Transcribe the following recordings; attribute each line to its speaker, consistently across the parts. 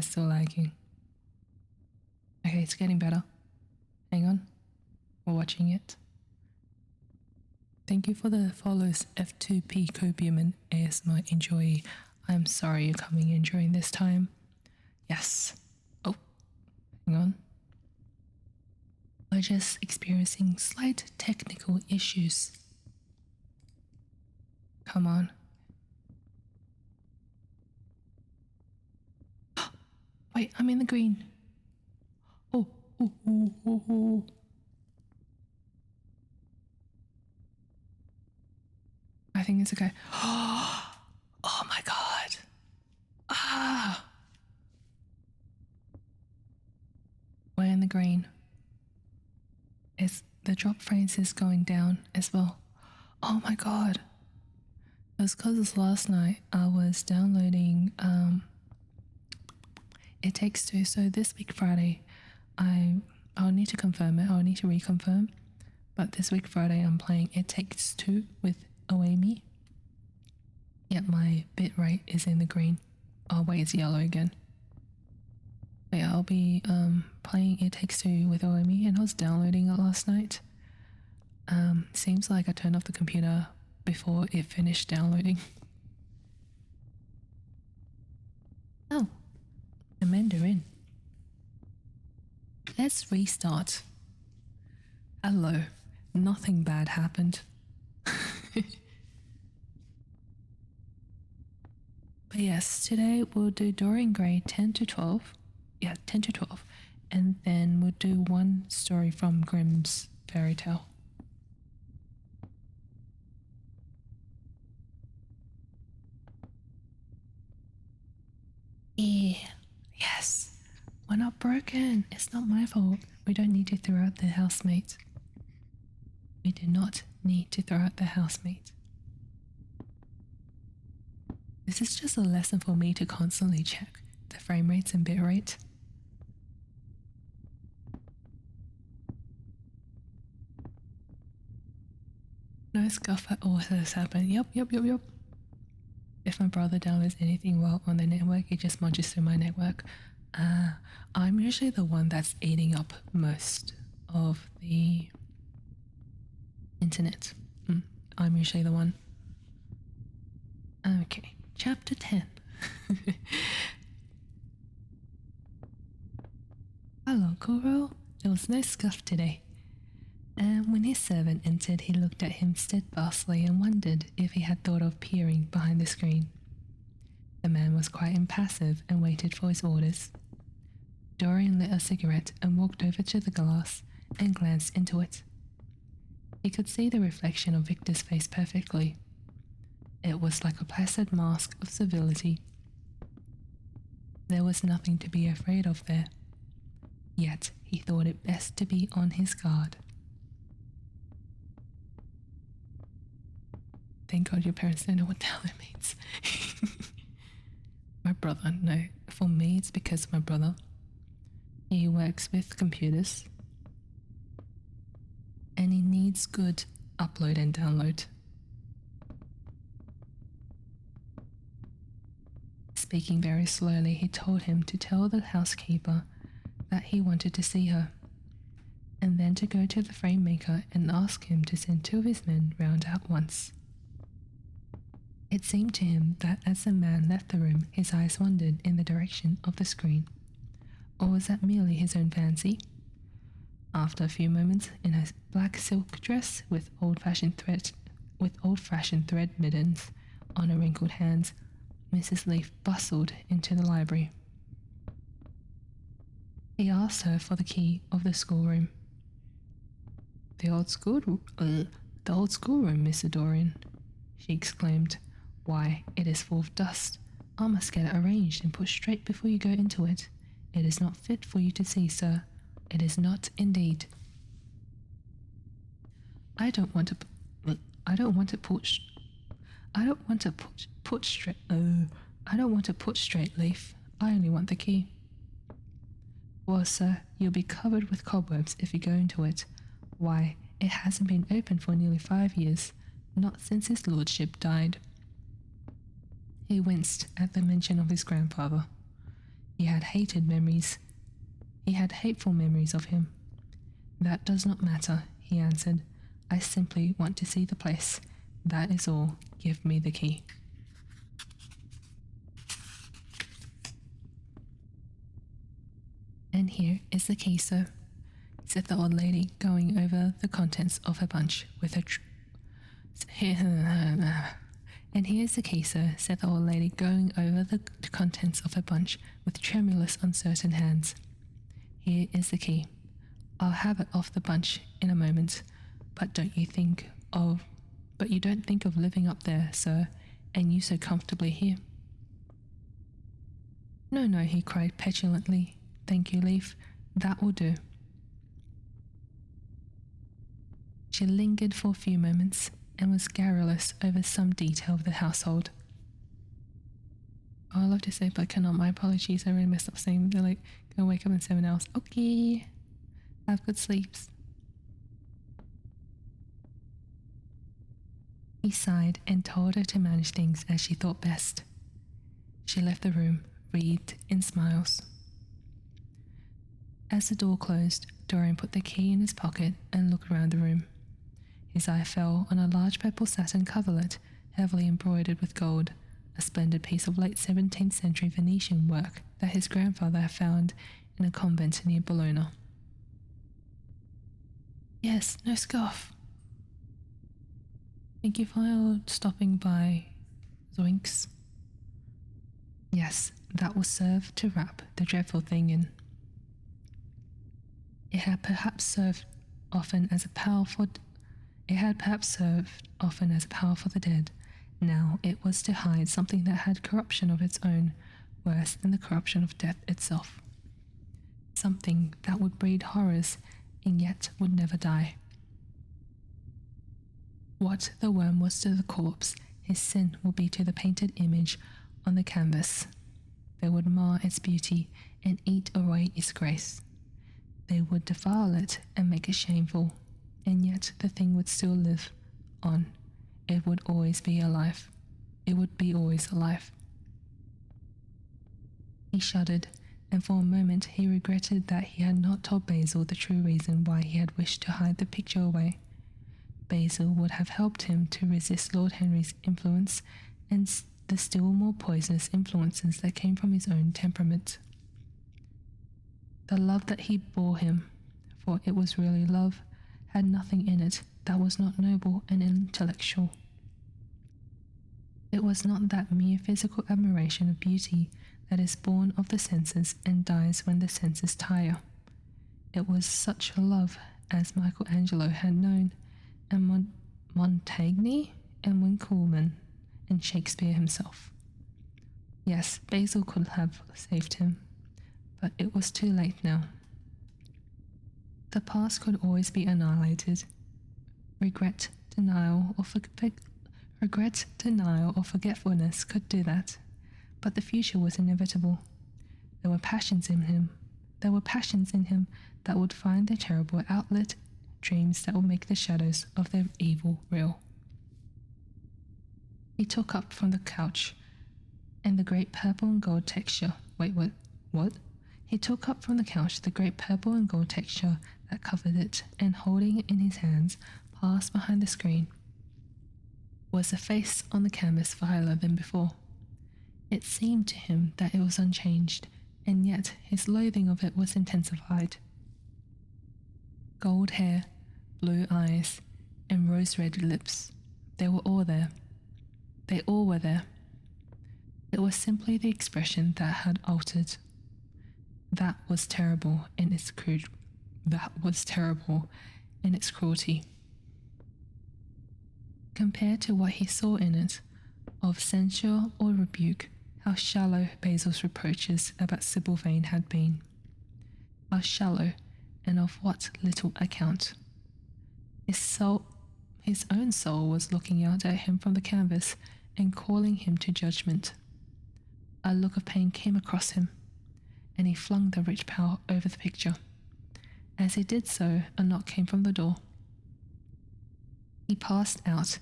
Speaker 1: I still lagging? Okay, it's getting better. Hang on. We're watching it. Thank you for the follows, F2P Copium and ASMR Enjoy. I'm sorry you're coming in during this time. Yes. Oh, hang on. We're just experiencing slight technical issues. Come on. Wait, I'm in the green. Oh. I think it's okay. Oh my god. Ah. We're in the green. The drop frames is going down as well. Oh my god. It was because last night I was downloading It Takes Two. So this week Friday, I'll need to confirm it. I'll need to reconfirm. But this week Friday I'm playing It Takes Two with Oemi. Yet my bitrate is in the green. Oh wait, it's yellow again. But yeah, I'll be playing It Takes Two with Oemi, and I was downloading it last night. Seems like I turned off the computer before it finished downloading. Oh, the Mandarin. Let's restart. Hello, nothing bad happened. But yes, today we'll do Dorian Gray 10 to 12. Yeah, 10 to 12. And then we'll do one story from Grimm's fairy tale. Yeah, yes. We're not broken. It's not my fault. We don't need to throw out the housemate. We do not need to throw out the housemate. This is just a lesson for me to constantly check the frame rates and bitrate. No scuff at all has happened. Yep. If my brother downloads anything well on the network, it just munches through my network. I'm usually the one that's eating up most of the internet. I'm usually the one. Okay, chapter 10. Hello, Kuro. There was no scuff today. And when his servant entered, he looked at him steadfastly and wondered if he had thought of peering behind the screen. The man was quite impassive and waited for his orders. Dorian lit a cigarette and walked over to the glass and glanced into it. He could see the reflection of Victor's face perfectly. It was like a placid mask of civility. There was nothing to be afraid of there. Yet he thought it best to be on his guard. Thank God your parents don't know what the hell it means. My brother, no. For me, it's because my brother, he works with computers and he needs good upload and download. Speaking very slowly, he told him to tell the housekeeper that he wanted to see her, and then to go to the frame maker and ask him to send 2 of his men round at once. It seemed to him that as the man left the room, his eyes wandered in the direction of the screen. Or was that merely his own fancy? After a few moments, in her black silk dress with old-fashioned thread mittens on her wrinkled hands, Mrs. Leaf bustled into the library. He asked her for the key of the schoolroom. The old schoolroom, Mr. Dorian, she exclaimed. Why, it is full of dust. I must get it arranged and put straight before you go into it. It is not fit for you to see, sir. It is not indeed. I don't want to put straight, Leaf. I only want the key. Well, sir, you'll be covered with cobwebs if you go into it. Why, it hasn't been open for nearly 5 years, not since his lordship died. He winced at the mention of his grandfather. He had hated memories. He had hateful memories of him. That does not matter, he answered. I simply want to see the place. That is all. Give me the key. And here is the key, sir, said the old lady, going over the contents of her bunch with her And here's the key, sir, said the old lady, going over the contents of her bunch with tremulous, uncertain hands. Here is the key. I'll have it off the bunch in a moment, but you don't think of living up there, sir, and you so comfortably here. No, no, he cried petulantly. Thank you, Leaf. That will do. She lingered for a few moments and was garrulous over some detail of the household. Oh, I love to say, but I cannot. My apologies. I really messed up saying they're like, gonna wake up in 7 hours. Okay. Have good sleeps. He sighed and told her to manage things as she thought best. She left the room, wreathed in smiles. As the door closed, Dorian put the key in his pocket and looked around the room. His eye fell on a large purple satin coverlet, heavily embroidered with gold, a splendid piece of late 17th century Venetian work that his grandfather had found in a convent near Bologna. Yes, no scoff. Thank you for stopping by, Zoinks. Yes, that will serve to wrap the dreadful thing in. It had perhaps served often as a pall for the dead. Now it was to hide something that had corruption of its own, worse than the corruption of death itself. Something that would breed horrors and yet would never die. What the worm was to the corpse, his sin would be to the painted image on the canvas. They would mar its beauty and eat away its grace. They would defile it and make it shameful, and yet the thing would still live on. It would always be alive. It would be always alive. He shuddered, and for a moment he regretted that he had not told Basil the true reason why he had wished to hide the picture away. Basil would have helped him to resist Lord Henry's influence and the still more poisonous influences that came from his own temperament. The love that he bore him, for it was really love, had nothing in it that was not noble and intellectual. It was not that mere physical admiration of beauty that is born of the senses and dies when the senses tire. It was such a love as Michelangelo had known, and Montaigne and Winckelmann and Shakespeare himself. Yes, Basil could have saved him, but it was too late now. The past could always be annihilated. Regret, denial, or forgetfulness could do that, but the future was inevitable. There were passions in him that would find their terrible outlet, dreams that would make the shadows of their evil real. He took up from the couch and the great purple and gold texture. What? He took up from the couch the great purple and gold texture that covered it, and holding it in his hands, passed behind the screen. Was the face on the canvas viler than before? It seemed to him that it was unchanged, and yet his loathing of it was intensified. Gold hair, blue eyes, and rose-red lips. They were all there. They all were there. It was simply the expression that had altered. That was terrible in its cruelty. Compared to what he saw in it, of censure or rebuke, how shallow Basil's reproaches about Sybil Vane had been. How shallow, and of what little account. His own soul was looking out at him from the canvas and calling him to judgment. A look of pain came across him, and he flung the rich pall over the picture. As he did so, a knock came from the door. He passed out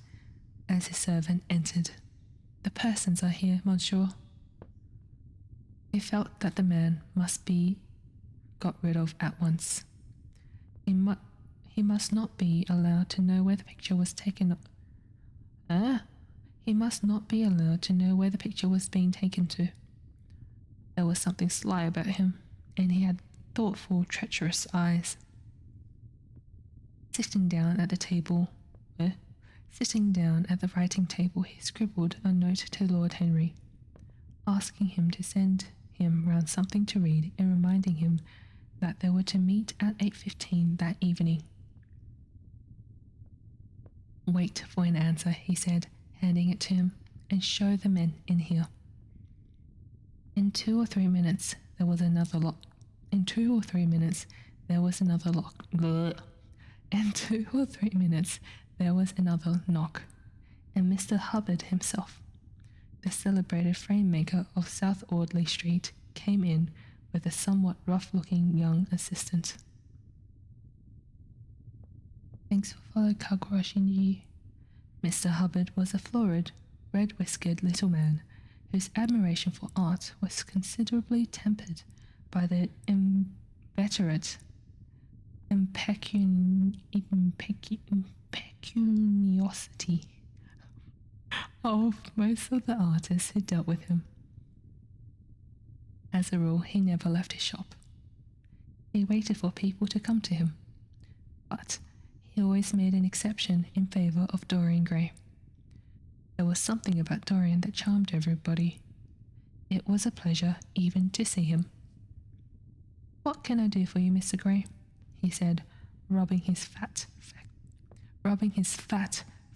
Speaker 1: as his servant entered. "The persons are here, monsieur." He felt that the man must be got rid of at once. He must not be allowed to know where the picture was taken. He must not be allowed to know where the picture was being taken to. There was something sly about him, and he had thoughtful, treacherous eyes. Sitting down at the writing table, he scribbled a note to Lord Henry, asking him to send him round something to read and reminding him that they were to meet at 8:15 that evening. Wait for an answer, he said, handing it to him, and show the men in here. In 2 or 3 minutes, there was another lock. In 2 or 3 minutes, there was another lock. In 2 or 3 minutes, there was another knock, and Mr. Hubbard himself, the celebrated frame maker of South Audley Street, came in with a somewhat rough-looking young assistant. Thanks for following Kagurashinji. Mr. Hubbard was a florid, red-whiskered little man whose admiration for art was considerably tempered by the inveterate impecuniosity of most of the artists who dealt with him. As a rule, he never left his shop. He waited for people to come to him, but he always made an exception in favour of Dorian Gray. There was something about Dorian that charmed everybody. It was a pleasure even to see him. "What can I do for you, Mr. Gray?" he said, rubbing his fat,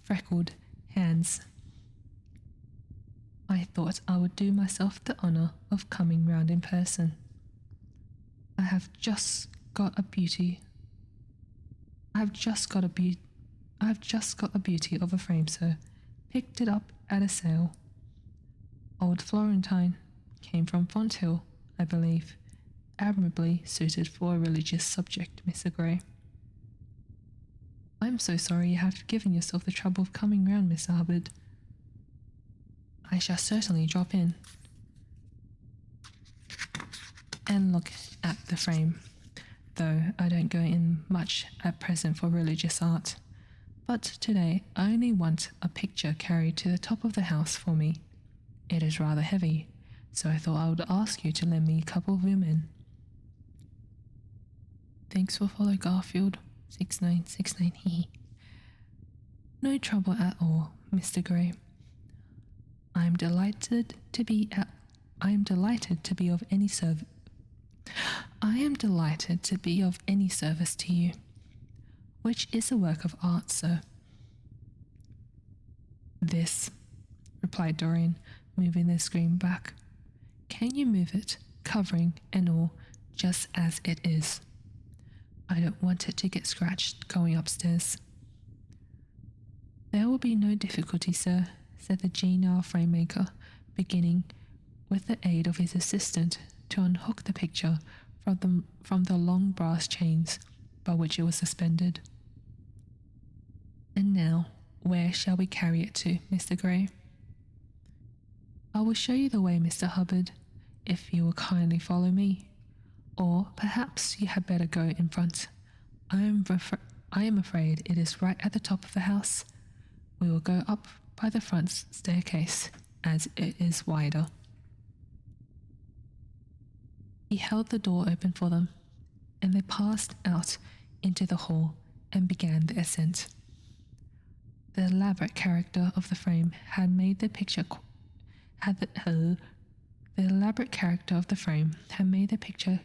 Speaker 1: freckled hands. "I thought I would do myself the honour of coming round in person. I have just got a beauty of a frame, sir. Picked it up at a sale. Old Florentine. Came from Fonthill, I believe. Admirably suited for a religious subject, Mr. Gray." "I'm so sorry you have given yourself the trouble of coming round, Mr. Hubbard. I shall certainly drop in and look at the frame, though I don't go in much at present for religious art. But today I only want a picture carried to the top of the house for me. It is rather heavy, so I thought I would ask you to lend me a couple of women." Thanks for follow Garfield 6969 he. "No trouble at all, Mr. Gray. I am delighted to be of any service to you. Which is a work of art, sir?" "This," replied Dorian, moving the screen back. "Can you move it, covering and all, just as it is? I don't want it to get scratched going upstairs." "There will be no difficulty, sir," said the genial frame-maker, beginning, with the aid of his assistant, to unhook the picture from the long brass chains by which it was suspended. "And now, where shall we carry it to, Mr. Gray?" "I will show you the way, Mr. Hubbard, if you will kindly follow me. Or perhaps you had better go in front. I am afraid it is right at the top of the house. We will go up by the front staircase, as it is wider." He held the door open for them, and they passed out into the hall and began the ascent. The elaborate character of the frame had made the picture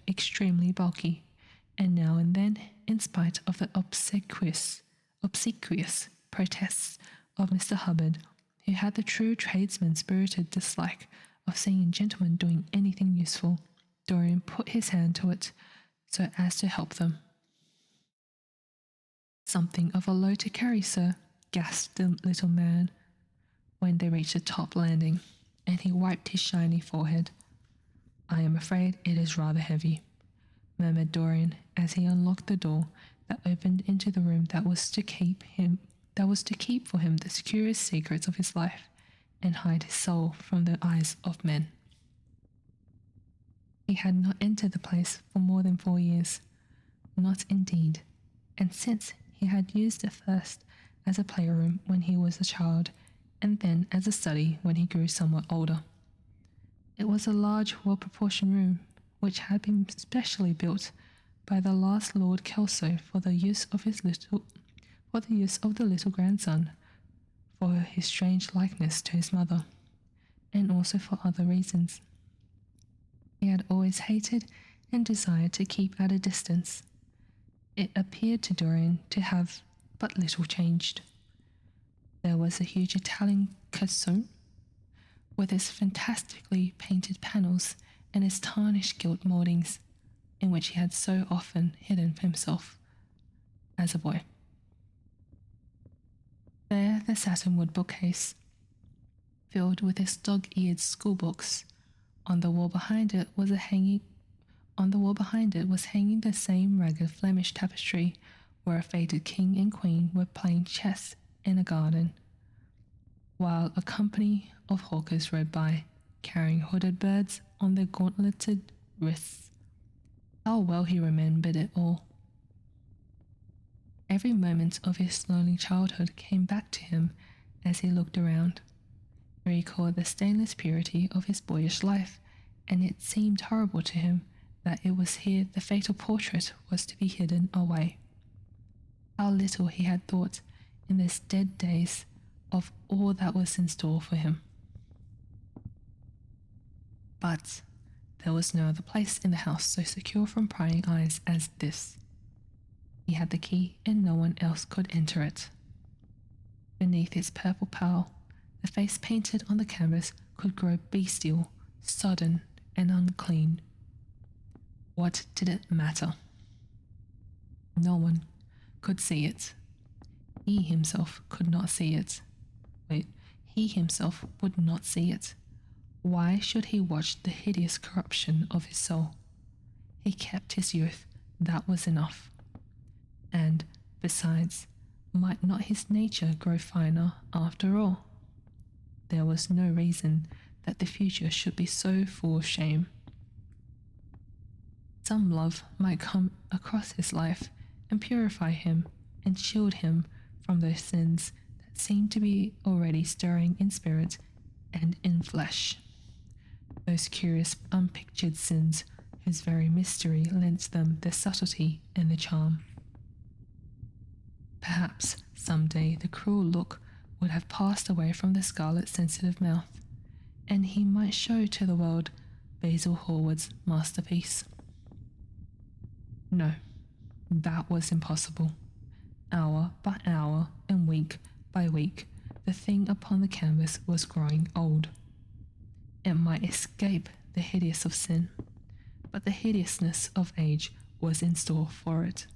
Speaker 1: extremely bulky, and now and then, in spite of the obsequious protests of Mr. Hubbard, who had the true tradesman's spirited dislike of seeing gentlemen doing anything useful, Dorian put his hand to it so as to help them. "Something of a load to carry, sir," gasped the little man when they reached the top landing, and he wiped his shiny forehead. "I am afraid it is rather heavy," murmured Dorian as he unlocked the door that opened into the room that was to keep for him the securest secrets of his life and hide his soul from the eyes of men. He had not entered the place for more than 4 years. Not indeed. And since he had used it first as a playroom when he was a child, and then as a study when he grew somewhat older. It was a large, well-proportioned room, which had been specially built by the last Lord Kelso for the use of the little grandson, for his strange likeness to his mother, and also for other reasons. He had always hated and desired to keep at a distance. It appeared to Dorian to have but little changed. There was a huge Italian cassone, with its fantastically painted panels and its tarnished gilt mouldings, in which he had so often hidden himself as a boy. There the satinwood bookcase, filled with its dog-eared schoolbooks. On the wall behind it was hanging the same ragged Flemish tapestry where a faded king and queen were playing chess in a garden, while a company of hawkers rode by, carrying hooded birds on their gauntleted wrists. How well he remembered it all. Every moment of his lonely childhood came back to him as he looked around. He recalled the stainless purity of his boyish life, and it seemed horrible to him that it was here the fatal portrait was to be hidden away. How little he had thought in these dead days of all that was in store for him. But there was no other place in the house so secure from prying eyes as this. He had the key and no one else could enter it. Beneath its purple pall, the face painted on the canvas could grow bestial, sodden, and unclean. What did it matter? No one could see it. He himself could not see it. He himself would not see it. Why should he watch the hideous corruption of his soul? He kept his youth, that was enough. And, besides, might not his nature grow finer after all? There was no reason that the future should be so full of shame. Some love might come across his life and purify him and shield him from those sins that seemed to be already stirring in spirit and in flesh. Those curious unpictured sins whose very mystery lent them their subtlety and their charm. Perhaps some day the cruel look would have passed away from the scarlet sensitive mouth, and he might show to the world Basil Hallward's masterpiece. No, that was impossible. Hour by hour and week by week, the thing upon the canvas was growing old. It might escape the hideous of sin, but the hideousness of age was in store for it.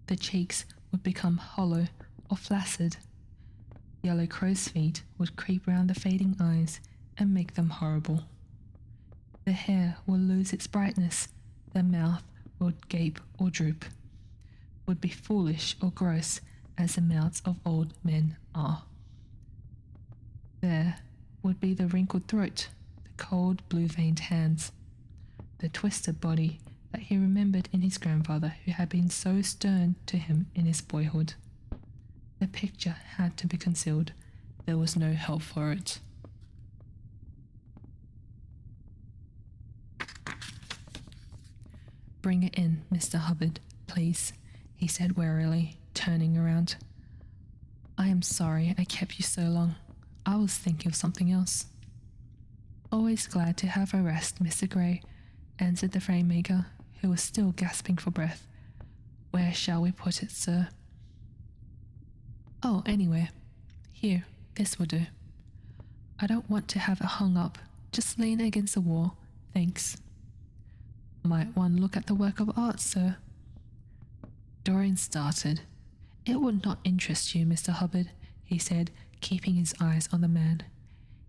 Speaker 1: The cheeks would become hollow or flaccid. Yellow crow's feet would creep round the fading eyes and make them horrible. The hair would lose its brightness, the mouth would gape or droop, would be foolish or gross as the mouths of old men are. There would be the wrinkled throat, the cold blue-veined hands, the twisted body that he remembered in his grandfather who had been so stern to him in his boyhood. The picture had to be concealed. There was no help for it. "Bring it in, Mr. Hubbard, please," he said warily, turning around. "I am sorry I kept you so long. I was thinking of something else." "Always glad to have a rest, Mr. Gray," answered the frame maker, who was still gasping for breath. "Where shall we put it, sir?" "Oh, anywhere. Here, this will do. I don't want to have it hung up. Just lean against the wall, thanks." "Might one look at the work of art, sir?" Dorian started. "It would not interest you, Mr. Hubbard," he said, keeping his eyes on the man.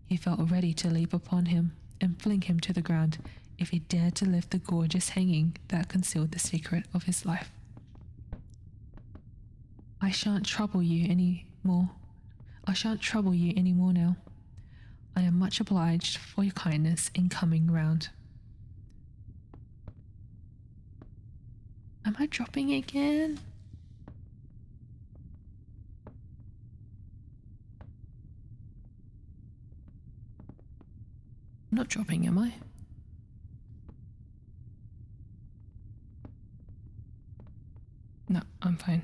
Speaker 1: He felt ready to leap upon him and fling him to the ground if he dared to lift the gorgeous hanging that concealed the secret of his life. I shan't trouble you any more now. I am much obliged for your kindness in coming round." Am I dropping again? I'm not dropping, am I? No, I'm fine.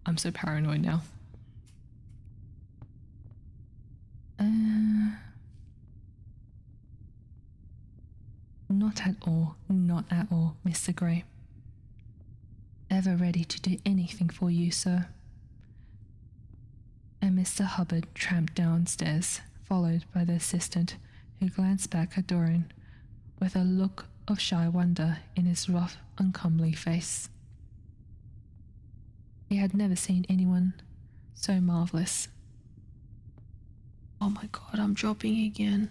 Speaker 1: I'm so paranoid now. Not at all, not at all, Mr. Grey. Ever ready to do anything for you, sir. And Mr. Hubbard tramped downstairs, followed by the assistant, who glanced back at Dorian with a look of shy wonder in his rough, uncomely face. He had never seen anyone so marvellous. Oh my god, I'm dropping again.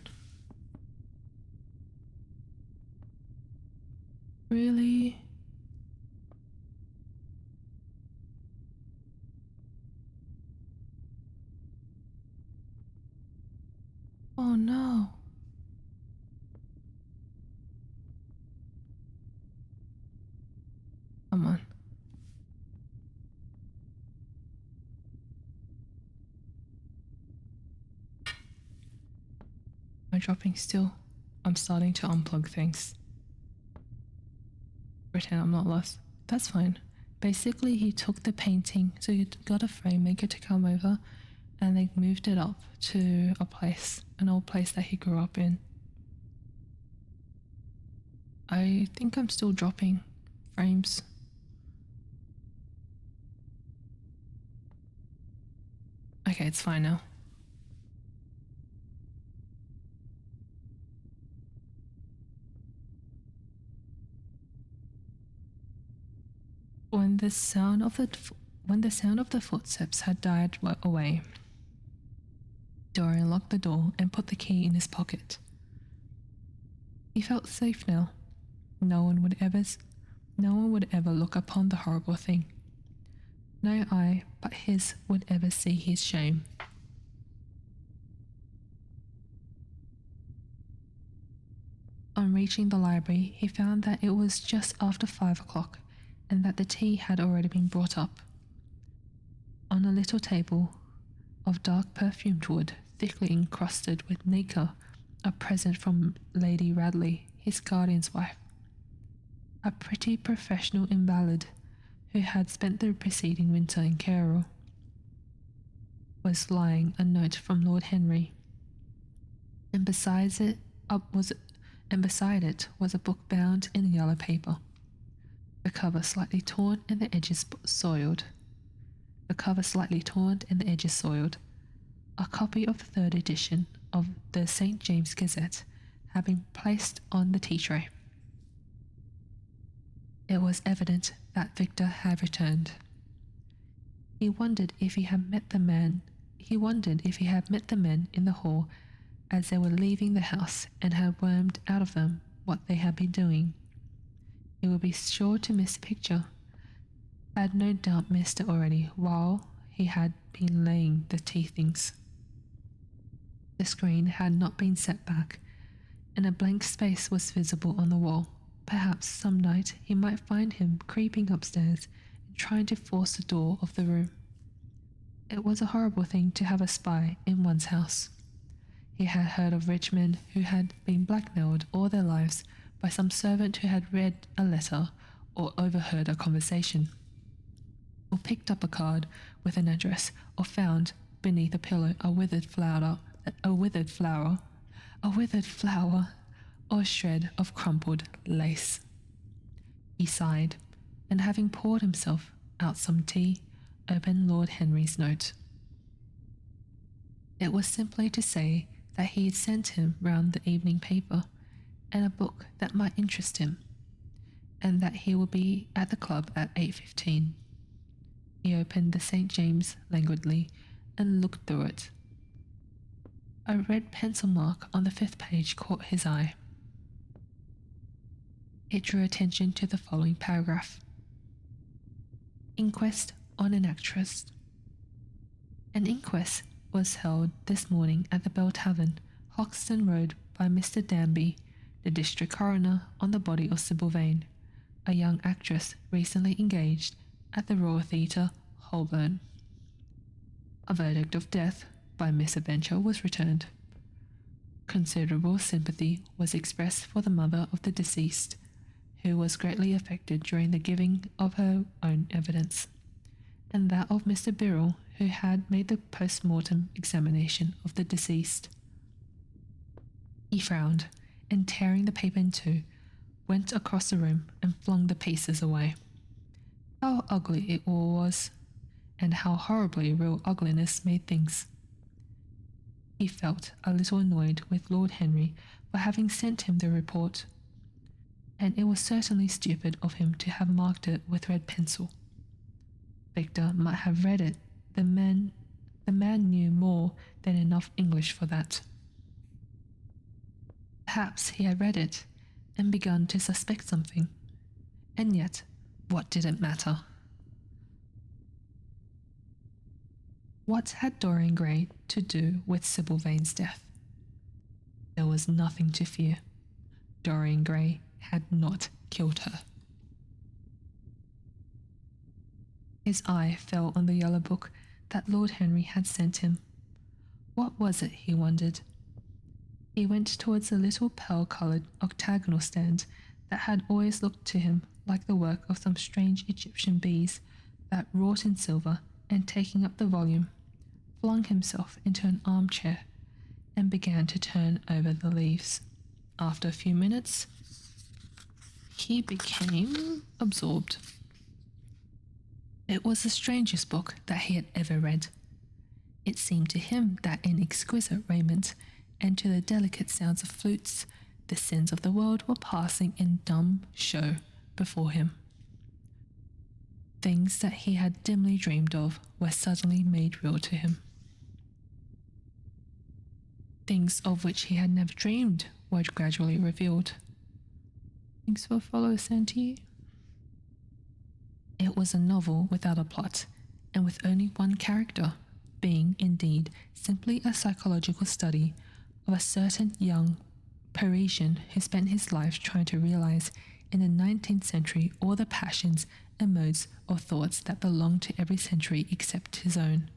Speaker 1: Really? Oh no. Come on. Am I dropping still? I'm starting to unplug things. Pretend I'm not lost. That's fine. Basically, he took the painting, so he got a frame maker to come over, and they moved it up to a place, an old place that he grew up in. I think I'm still dropping frames. Okay, it's fine now. When the sound of the footsteps had died away, Dorian locked the door and put the key in his pocket. He felt safe now. No one would ever look upon the horrible thing. No eye but his would ever see his shame. On reaching the library, he found that it was just after 5 o'clock and that the tea had already been brought up. On a little table of dark perfumed wood, thickly encrusted with nacre, a present from Lady Radley, his guardian's wife. A pretty professional invalid who had spent the preceding winter in Carroll. Was lying a note from Lord Henry, and beside it was a book bound in yellow paper, the cover slightly torn and the edges soiled. A copy of the third edition of the St. James Gazette had been placed on the tea tray. It was evident that Victor had returned. He wondered if he had met the men in the hall as they were leaving the house and had wormed out of them what they had been doing. He would be sure to miss the picture. Had no doubt missed it already while he had been laying the tea things. The screen had not been set back, and a blank space was visible on the wall. Perhaps some night he might find him creeping upstairs and trying to force the door of the room. It was a horrible thing to have a spy in one's house. He had heard of rich men who had been blackmailed all their lives by some servant who had read a letter or overheard a conversation, or picked up a card with an address, or found beneath a pillow a withered flower, or a shred of crumpled lace. He sighed, and having poured himself out some tea, opened Lord Henry's note. It was simply to say that he had sent him round the evening paper and a book that might interest him, and that he would be at the club at 8:15. He opened the St. James languidly and looked through it. A red pencil mark on the 5th page caught his eye. It drew attention to the following paragraph. Inquest on an actress. An inquest was held this morning at the Bell Tavern, Hoxton Road, by Mr. Danby, the district coroner, on the body of Sybil Vane, a young actress recently engaged at the Royal Theatre, Holborn. A verdict of death by misadventure was returned. Considerable sympathy was expressed for the mother of the deceased, who was greatly affected during the giving of her own evidence, and that of Mr. Birrell, who had made the post-mortem examination of the deceased. He frowned, and tearing the paper in two, went across the room and flung the pieces away. How ugly it all was, and how horribly real ugliness made things. He felt a little annoyed with Lord Henry for having sent him the report, and it was certainly stupid of him to have marked it with red pencil. Victor might have read it. The man knew more than enough English for that. Perhaps he had read it and begun to suspect something. And yet, what did it matter? What had Dorian Gray to do with Sybil Vane's death? There was nothing to fear. Dorian Gray had not killed her. His eye fell on the yellow book that Lord Henry had sent him. What was it, he wondered? He went towards a little pale-coloured octagonal stand that had always looked to him like the work of some strange Egyptian bees that wrought in silver, and taking up the volume, flung himself into an armchair and began to turn over the leaves. After a few minutes, he became absorbed. It was the strangest book that he had ever read. It seemed to him that in exquisite raiment and to the delicate sounds of flutes, the sins of the world were passing in dumb show before him. Things that he had dimly dreamed of were suddenly made real to him. Things of which he had never dreamed were gradually revealed. Thanks for follow, Santi. It was a novel without a plot, and with only one character, being, indeed, simply a psychological study of a certain young Parisian who spent his life trying to realize in the 19th century all the passions and modes of thoughts that belonged to every century except his own,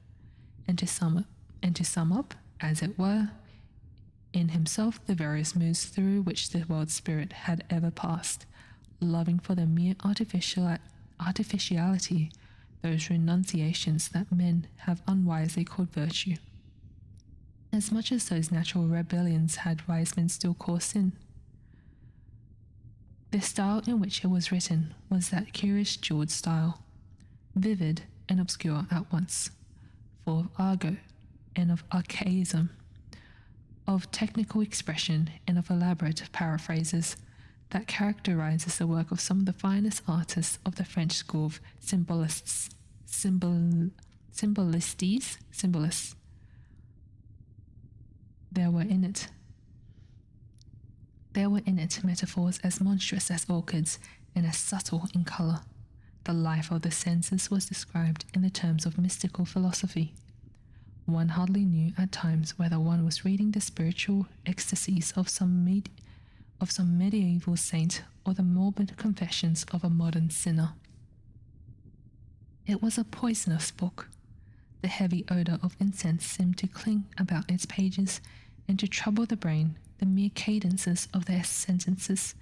Speaker 1: and to sum up, as it were, in himself the various moods through which the world spirit had ever passed, loving for the mere artificiality, those renunciations that men have unwisely called virtue, as much as those natural rebellions had wise men still call sin. The style in which it was written was that curious jewelled style, vivid and obscure at once, full of argot and of archaism, of technical expression and of elaborate paraphrases, that characterizes the work of some of the finest artists of the French school of symbolists. There were in it metaphors as monstrous as orchids and as subtle in colour. The life of the senses was described in the terms of mystical philosophy. One hardly knew at times whether one was reading the spiritual ecstasies of some medieval saint or the morbid confessions of a modern sinner. It was a poisonous book. The heavy odour of incense seemed to cling about its pages and to trouble the brain. The mere cadences of their sentences.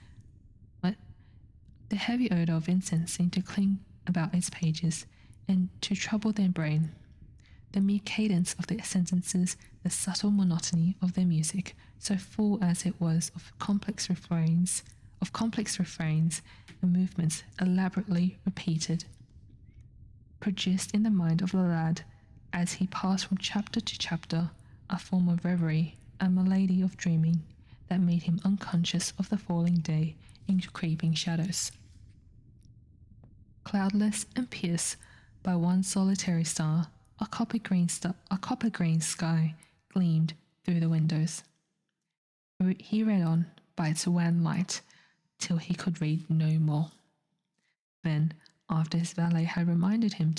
Speaker 1: The heavy odour of incense seemed to cling about its pages and to trouble their brain. The mere cadence of their sentences, the subtle monotony of their music, so full as it was of complex refrains and movements elaborately repeated, produced in the mind of the lad, as he passed from chapter to chapter, a form of reverie, a malady of dreaming, that made him unconscious of the falling day in creeping shadows. Cloudless and pierced by one solitary star, a copper green sky gleamed through the windows. He read on by its wan light till he could read no more. Then, after his valet had reminded him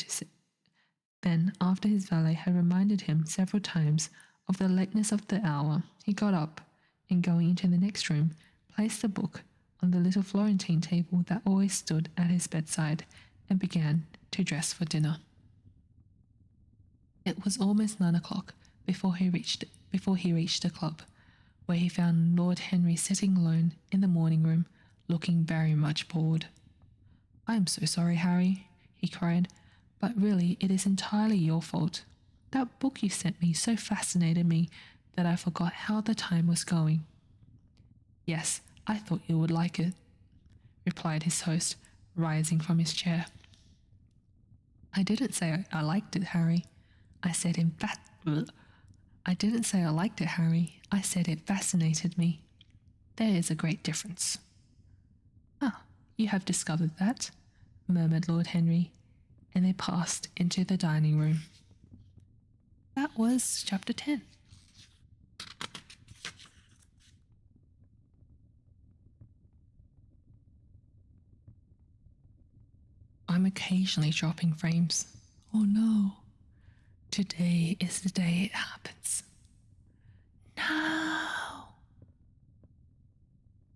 Speaker 1: several times of the lateness of the hour, he got up and, going into the next room, placed the book on the little Florentine table that always stood at his bedside and began to dress for dinner. It was almost 9 o'clock before he reached the club, where he found Lord Henry sitting alone in the morning room, looking very much bored. "I am so sorry, Harry," he cried, "but really it is entirely your fault. That book you sent me so fascinated me that I forgot how the time was going." "Yes, I thought you would like it," replied his host, rising from his chair. "I didn't say I liked it, Harry. I said I didn't say I liked it, Harry. I said it fascinated me. There is a great difference." "Ah, you have discovered that," murmured Lord Henry, and they passed into the dining room. That was chapter 10. I'm occasionally dropping frames. Oh no. Today is the day it happens. No.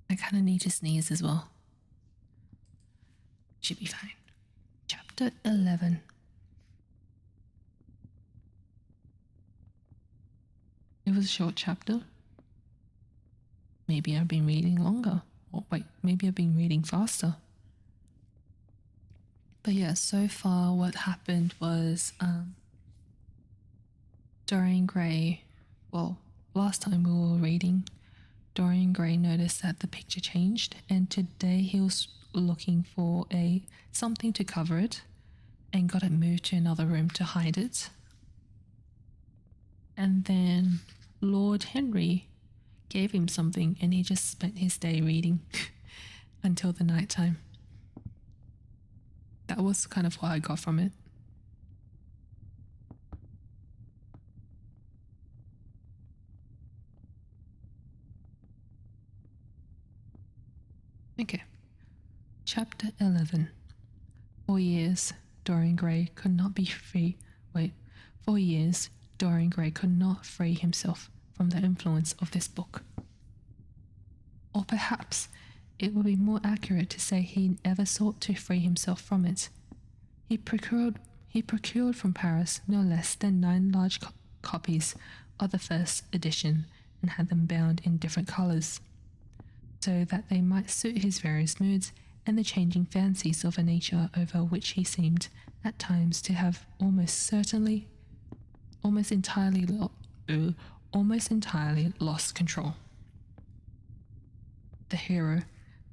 Speaker 1: I kind of need to sneeze as well. Should be fine. Chapter 11. It was a short chapter. Maybe I've been reading longer. Or wait, maybe I've been reading faster. But yeah, so far what happened was Dorian Gray, well, last time we were reading, Dorian Gray noticed that the picture changed, and today he was looking for something to cover it and got it moved to another room to hide it. And then Lord Henry gave him something and he just spent his day reading until the night time. That was kind of what I got from it. Okay. Chapter 11. 4 years, Dorian Gray could not be free. 4 years, Dorian Gray could not free himself from the influence of this book. Or perhaps it would be more accurate to say he never sought to free himself from it. He procured from Paris no less than 9 large copies of the first edition and had them bound in different colours, so that they might suit his various moods and the changing fancies of a nature over which he seemed at times to have almost entirely lost control. The hero,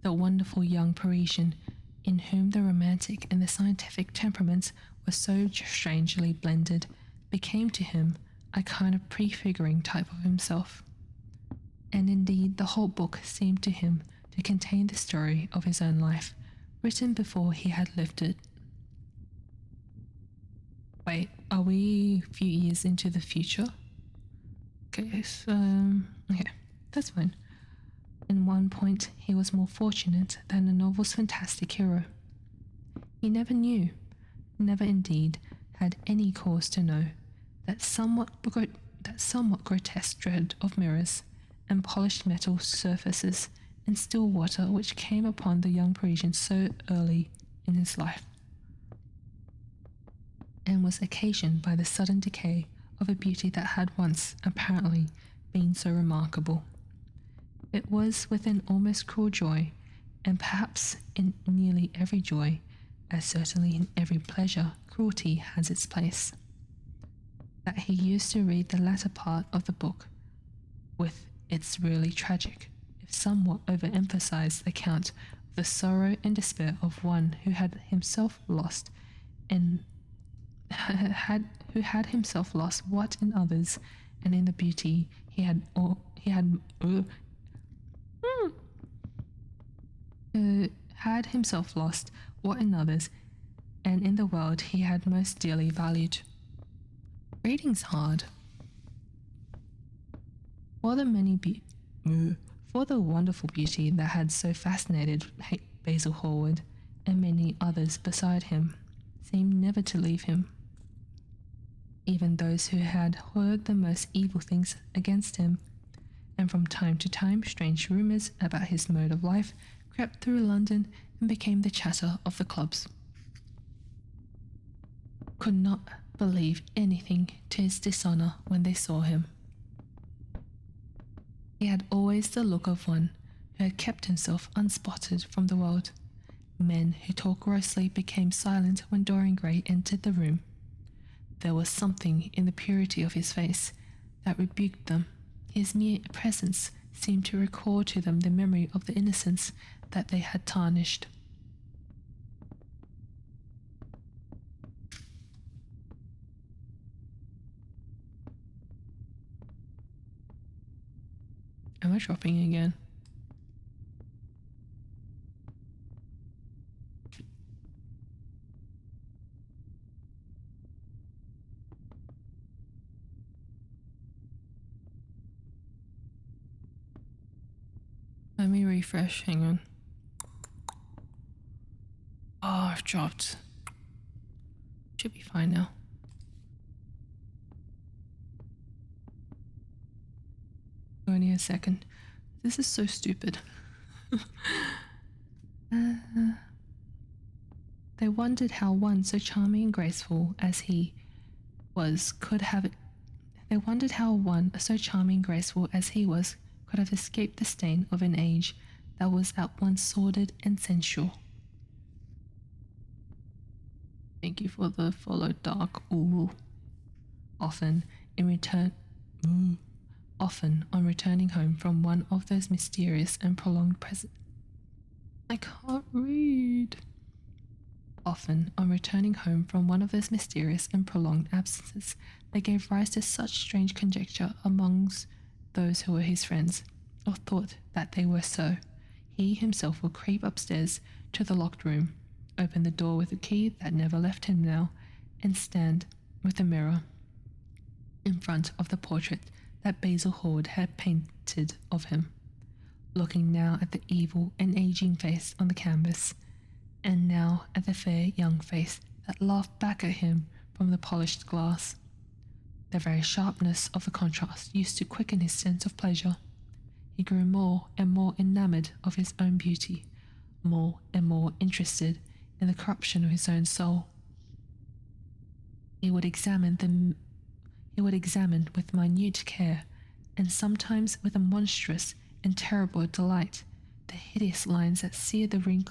Speaker 1: the wonderful young Parisian, in whom the romantic and the scientific temperaments were so strangely blended, became to him a kind of prefiguring type of himself. And indeed the whole book seemed to him to contain the story of his own life, written before he had lived it. Wait, are we a few years into the future? Okay, okay, that's fine. In one point, he was more fortunate than the novel's fantastic hero. He never knew, never indeed had any cause to know, that somewhat grotesque dread of mirrors and polished metal surfaces and still water which came upon the young Parisian so early in his life, and was occasioned by the sudden decay of a beauty that had once apparently been so remarkable. It was with an almost cruel joy, and perhaps in nearly every joy, as certainly in every pleasure, cruelty has its place, that he used to read the latter part of the book, with its really tragic, if somewhat overemphasized account of the sorrow and despair of one who had himself lost what in others, and in the beauty had himself lost what in others and in the world he had most dearly valued. Reading's hard. For the wonderful beauty that had so fascinated Basil Hallward and many others beside him seemed never to leave him. Even those who had heard the most evil things against him, and from time to time strange rumours about his mode of life, crept through London and became the chatter of the clubs. Could not believe anything to his dishonour when they saw him. He had always the look of one who had kept himself unspotted from the world. Men who talked grossly became silent when Dorian Gray entered the room. There was something in the purity of his face that rebuked them. His mere presence seemed to recall to them the memory of the innocence that they had tarnished. Am I dropping again? Let me refresh, hang on. Oh, I've dropped. Should be fine now. Only a second. This is so stupid. They wondered how one so charming and graceful as he was could have it. They wondered how one so charming and graceful as he was could have escaped the stain of an age that was at once sordid and sensual. Thank you for the follow, Dark. Ooh. Often on returning home from one of those mysterious and prolonged I can't read. Often, on returning home from one of those mysterious and prolonged absences, they gave rise to such strange conjecture amongst those who were his friends, or thought that they were so. He himself would creep upstairs to the locked room, open the door with a key that never left him now, and stand with a mirror in front of the portrait that Basil Hallward had painted of him, looking now at the evil and aging face on the canvas, and now at the fair young face that laughed back at him from the polished glass. The very sharpness of the contrast used to quicken his sense of pleasure. He grew more and more enamoured of his own beauty, more and more interested in the corruption of his own soul. He would examine with minute care, and sometimes with a monstrous and terrible delight, the hideous lines that seared the wrinkling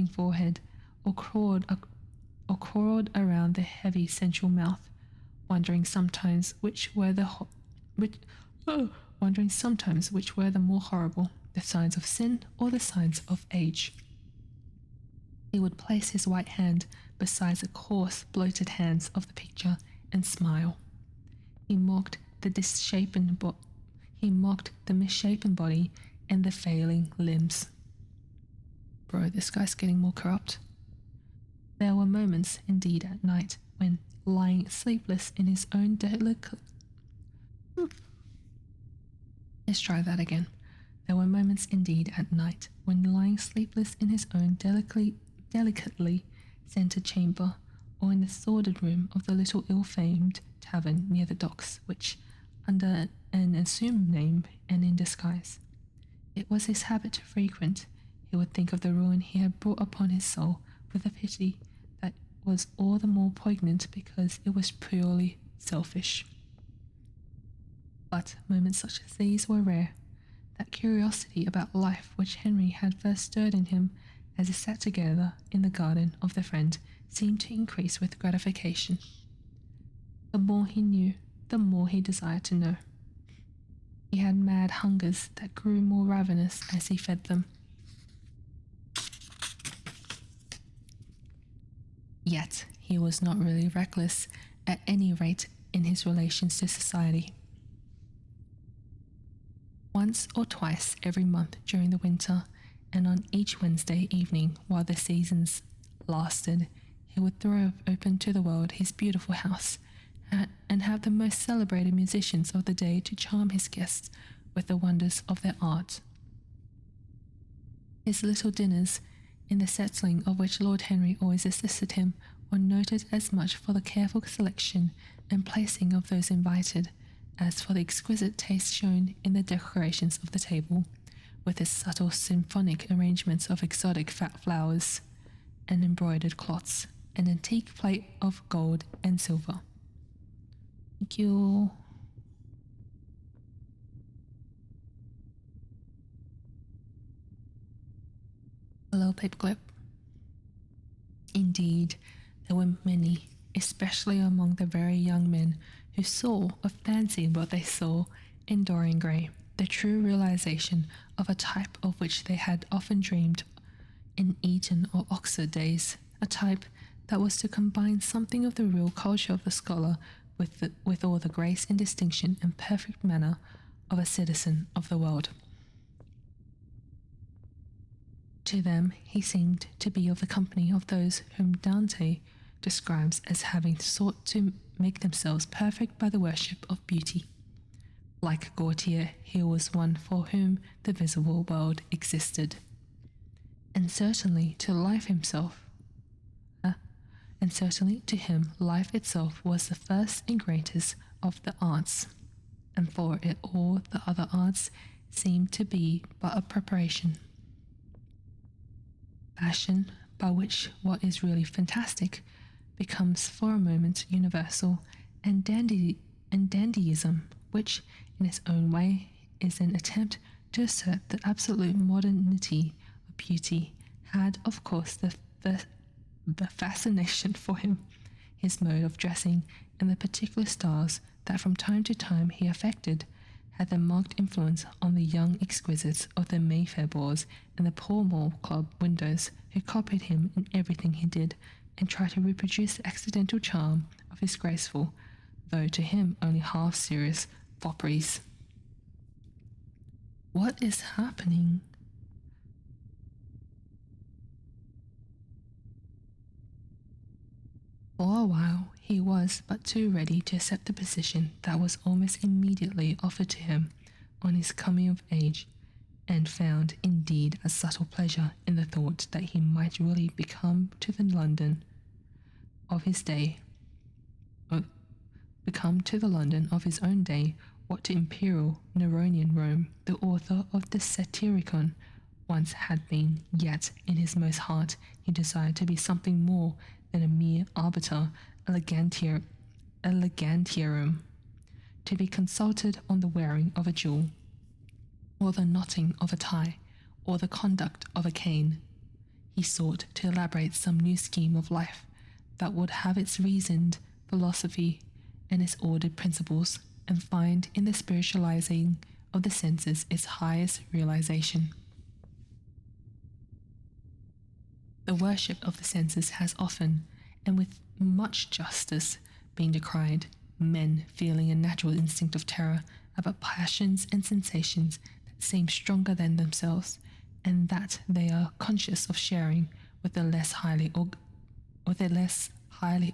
Speaker 1: forehead, or crawled around the heavy sensual mouth, wondering sometimes which were the more horrible, the signs of sin or the signs of age. He would place his white hand beside the coarse, bloated hands of the picture and smile. He mocked the misshapen body and the failing limbs. Bro, this guy's getting more corrupt. There were moments, indeed, at night when, lying sleepless in his own Let's try that again. There were moments, indeed, at night when, lying sleepless in his own delicately scented chamber, or in the sordid room of the little ill-famed tavern near the docks, which, under an assumed name and in disguise, it was his habit to frequent, he would think of the ruin he had brought upon his soul with a pity that was all the more poignant because it was purely selfish. But moments such as these were rare. That curiosity about life which Henry had first stirred in him as they sat together in the garden of their friend seemed to increase with gratification. The more he knew, the more he desired to know. He had mad hungers that grew more ravenous as he fed them. Yet he was not really reckless, at any rate in his relations to society. Once or twice every month during the winter, and on each Wednesday evening while the seasons lasted, he would throw open to the world his beautiful house, and have the most celebrated musicians of the day to charm his guests with the wonders of their art. His little dinners, in the settling of which Lord Henry always assisted him, were noted as much for the careful selection and placing of those invited, as for the exquisite taste shown in the decorations of the table, with its subtle symphonic arrangements of exotic fat flowers and embroidered cloths, an antique plate of gold and silver. Thank you. Hello, paperclip. Indeed, there were many, especially among the very young men, who saw or fancied what they saw in Dorian Gray, the true realization of a type of which they had often dreamed in Eton or Oxford days, a type that was to combine something of the real culture of the scholar with all the grace and distinction and perfect manner of a citizen of the world. To them, he seemed to be of the company of those whom Dante describes as having sought to make themselves perfect by the worship of beauty. Like Gautier, he was one for whom the visible world existed. And certainly to him, life itself was the first and greatest of the arts, and for it all the other arts seemed to be but a preparation. Passion, by which what is really fantastic becomes for a moment universal, and dandyism, which in its own way is an attempt to assert the absolute modernity of beauty, had of course the fascination for him, his mode of dressing, and the particular styles that from time to time he affected, had a marked influence on the young exquisites of the Mayfair balls and the Pall Mall Club windows, who copied him in everything he did, and tried to reproduce the accidental charm of his graceful, though to him only half serious, fopperies. What is happening? For a while, he was but too ready to accept the position that was almost immediately offered to him on his coming of age, and found indeed a subtle pleasure in the thought that he might really become to the London of his own day what to imperial Neronian Rome the author of the Satyricon once had been. Yet in his most heart he desired to be something more than a mere arbiter elegantiarum, to be consulted on the wearing of a jewel, or the knotting of a tie, or the conduct of a cane. He sought to elaborate some new scheme of life that would have its reasoned philosophy and its ordered principles, and find in the spiritualizing of the senses its highest realization. The worship of the senses has often, and with much justice, been decried, men feeling a natural instinct of terror about passions and sensations that seem stronger than themselves, and that they are conscious of sharing with a less highly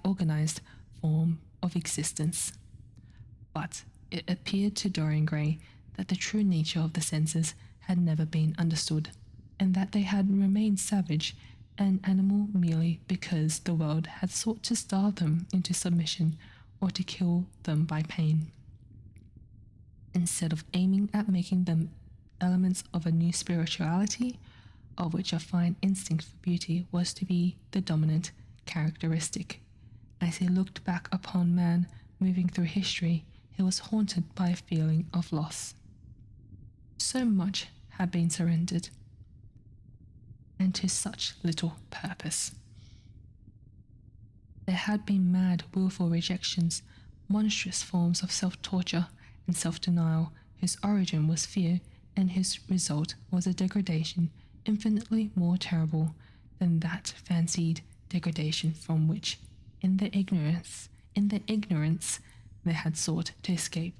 Speaker 1: organized form of existence. But it appeared to Dorian Gray that the true nature of the senses had never been understood, and that they had remained savage and animal merely because the world had sought to starve them into submission or to kill them by pain, instead of aiming at making them elements of a new spirituality, of which a fine instinct for beauty was to be the dominant characteristic. As he looked back upon man moving through history, he was haunted by a feeling of loss. So much had been surrendered, and to such little purpose. There had been mad, wilful rejections, monstrous forms of self-torture and self-denial, whose origin was fear, and whose result was a degradation infinitely more terrible than that fancied degradation from which, in their ignorance, they had sought to escape.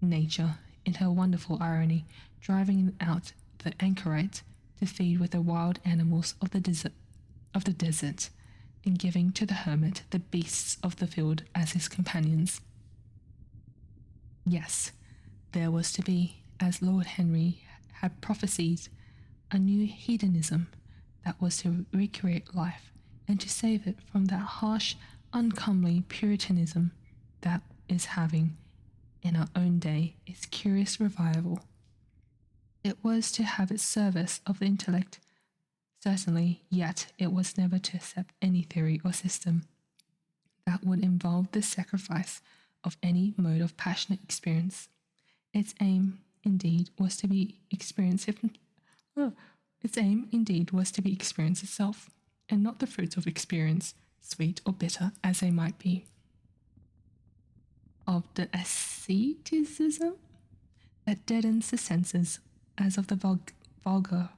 Speaker 1: Nature, in her wonderful irony, driving out the anchorite to feed with the wild animals of the desert, and giving to the hermit the beasts of the field as his companions. Yes, there was to be, as Lord Henry had prophesied, a new hedonism that was to recreate life and to save it from that harsh, uncomely puritanism that is having, in our own day, its curious revival. It was to have its service of the intellect, certainly, yet it was never to accept any theory or system that would involve the sacrifice of any mode of passionate experience. Its aim, indeed, was to be experience its aim, indeed, was to be experience itself, and not the fruits of experience, sweet or bitter as they might be. Of the asceticism that deadens the senses, as of the vulgar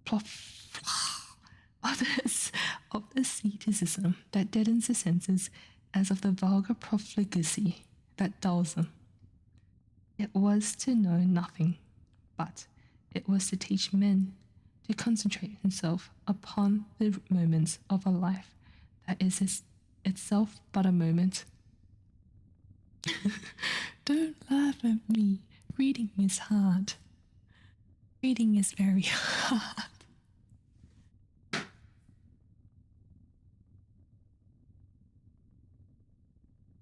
Speaker 1: of the asceticism that deadens the senses, as of the vulgar profligacy that dulls them. It was to know nothing, but it was to teach men to concentrate himself upon the moments of a life that is itself but a moment. Don't laugh at me. Reading is hard. Reading is very hard.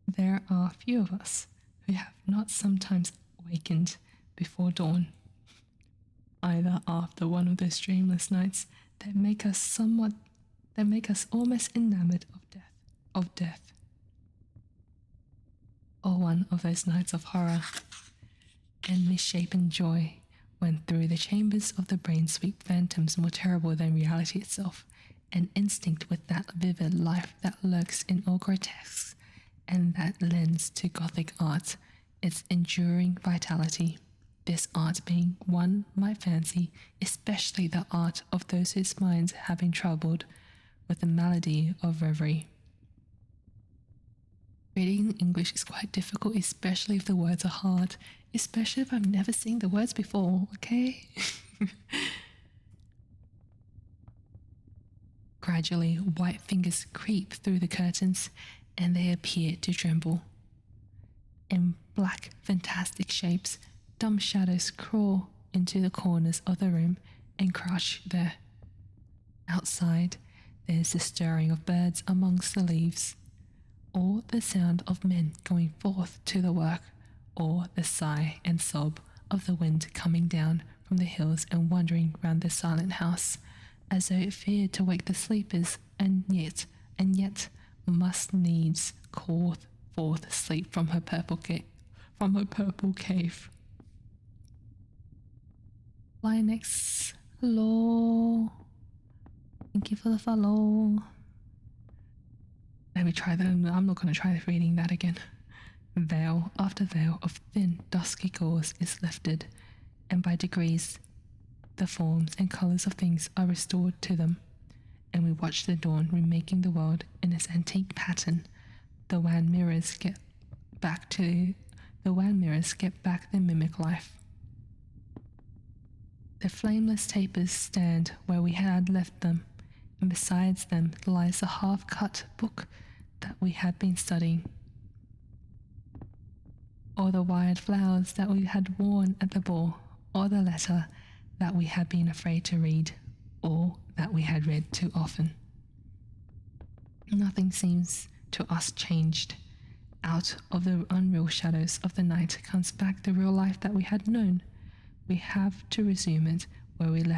Speaker 1: There are few of us who have not sometimes awakened before dawn, either after one of those dreamless nights that make us almost enamored of death, or one of those nights of horror and misshapen joy, when through the chambers of the brain sweep phantoms more terrible than reality itself, and instinct with that vivid life that lurks in all grotesques, and that lends to Gothic art its enduring vitality. This art being one might fancy, especially the art of those whose minds have been troubled with the malady of reverie. Reading in English is quite difficult, especially if the words are hard, especially if I've never seen the words before, okay? Gradually, white fingers creep through the curtains, and they appear to tremble. In black, fantastic shapes, dumb shadows crawl into the corners of the room and crouch there. Outside, there is the stirring of birds amongst the leaves, or the sound of men going forth to the work, or the sigh and sob of the wind coming down from the hills and wandering round the silent house, as though it feared to wake the sleepers, and yet must needs call forth sleep from her purple cave. Linux, hello. Thank you for the follow. Let me try that. I'm not going to try reading that again. Veil after veil of thin, dusky gauze is lifted, and by degrees the forms and colours of things are restored to them, and we watch the dawn remaking the world in its antique pattern. The wan mirrors get back the mimic life. The flameless tapers stand where we had left them, and besides them lies the half-cut book that we had been studying, or the wired flowers that we had worn at the ball, or the letter that we had been afraid to read, or that we had read too often. Nothing seems to us changed. Out of the unreal shadows of the night comes back the real life that we had known. We have to resume it where we had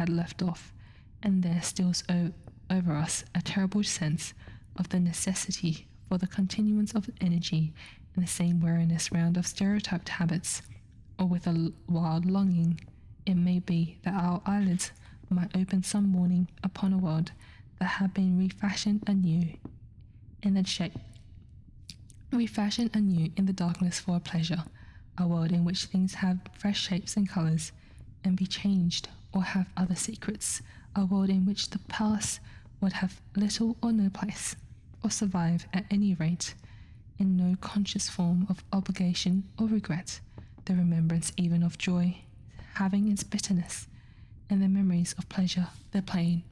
Speaker 1: left off, and there steals over us a terrible sense of the necessity for the continuance of energy in the same weariness round of stereotyped habits, or with a wild longing, it may be, that our eyelids might open some morning upon a world that had been refashioned anew in the darkness for a pleasure, a world in which things have fresh shapes and colours, and be changed or have other secrets, a world in which the past would have little or no place, or survive at any rate, in no conscious form of obligation or regret, the remembrance even of joy having its bitterness, and the memories of pleasure their pain.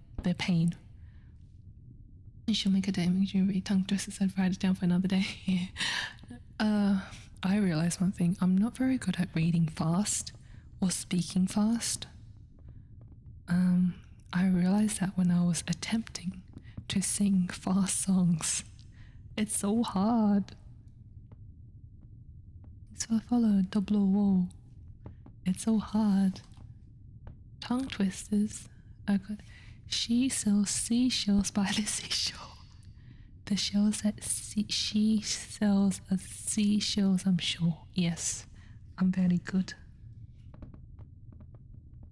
Speaker 1: You should make a day, make you read tongue twisters and write it down for another day. I realized one thing. I'm not very good at reading fast or speaking fast. I realized that when I was attempting to sing fast songs. It's so hard. So I followed the blue wall. It's so hard. Tongue twisters. I got. She sells seashells by the seashore. The shells that she sells are seashells, I'm sure. Yes, I'm very good.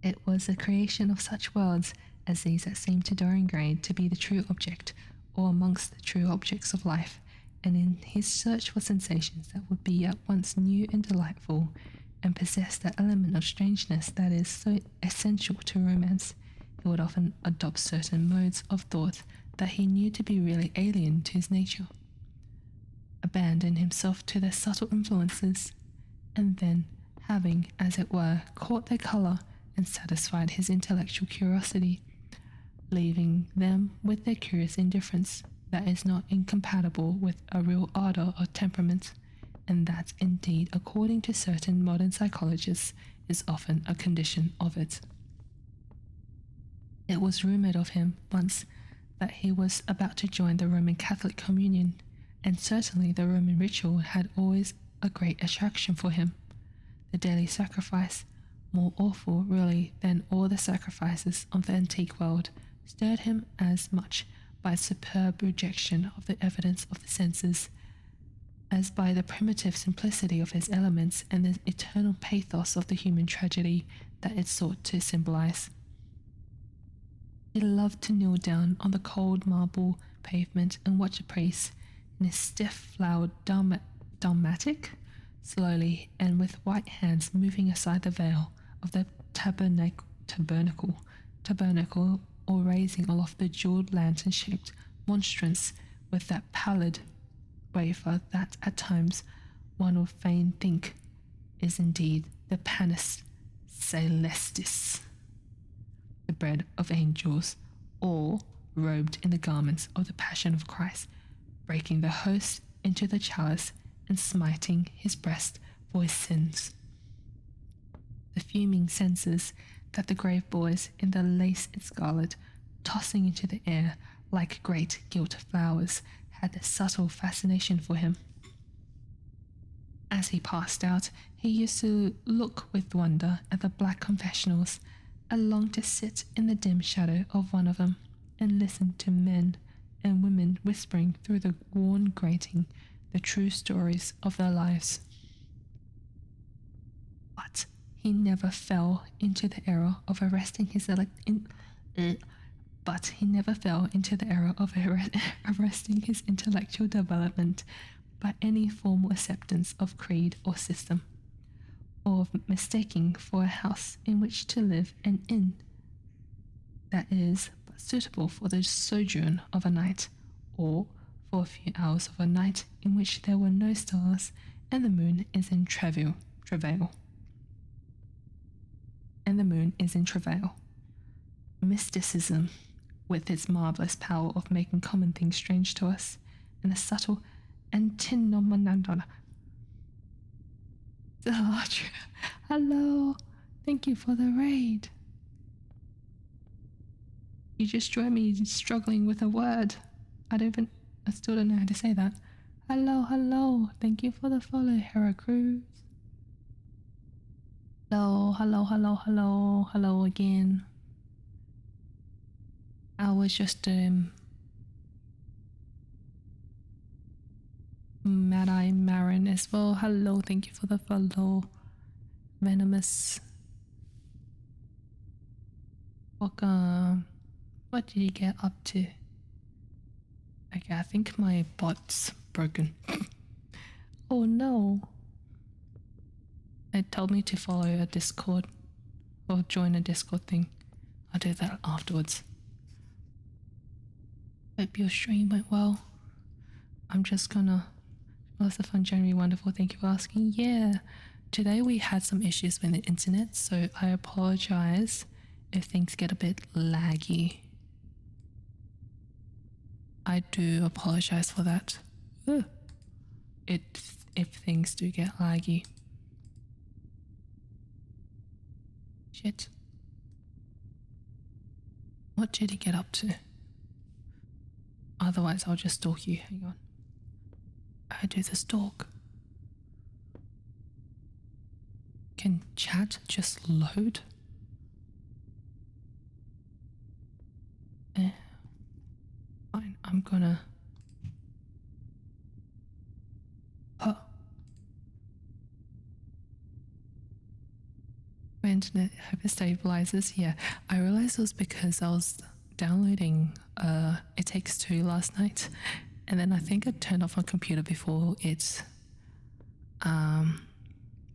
Speaker 1: It was the creation of such worlds as these that seemed to Dorian Gray to be the true object, or amongst the true objects of life, and in his search for sensations that would be at once new and delightful, and possess that element of strangeness that is so essential to romance, he would often adopt certain modes of thought that he knew to be really alien to his nature, abandon himself to their subtle influences, and then, having, as it were, caught their colour and satisfied his intellectual curiosity, leaving them with their curious indifference that is not incompatible with a real ardour of temperament, and that indeed, according to certain modern psychologists, is often a condition of it. It was rumoured of him once that he was about to join the Roman Catholic communion, and certainly the Roman ritual had always a great attraction for him. The daily sacrifice, more awful really than all the sacrifices of the antique world, stirred him as much by its superb rejection of the evidence of the senses as by the primitive simplicity of his elements and the eternal pathos of the human tragedy that it sought to symbolize. He loved to kneel down on the cold marble pavement and watch a priest in his stiff flowered dalmatic, slowly and with white hands moving aside the veil of the tabernacle, or raising aloft the jeweled lantern-shaped monstrance with that pallid wafer that at times one would fain think is indeed the panis celestis, the bread of angels, all robed in the garments of the passion of Christ, breaking the host into the chalice and smiting his breast for his sins. The fuming censers that the grave boys in the lace and scarlet, tossing into the air like great gilt flowers, had a subtle fascination for him. As he passed out, he used to look with wonder at the black confessionals, and longed to sit in the dim shadow of one of them and listen to men and women whispering through the worn grating the true stories of their lives. But he never fell into the error of arresting his intellectual development by any formal acceptance of creed or system, or of mistaking for a house in which to live an inn that is but suitable for the sojourn of a night, or for a few hours of a night in which there were no stars and the moon is in travail. Mysticism, with its marvellous power of making common things strange to us, and a subtle antinominal. Hello, thank you for the raid. You just joined me struggling with a word. I still don't know how to say that. Hello, thank you for the follow, Hera Cruz. Hello again. I was just Mad-Eye Marin as well. Hello, thank you for the follow. Venomous. Welcome. What did you get up to? Okay, I think my bot's broken. Oh no. It told me to follow a Discord or join a Discord thing. I'll do that afterwards. Hope your stream went well. I'm just gonna... Was a fun January, wonderful, thank you for asking. Yeah, today we had some issues with the internet, so I apologize if things get a bit laggy. I do apologize for that. If things do get laggy. Shit. What did he get up to? Otherwise, I'll just stalk you. Hang on. I do the stalk. Can chat just load? Fine, I'm gonna... Oh. My internet, hope it stabilizes. Yeah, I realized it was because I was downloading It Takes Two last night, and then I think I turned off my computer before it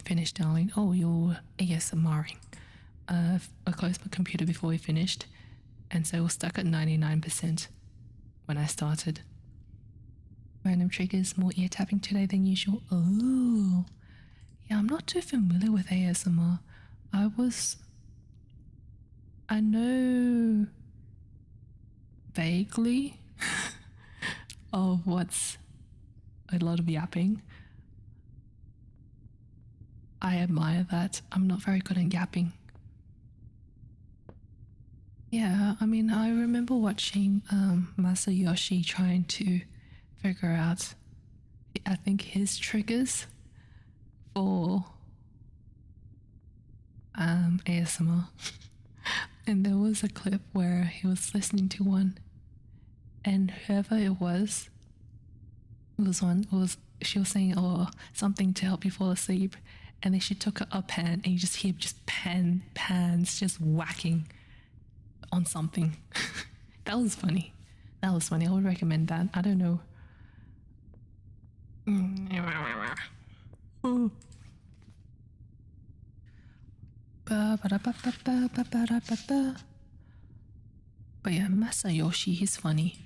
Speaker 1: finished downloading. Oh, you're ASMRing. I closed my computer before we finished, and so it was stuck at 99% when I started. Random triggers, more ear tapping today than usual. Oh, yeah, I'm not too familiar with ASMR. I know vaguely of what's a lot of yapping. I admire that. I'm not very good at yapping. Yeah, I mean, I remember watching Masayoshi trying to figure out, I think, his triggers for ASMR. And there was a clip where he was listening to one, and whoever it was she was saying, oh, something to help you fall asleep, and then she took a pan, and you just hear just pans just whacking on something. That was funny. I would recommend that. I don't know. But yeah, Masayoshi, he's funny.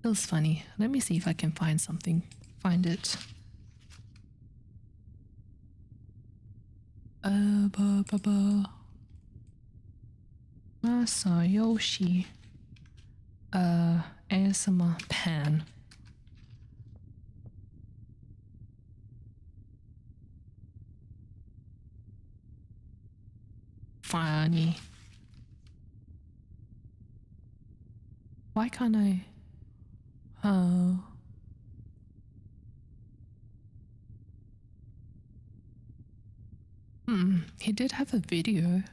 Speaker 1: It was funny. Let me see if I can find something. Find it. Masayoshi. ASMR pan. Funny. Why can't I? Oh. He did have a video.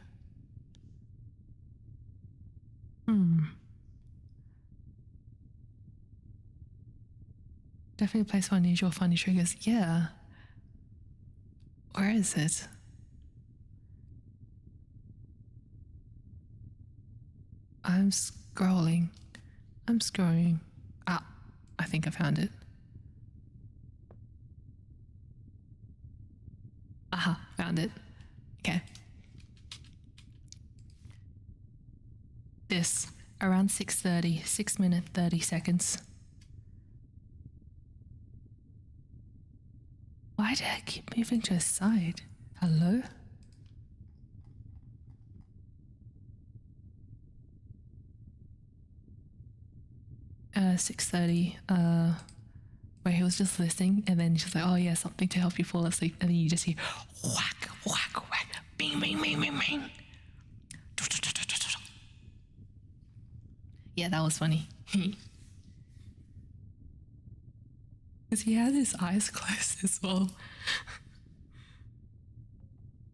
Speaker 1: Definitely place for unusual funny triggers. Yeah. Where is it? I'm scrolling. Ah, I think I found it. Aha, found it. Okay. This, around 6:30, 6 minutes 30 seconds. Why did I keep moving to the side? Hello? Uh, 6:30, where he was just listening, and then she's like, oh yeah, something to help you fall asleep, and then you just hear whack, whack, whack, bing, bing, bing, bing, bing. Yeah, that was funny. Because he had his eyes closed as well.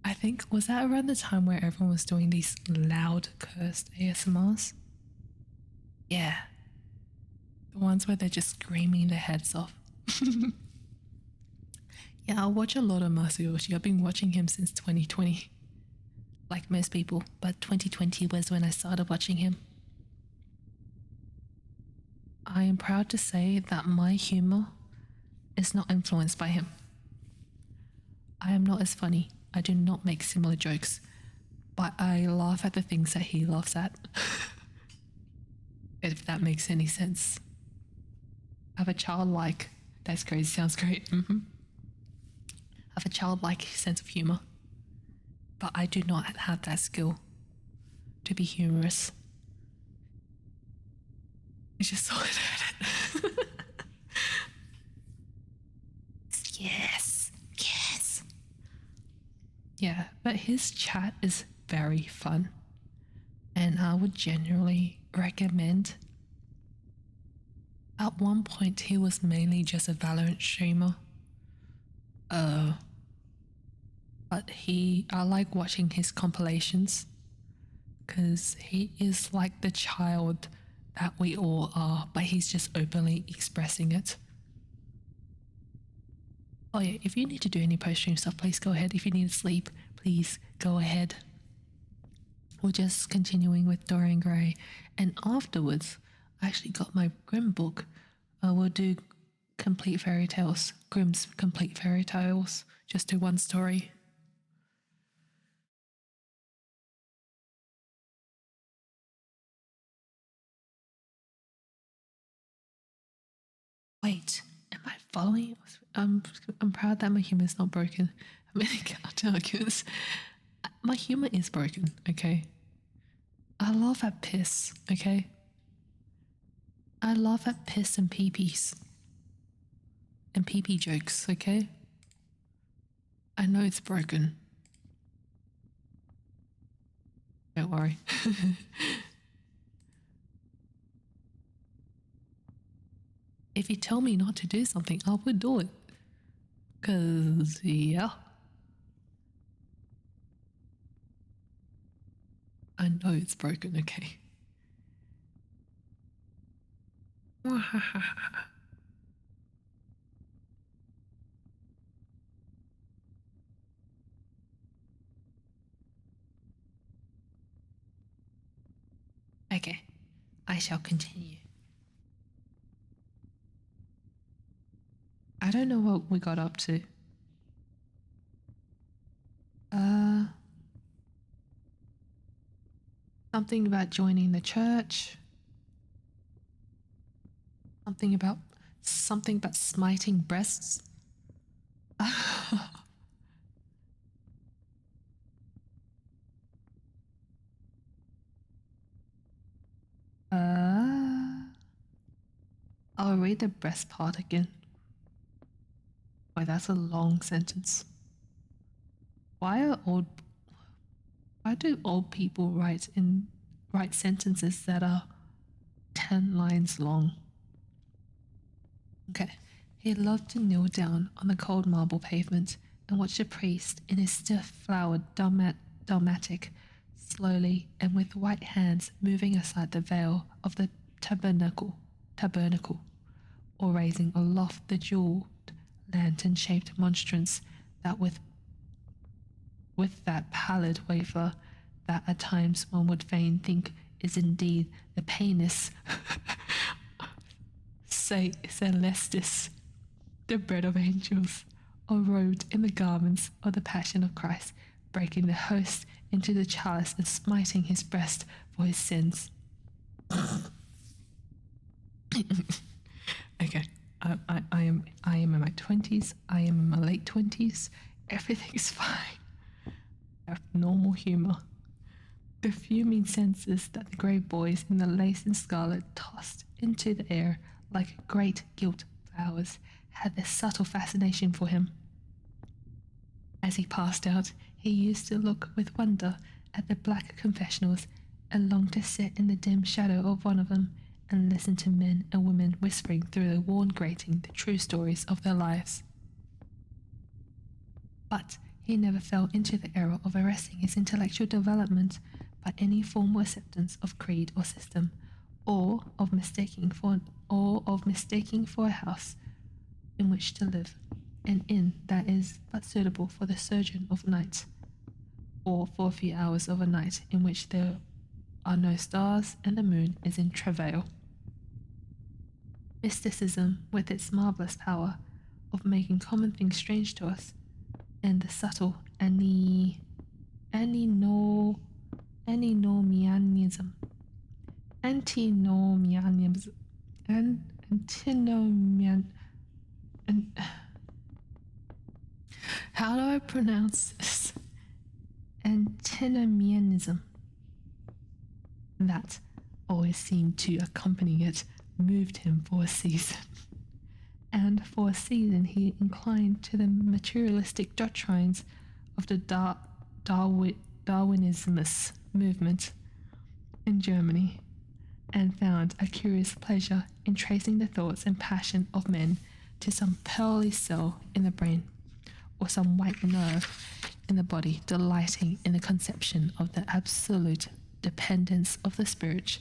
Speaker 1: I think, was that around the time where everyone was doing these loud cursed ASMRs? Yeah. The ones where they're just screaming their heads off. Yeah, I watch a lot of Masayoshi. I've been watching him since 2020. Like most people, but 2020 was when I started watching him. I am proud to say that my humor is not influenced by him. I am not as funny. I do not make similar jokes, but I laugh at the things that he laughs at. If that makes any sense. I have a childlike, that's crazy, sounds great. I have a childlike sense of humor, but I do not have that skill to be humorous. It's just so it. Yes. Yeah, but his chat is very fun, and I would generally recommend. At one point, he was mainly just a Valorant streamer. but I like watching his compilations because he is like the child that we all are, but he's just openly expressing it. Oh yeah, if you need to do any post-stream stuff, please go ahead. If you need to sleep, please go ahead. We're just continuing with Dorian Gray, and afterwards, I actually got my Grimm book. We'll do complete fairy tales, Grimm's complete fairy tales. Just do one story. Wait, am I following? I'm proud that my humor is not broken. I'm in arguments. My humor is broken, okay? I laugh at piss, okay? I laugh at piss and pee-pees. And pee-pee jokes, okay? I know it's broken. Don't worry. If you tell me not to do something, I would do it. 'Cause, yeah. I know it's broken, okay? Okay, I shall continue. I don't know what we got up to. Something about joining the church. Something about smiting breasts. I'll read the breast part again. Wait, that's a long sentence. Why do old people write sentences that are 10 lines long? Okay. He loved to kneel down on the cold marble pavement and watch the priest in his stiff-flowered dalmatic slowly and with white hands moving aside the veil of the tabernacle, or raising aloft the jeweled lantern-shaped monstrance that with that pallid wafer that at times one would fain think is indeed the Panis Celestis, the bread of angels, or robed in the garments of the Passion of Christ, breaking the host into the chalice and smiting his breast for his sins. Okay, I am in my 20s. I am in my late 20s. Everything's fine. I have normal humor. The fuming senses that the grey boys in the lace and scarlet tossed into the air like great gilt flowers had their subtle fascination for him. As he passed out, he used to look with wonder at the black confessionals and long to sit in the dim shadow of one of them and listen to men and women whispering through the worn grating the true stories of their lives. But he never fell into the error of arresting his intellectual development by any formal acceptance of creed or system, or of mistaking for a house in which to live, an inn that is but suitable for the sojourn of night, or for a few hours of a night in which there are no stars and the moon is in travail. Mysticism, with its marvellous power of making common things strange to us, and the subtle antinomianism how do I pronounce this? Antinomianism that always seemed to accompany it moved him for a season. And for a season he inclined to the materialistic doctrines of the Darwinismus movement in Germany, and found a curious pleasure in tracing the thoughts and passion of men to some pearly cell in the brain, or some white nerve in the body, delighting in the conception of the absolute dependence of the spirit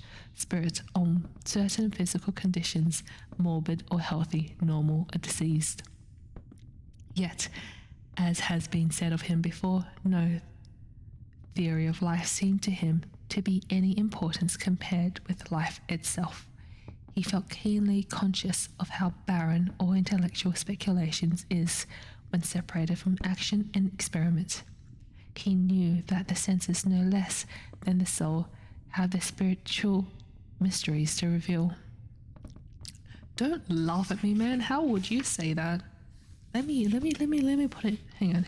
Speaker 1: on certain physical conditions, morbid or healthy, normal or diseased. Yet, as has been said of him before, no theory of life seemed to him to be any importance compared with life itself. He felt keenly conscious of how barren all intellectual speculations is when separated from action and experiment. He knew that the senses no less than the soul have the spiritual mysteries to reveal. Don't laugh at me, man. How would you say that? Let me put it. Hang on.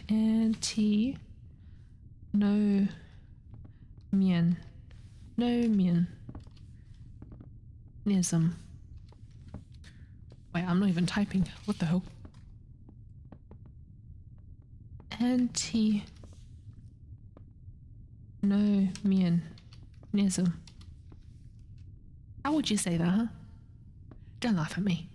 Speaker 1: Antinomianism. Wait, I'm not even typing. What the hell? Antinomianism. How would you say that, huh? Don't laugh at me.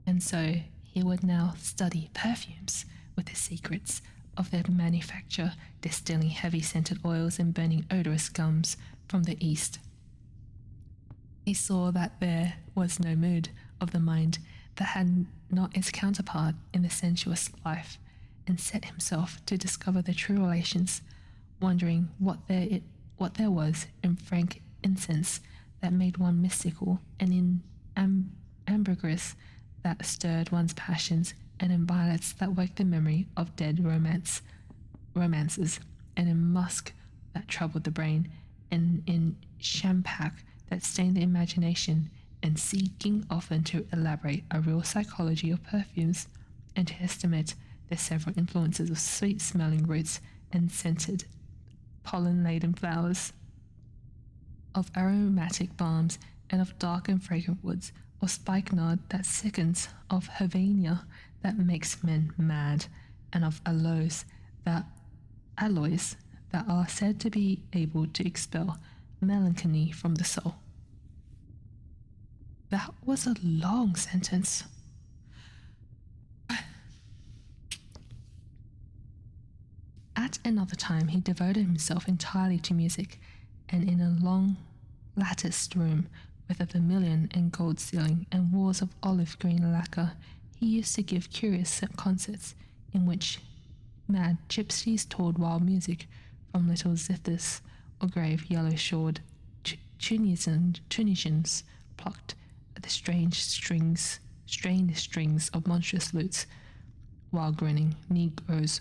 Speaker 1: And so he would now study perfumes with the secrets of their manufacture, distilling heavy scented oils and burning odorous gums from the east. He saw that there was no mood of the mind that had not its counterpart in the sensuous life, and set himself to discover the true relations, wondering what there was in frank incense that made one mystical, and in ambergris that stirred one's passions, and in violets that woke the memory of dead romances, and in musk that troubled the brain, and in champak that stained the imagination, and seeking often to elaborate a real psychology of perfumes, and to estimate the several influences of sweet-smelling roots and scented, pollen-laden flowers, of aromatic balms, and of dark and fragrant woods, of spikenard that sickens, of Havania that makes men mad, and of alloys that are said to be able to expel melancholy from the soul. That was a long sentence. At another time, he devoted himself entirely to music, and in a long latticed room with a vermilion and gold ceiling and walls of olive green lacquer, he used to give curious concerts in which mad gypsies told wild music from little zithers or grave yellow-shored Tunisians plucked at the strained strings of monstrous lutes, while grinning negroes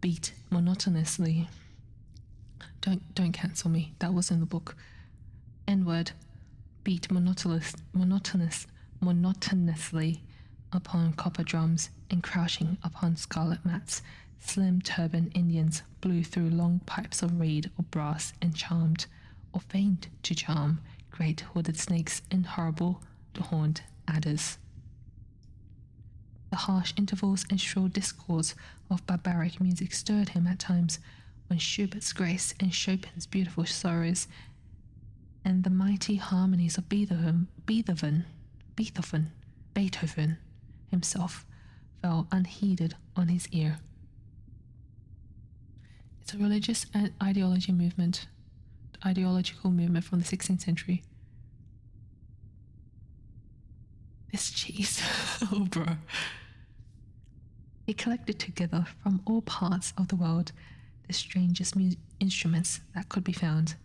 Speaker 1: beat monotonously. Don't cancel me. That was in the book. N-word. Beat monotonously upon copper drums, and crouching upon scarlet mats, slim turban Indians blew through long pipes of reed or brass and charmed, or feigned to charm, great hooded snakes and horrible horned adders. The harsh intervals and shrill discords of barbaric music stirred him at times, when Schubert's grace and Chopin's beautiful sorrows and the mighty harmonies of Beethoven himself fell unheeded on his ear. It's a religious and ideological movement from the 16th century. This cheese, oh bro. He collected together from all parts of the world the strangest instruments that could be found,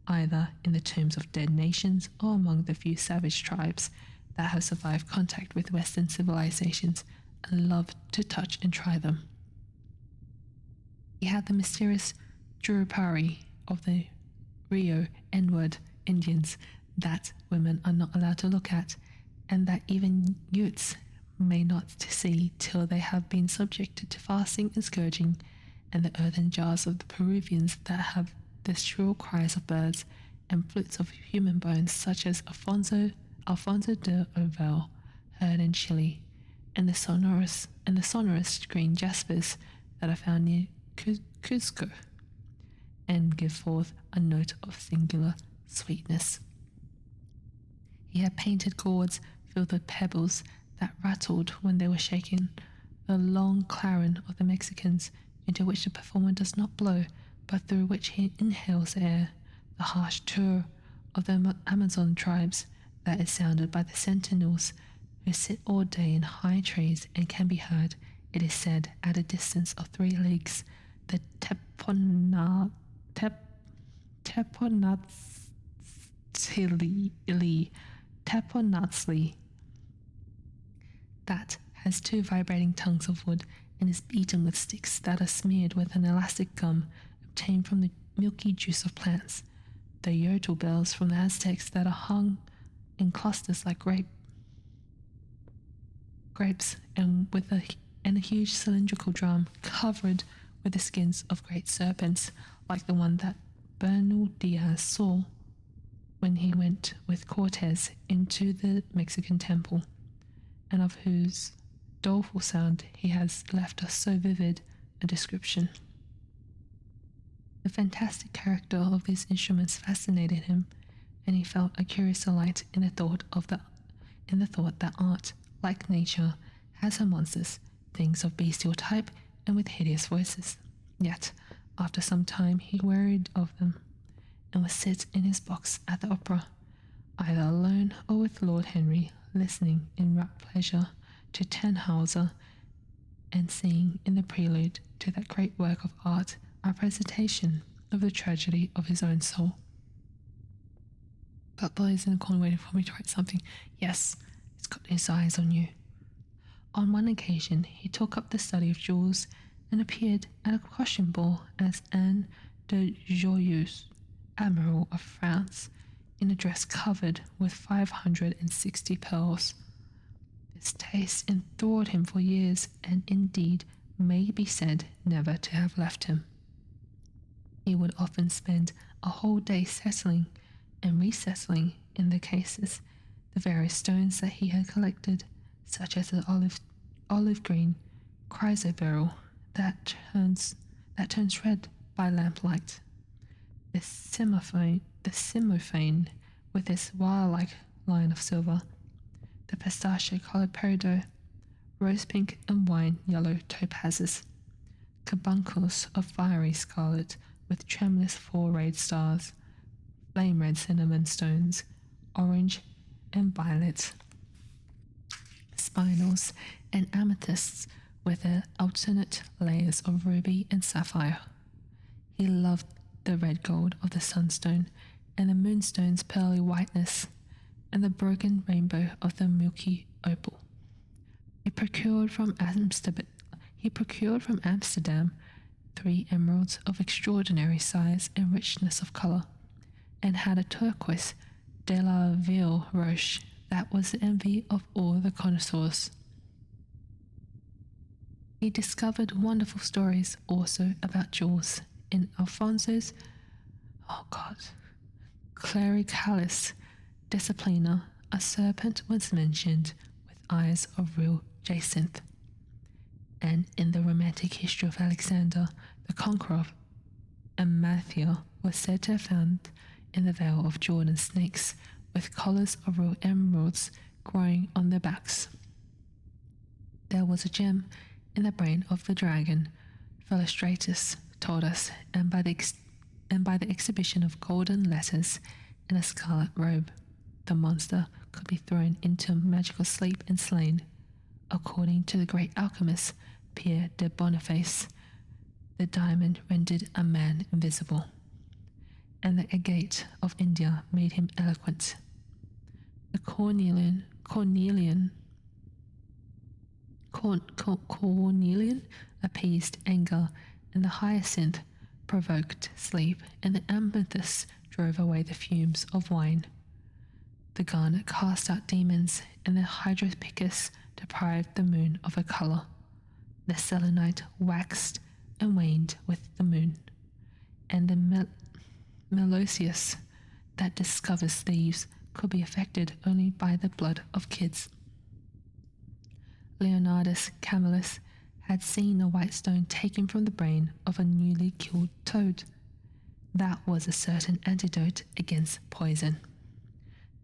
Speaker 1: either in the tombs of dead nations or among the few savage tribes that have survived contact with Western civilizations and loved to touch and try them. He had the mysterious Jurupari of the Rio N-word Indians that women are not allowed to look at, and that even youths may not see till they have been subjected to fasting and scourging, and the earthen jars of the Peruvians that have the shrill cries of birds and flutes of human bones, such as Alfonso de Ovel heard in Chile, and the sonorous green jaspers that are found near Cusco, and give forth a note of singular sweetness. He had painted gourds filled with pebbles that rattled when they were shaken, the long clarion of the Mexicans, into which the performer does not blow, but through which he inhales air, the harsh turr of the Amazon tribes that is sounded by the sentinels who sit all day in high trees and can be heard, it is said, at a distance of 3 leagues. The Teponatzli, that has 2 vibrating tongues of wood and is beaten with sticks that are smeared with an elastic gum obtained from the milky juice of plants. The yotl bells from the Aztecs that are hung in clusters like grapes and a huge cylindrical drum covered with the skins of great serpents, like the one that Bernal Diaz saw when he went with Cortez into the Mexican temple, and of whose doleful sound he has left us so vivid a description. The fantastic character of these instruments fascinated him, and he felt a curious delight in the thought that art, like nature, has her monsters, things of bestial type and with hideous voices. Yet, after some time, he wearied of them, and would sit in his box at the opera, either alone or with Lord Henry, listening in rapt pleasure to Tannhauser, and seeing in the prelude to that great work of art a presentation of the tragedy of his own soul. But Billy's in the corner waiting for me to write something. Yes, he's got his eyes on you. On one occasion, he took up the study of jewels and appeared at a costume ball as Anne de Joyeuse, Admiral of France, in a dress covered with 560 pearls. This taste enthralled him for years, and indeed may be said never to have left him. He would often spend a whole day settling and resettling in the cases the various stones that he had collected, such as the olive green chrysoberyl that turns red by lamplight, the cymophane with its wire-like line of silver, the pistachio-colored peridot, rose pink and wine yellow topazes, carbuncles of fiery scarlet with tremulous 4-rayed stars, flame red cinnamon stones, orange and violet spinels, and amethysts with their alternate layers of ruby and sapphire. He loved the red gold of the sunstone and the moonstone's pearly whiteness, and the broken rainbow of the milky opal. He procured from Amsterdam 3 emeralds of extraordinary size and richness of colour, and had a turquoise de la Ville Roche that was the envy of all the connoisseurs. He discovered wonderful stories also about jewels. In Alfonso's Clericalis Disciplina, a serpent was mentioned with eyes of real jacinth, and in the romantic history of Alexander, the conqueror of Amathia was said to have found in the Vale of Jordan snakes with collars of real emeralds growing on their backs. There was a gem in the brain of the dragon, Philostratus told us, and by the exhibition of golden letters in a scarlet robe, the monster could be thrown into magical sleep and slain. According to the great alchemist Pierre de Boniface, the diamond rendered a man invisible, and the agate of India made him eloquent. The cornelian appeased anger, and the hyacinth provoked sleep, and the amethyst drove away the fumes of wine. The garnet cast out demons, and the hydropicus deprived the moon of her colour. The selenite waxed and waned with the moon, and the meloceus that discovers thieves could be affected only by the blood of kids. Leonardus Camillus had seen a white stone taken from the brain of a newly killed toad. That was a certain antidote against poison.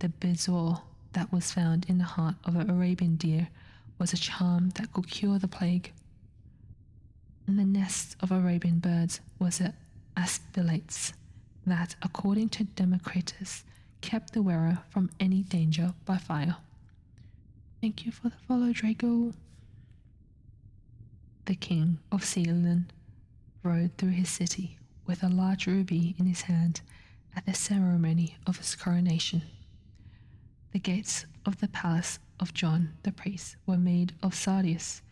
Speaker 1: The bezoar that was found in the heart of an Arabian deer was a charm that could cure the plague. And the nest of Arabian birds was an aspilates that, according to Democritus, kept the wearer from any danger by fire. Thank you for the follow, Draco. The king of Sealand rode through his city with a large ruby in his hand at the ceremony of his coronation. The gates of the palace of John the priest were made of sardius,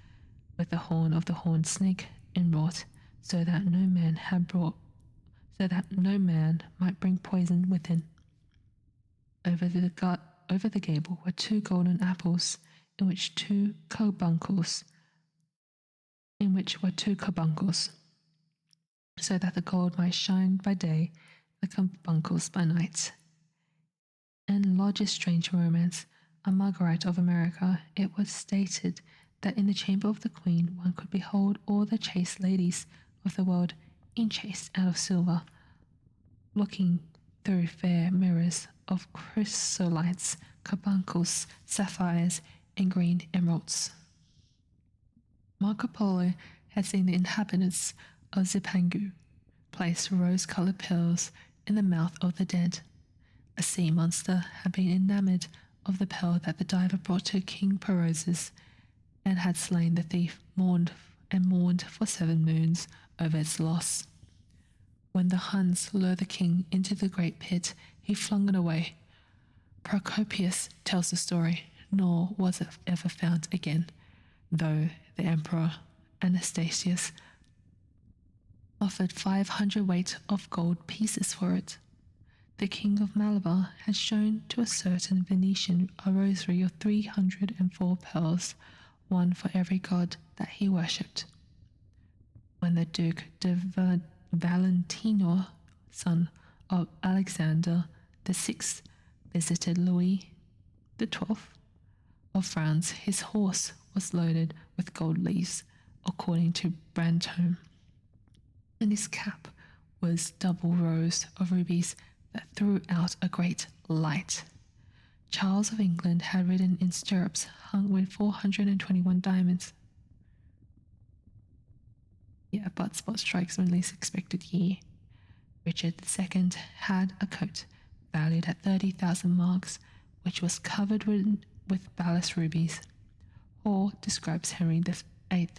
Speaker 1: with the horn of the horned snake inwrought, so that no man might bring poison within. Over the gable were 2 golden apples, in which were 2 carbuncles, so that the gold might shine by day, the carbuncles by night. In Lodge's strange romance, A Marguerite of America, it was stated that in the chamber of the queen one could behold all the chaste ladies of the world enchased out of silver, looking through fair mirrors of chrysolites, carbuncles, sapphires, and green emeralds. Marco Polo had seen the inhabitants of Zipangu place rose-coloured pearls in the mouth of the dead. A sea monster had been enamored of the pearl that the diver brought to King Perozes, and had slain the thief, mourned for 7 moons over its loss. When the Huns lured the king into the great pit, he flung it away. Procopius tells the story, nor was it ever found again, though the emperor Anastasius offered 500 weight of gold pieces for it. The king of Malabar had shown to a certain Venetian a rosary of 304 pearls, one for every god that he worshipped. When the Duke de Valentino, son of Alexander VI, visited Louis XII of France, his horse was loaded with gold leaves, according to Brantome, and his cap was double rows of rubies that threw out a great light. Charles of England had ridden in stirrups hung with 421 diamonds. Yeah, but spot strikes when least expected year. Richard II had a coat valued at 30,000 marks, which was covered with Balas rubies. Hall describes Henry VIII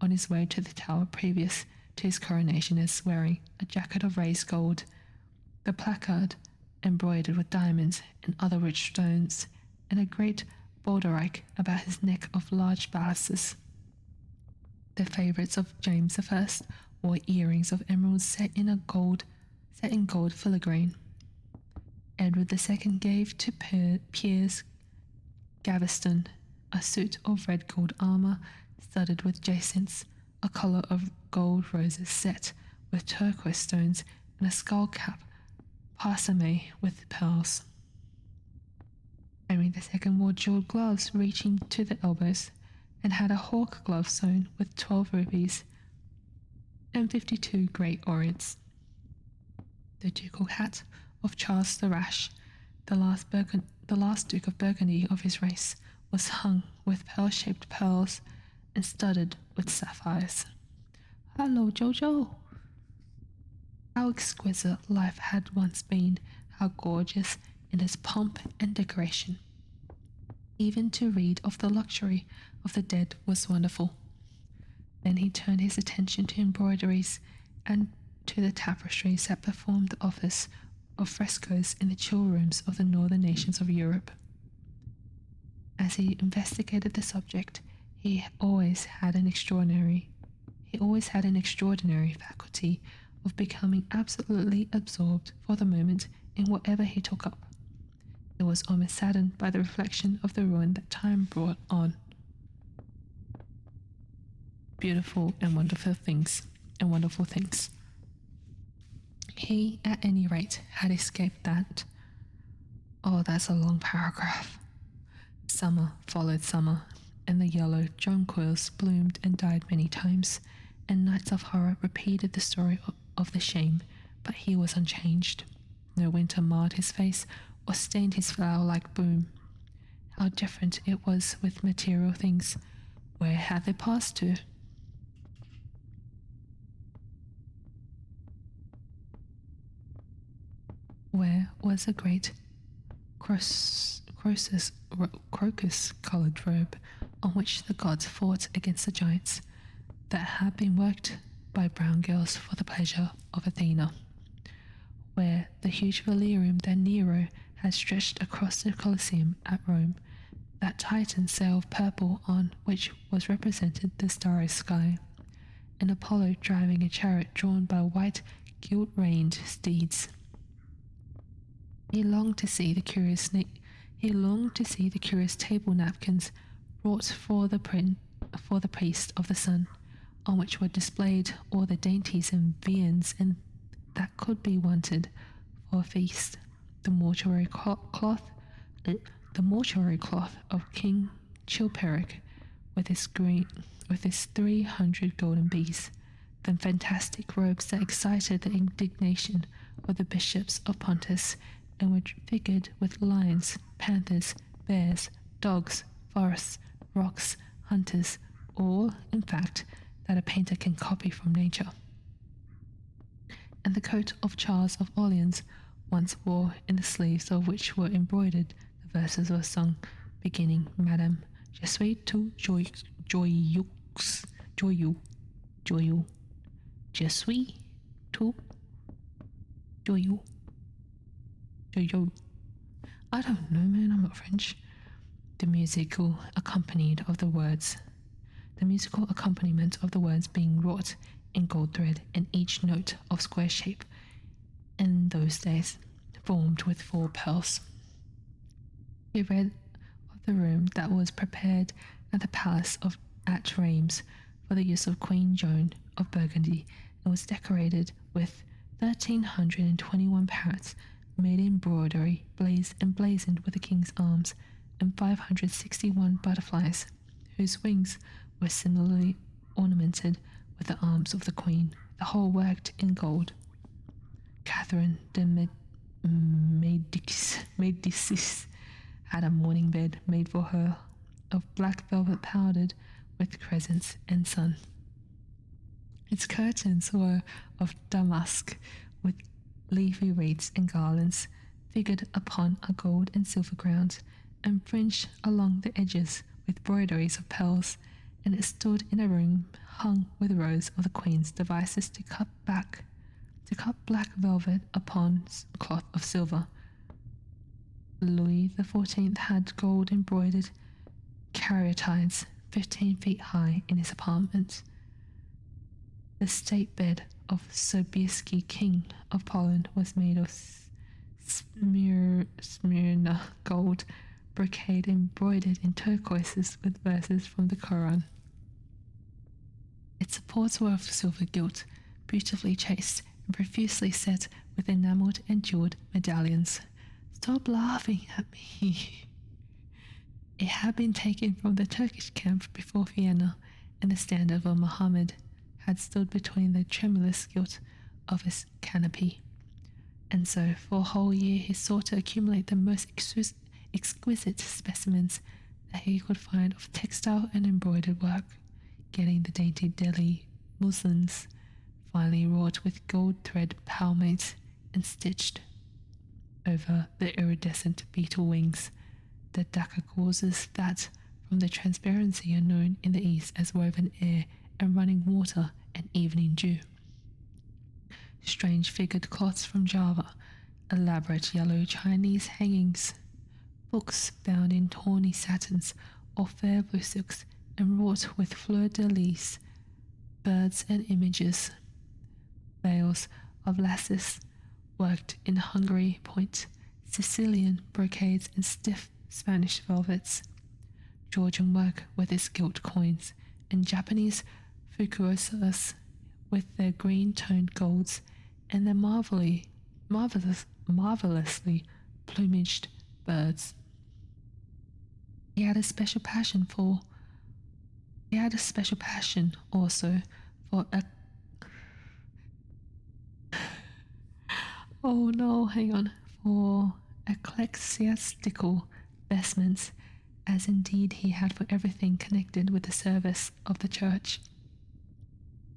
Speaker 1: on his way to the Tower previous to his coronation as wearing a jacket of raised gold, the placard embroidered with diamonds and other rich stones, and a great baldric about his neck of large balances. The favourites of James I wore earrings of emeralds set in gold filigrane. Edward II gave to Piers Gaveston a suit of red gold armour studded with jacinths, a collar of gold roses set with turquoise stones, and a skull cap parsemé with pearls. Henry II wore jewelled gloves reaching to the elbows, and had a hawk glove sewn with 12 rubies and 52 great orients. The ducal hat of Charles the Rash, the last Duke of Burgundy of his race, was hung with pearl-shaped pearls and studded with sapphires. Hello, Jojo! How exquisite life had once been, how gorgeous in its pomp and decoration. Even to read of the luxury of the dead was wonderful. Then he turned his attention to embroideries and to the tapestries that performed the office of frescoes in the chill rooms of the northern nations of Europe. As he investigated the subject, he always had an extraordinary faculty of becoming absolutely absorbed for the moment in whatever he took up. He was almost saddened by the reflection of the ruin that time brought on. Beautiful and wonderful things. He, at any rate, had escaped that. Oh, that's a long paragraph. Summer followed summer, and the yellow jonquils bloomed and died many times, and nights of horror repeated the story of the shame, but he was unchanged. No winter marred his face or stained his flower-like bloom. how different it was with material things. Where had they passed to? Where was a great crocus-coloured robe on which the gods fought against the giants that had been worked by brown girls for the pleasure of Athena? Where the huge velarium that Nero had stretched across the Colosseum at Rome, that Titan sail of purple on which was represented the starry sky, and Apollo driving a chariot drawn by white, gilt-reined steeds. He longed to see the curious table napkins brought for the priest of the sun, on which were displayed all the dainties and viands and that could be wanted for a feast. The mortuary cloth of King Chilperic, with its 300 golden bees, the fantastic robes that excited the indignation of the bishops of Pontus, and were figured with lions, panthers, bears, dogs, forests, rocks, hunters, all, in fact, that a painter can copy from nature. And the coat of Charles of Orleans once wore, in the sleeves of which were embroidered the verses of a song beginning, Madame, je suis tout joyeux, je suis tout joyeux. I don't know, man, I'm not French. The musical accompaniment of the words being wrought in gold thread, and each note of square shape in those days formed with 4 pearls. He read of the room that was prepared at the palace at Reims for the use of Queen Joan of Burgundy, and was decorated with 1,321 parrots made in embroidery, emblazoned with the king's arms, and 561 butterflies, whose wings were similarly ornamented with the arms of the queen, the whole worked in gold. Catherine de Medicis had a morning bed made for her of black velvet powdered with crescents and sun. Its curtains were of damask, with leafy wreaths and garlands figured upon a gold and silver ground, and fringed along the edges with broideries of pearls, and it stood in a room hung with rows of the queen's devices to cut black velvet upon cloth of silver. Louis XIV had gold embroidered caryatides 15 feet high in his apartment. The state bed of Sobieski, King of Poland, was made of Smyrna gold brocade embroidered in turquoises with verses from the Koran. Its supports were of silver gilt, beautifully chased, and profusely set with enamelled and jewelled medallions. Stop laughing at me. It had been taken from the Turkish camp before Vienna, and the standard of Muhammad had stood between the tremulous gilt of his canopy. And so, for a whole year, he sought to accumulate the most exquisite specimens that he could find of textile and embroidered work, getting the dainty Delhi muslins, finely wrought with gold thread palmates and stitched over the iridescent beetle wings, the Dhaka gauzes that, from the transparency, are known in the East as woven air and running water and evening dew. Strange figured cloths from Java, elaborate yellow Chinese hangings, books bound in tawny satins or fair blue silks and wrought with fleur-de-lis, birds and images, veils of lasses worked in Hungary point, Sicilian brocades and stiff Spanish velvets, Georgian work with its gilt coins, and Japanese fukuosas with their green-toned golds and their marvelously plumaged birds. He had a special passion also for for ecclesiastical vestments as indeed he had for everything connected with the service of the church.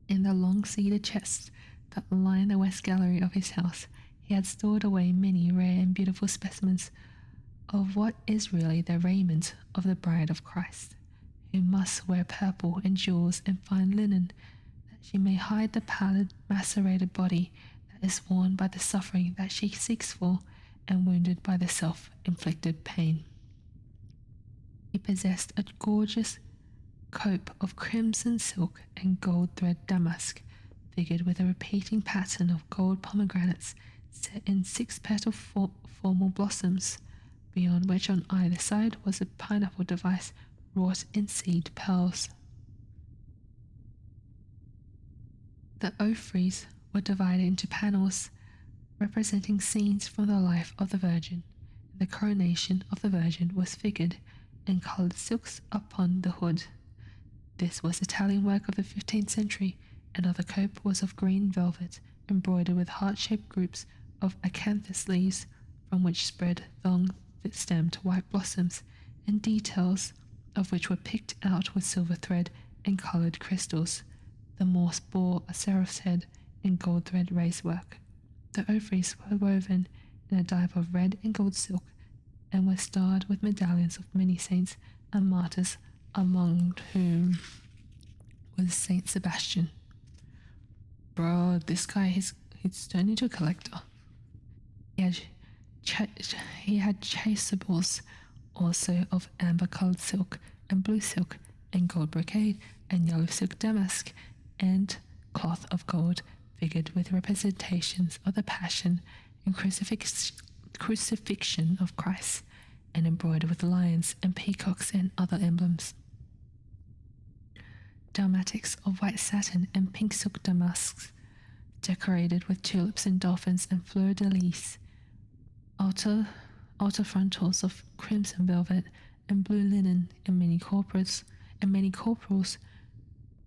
Speaker 1: In the long cedar chests that line the west gallery of his house, he had stored away many rare and beautiful specimens of what is really the raiment of the bride of Christ, who must wear purple and jewels and fine linen, that she may hide the pallid, macerated body that is worn by the suffering that she seeks for and wounded by the self-inflicted pain. He possessed a gorgeous cope of crimson silk and gold thread damask, figured with a repeating pattern of gold pomegranates set in six-petal formal blossoms, beyond which on either side was a pineapple device wrought in seed pearls. The orphreys were divided into panels representing scenes from the life of the Virgin. The coronation of the Virgin was figured in coloured silks upon the hood. This was Italian work of the 15th century, and the cope was of green velvet, embroidered with heart-shaped groups of acanthus leaves, from which spread long-stemmed white blossoms, and details of which were picked out with silver thread and coloured crystals. The morse bore a seraph's head in gold thread raised work. The orphreys were woven in a dye of red and gold silk, and were starred with medallions of many saints and martyrs, among whom was Saint Sebastian. Bro, this guy, he's turned into a collector. He had chasubles also of amber-coloured silk and blue silk and gold brocade and yellow silk damask and cloth of gold, figured with representations of the Passion and crucifixion of Christ, and embroidered with lions and peacocks and other emblems. Dalmatics of white satin and pink silk damasks, decorated with tulips and dolphins and fleur-de-lis, altar frontals of crimson velvet and blue linen, and many corporals,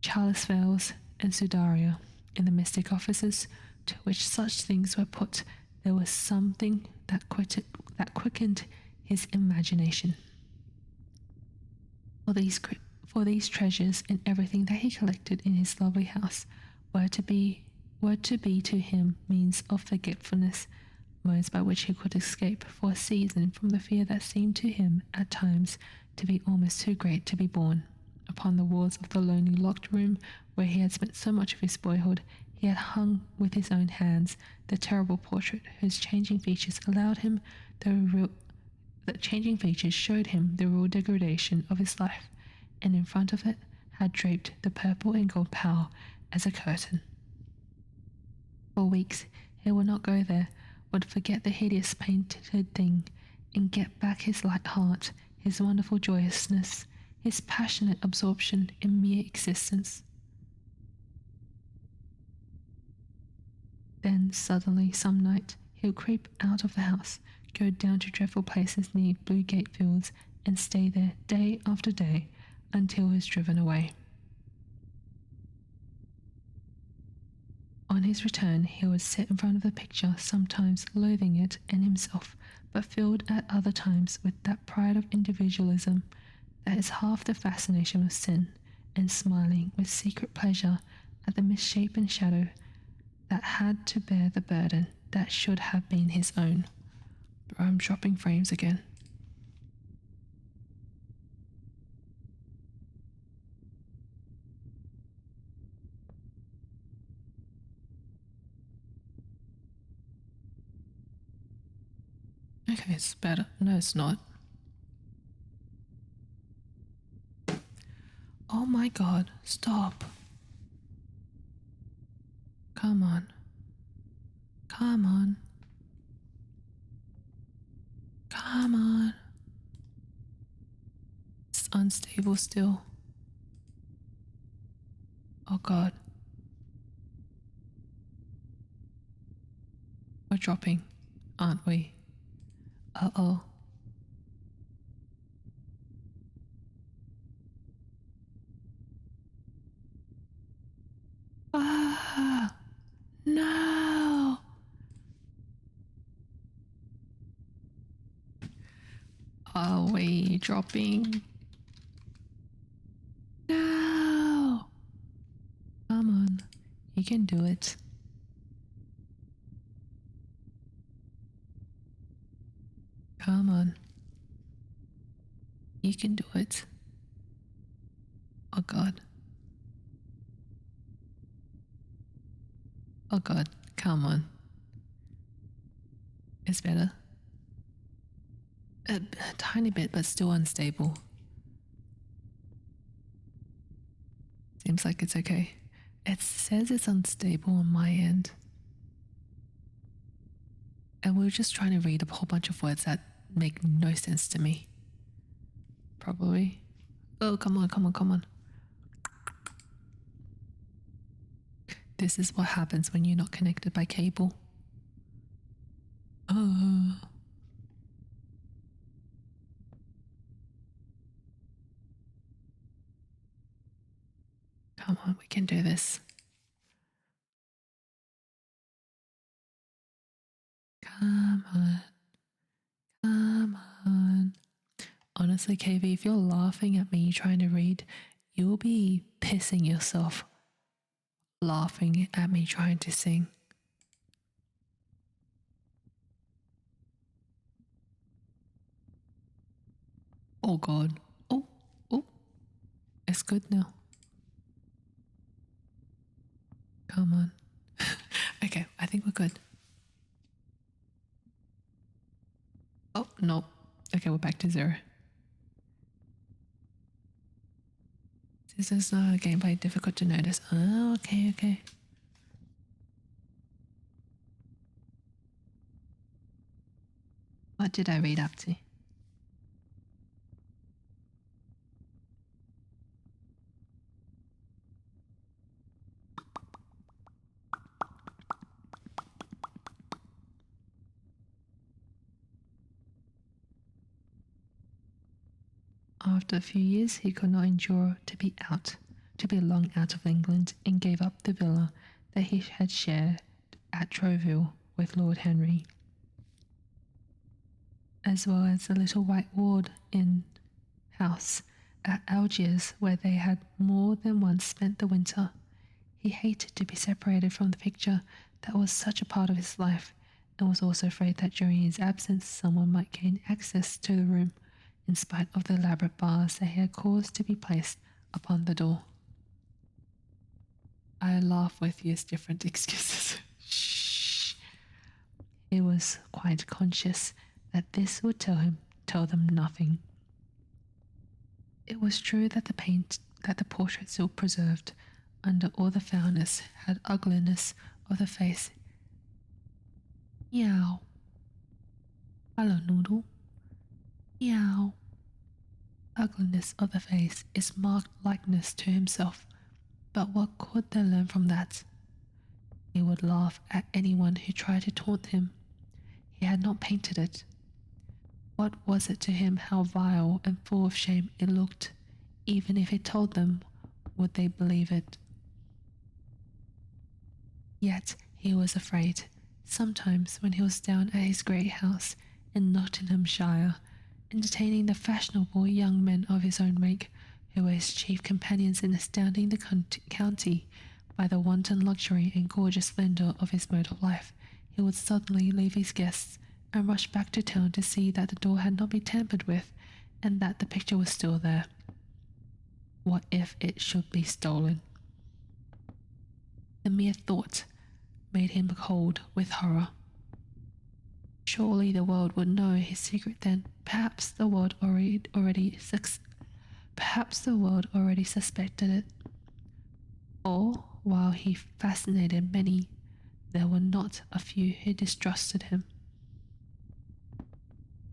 Speaker 1: chalice veils and sudaria. In the mystic offices to which such things were put, there was something that quickened his imagination. For these treasures and everything that he collected in his lovely house were to be to him means of forgetfulness, modes by which he could escape for a season from the fear that seemed to him at times to be almost too great to be borne. Upon the walls of the lonely locked room where he had spent so much of his boyhood, he had hung with his own hands the terrible portrait whose changing features showed him the real degradation of his life, and in front of it had draped the purple and gold pall as a curtain. For weeks he would not go there, would forget the hideous painted thing, and get back his light heart, his wonderful joyousness, his passionate absorption in mere existence. Then suddenly some night he'll creep out of the house, go down to dreadful places near Blue Gate Fields, and stay there day after day until he is driven away. On his return he would sit in front of the picture, sometimes loathing it and himself, but filled at other times with that pride of individualism that is half the fascination of sin, and smiling with secret pleasure at the misshapen shadow that had to bear the burden that should have been his own. Bro, I'm dropping frames again. Okay, it's better. No, it's not. Oh my god, stop. Come on. Come on. Come on. It's unstable still. Oh god. We're dropping, aren't we? Uh-oh. Ah! No! Are we dropping? No! Come on, you can do it. Come on. You can do it. Oh god. Oh god, come on. It's better. A tiny bit, but still unstable. Seems like it's okay. It says it's unstable on my end. And we were just trying to read a whole bunch of words that make no sense to me. Probably. Oh, come on, come on, come on. This is what happens when you're not connected by cable. Oh. Come on, we can do this. Come on. Come on. Honestly, KV, if you're laughing at me trying to read, you'll be pissing yourself laughing at me trying to sing. Oh god. Oh, oh. It's good now. Come on. Okay, I think we're good. Oh, no. Okay, we're back to 0. This is not a gameplay difficult to notice. Oh, okay, okay. What did I read up to? After a few years, he could not endure to be long out of England, and gave up the villa that he had shared at Trouville with Lord Henry, as well as the little white walled inn house at Algiers, where they had more than once spent the winter. He hated to be separated from the picture that was such a part of his life, and was also afraid that during his absence someone might gain access to the room, in spite of the elaborate bars that he had caused to be placed upon the door. I laugh with his different excuses. Shh. He was quite conscious that this would tell them nothing. It was true that the portrait still preserved, under all the foulness, had ugliness of the face. Meow. Hello, Noodle. Meow. Ugliness of the face is marked likeness to himself, but what could they learn from that? He would laugh at anyone who tried to taunt him. He had not painted it. What was it to him how vile and full of shame it looked? Even if he told them, would they believe it? Yet he was afraid. Sometimes when he was down at his great house in Nottinghamshire, entertaining the fashionable young men of his own rank, who were his chief companions in astounding the county by the wanton luxury and gorgeous splendour of his mode of life, he would suddenly leave his guests and rush back to town to see that the door had not been tampered with, and that the picture was still there. What if it should be stolen? The mere thought made him cold with horror. Surely the world would know his secret then. Perhaps the world already suspected it. Or, while he fascinated many, there were not a few who distrusted him.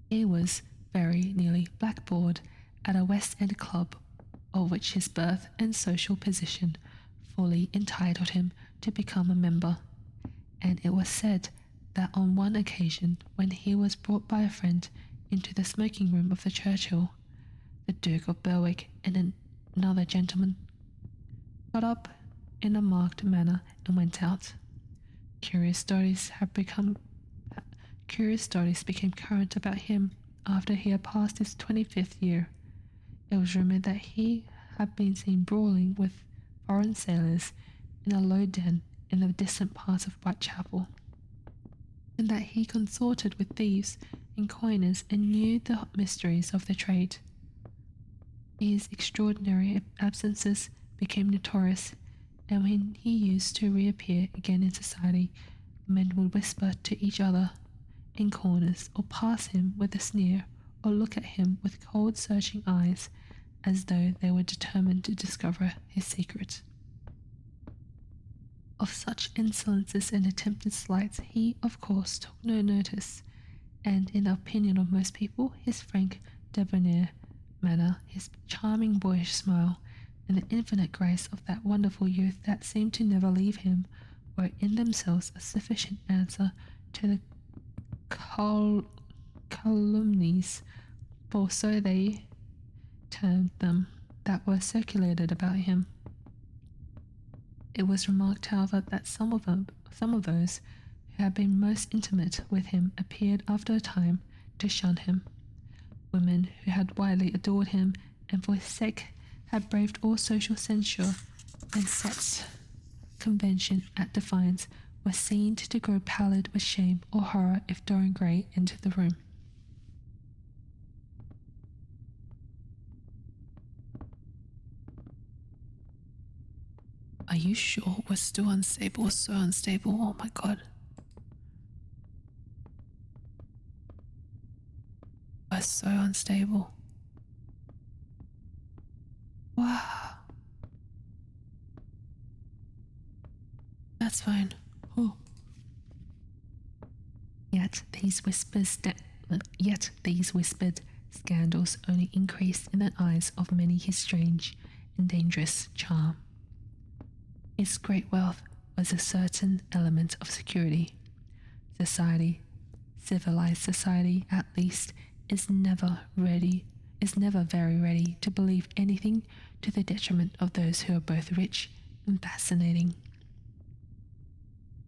Speaker 1: He was very nearly blackballed at a West End club, of which his birth and social position fully entitled him to become a member, and it was said that on one occasion, when he was brought by a friend into the smoking room of the Churchill, the Duke of Berwick and another gentleman got up in a marked manner and went out. Curious stories became current about him after he had passed his 25th year. It was rumoured that he had been seen brawling with foreign sailors in a low den in the distant part of Whitechapel, and that he consorted with thieves and coiners and knew the mysteries of the trade. His extraordinary absences became notorious, and when he used to reappear again in society, men would whisper to each other in corners, or pass him with a sneer, or look at him with cold searching eyes, as though they were determined to discover his secret. Of such insolences and attempted slights he, of course, took no notice, and in the opinion of most people, his frank, debonair manner, his charming boyish smile, and the infinite grace of that wonderful youth that seemed to never leave him, were in themselves a sufficient answer to the calumnies, for so they termed them, that were circulated about him. It was remarked, however, that some of those who had been most intimate with him appeared after a time to shun him. Women who had widely adored him, and for his sake had braved all social censure and set convention at defiance, were seen to grow pallid with shame or horror if Dorian Gray entered the room. Are you sure we're still unstable? So unstable. Oh my god. We're so unstable. Wow. That's fine. Oh. Yet these whispered scandals only increased in the eyes of many his strange and dangerous charm. Its great wealth was a certain element of security. Society, civilized society at least, is never very ready to believe anything to the detriment of those who are both rich and fascinating.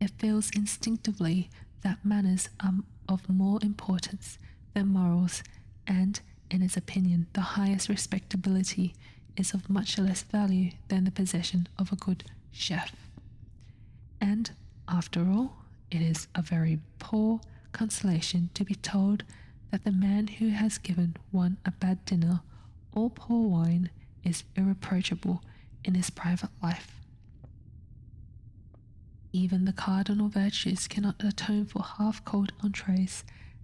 Speaker 1: It feels instinctively that manners are of more importance than morals, and, in its opinion, the highest respectability is of much less value than the possession of a good chef. And, after all, it is a very poor consolation to be told that the man who has given one a bad dinner or poor wine is irreproachable in his private life. Even the cardinal virtues cannot atone for half-cold entrees,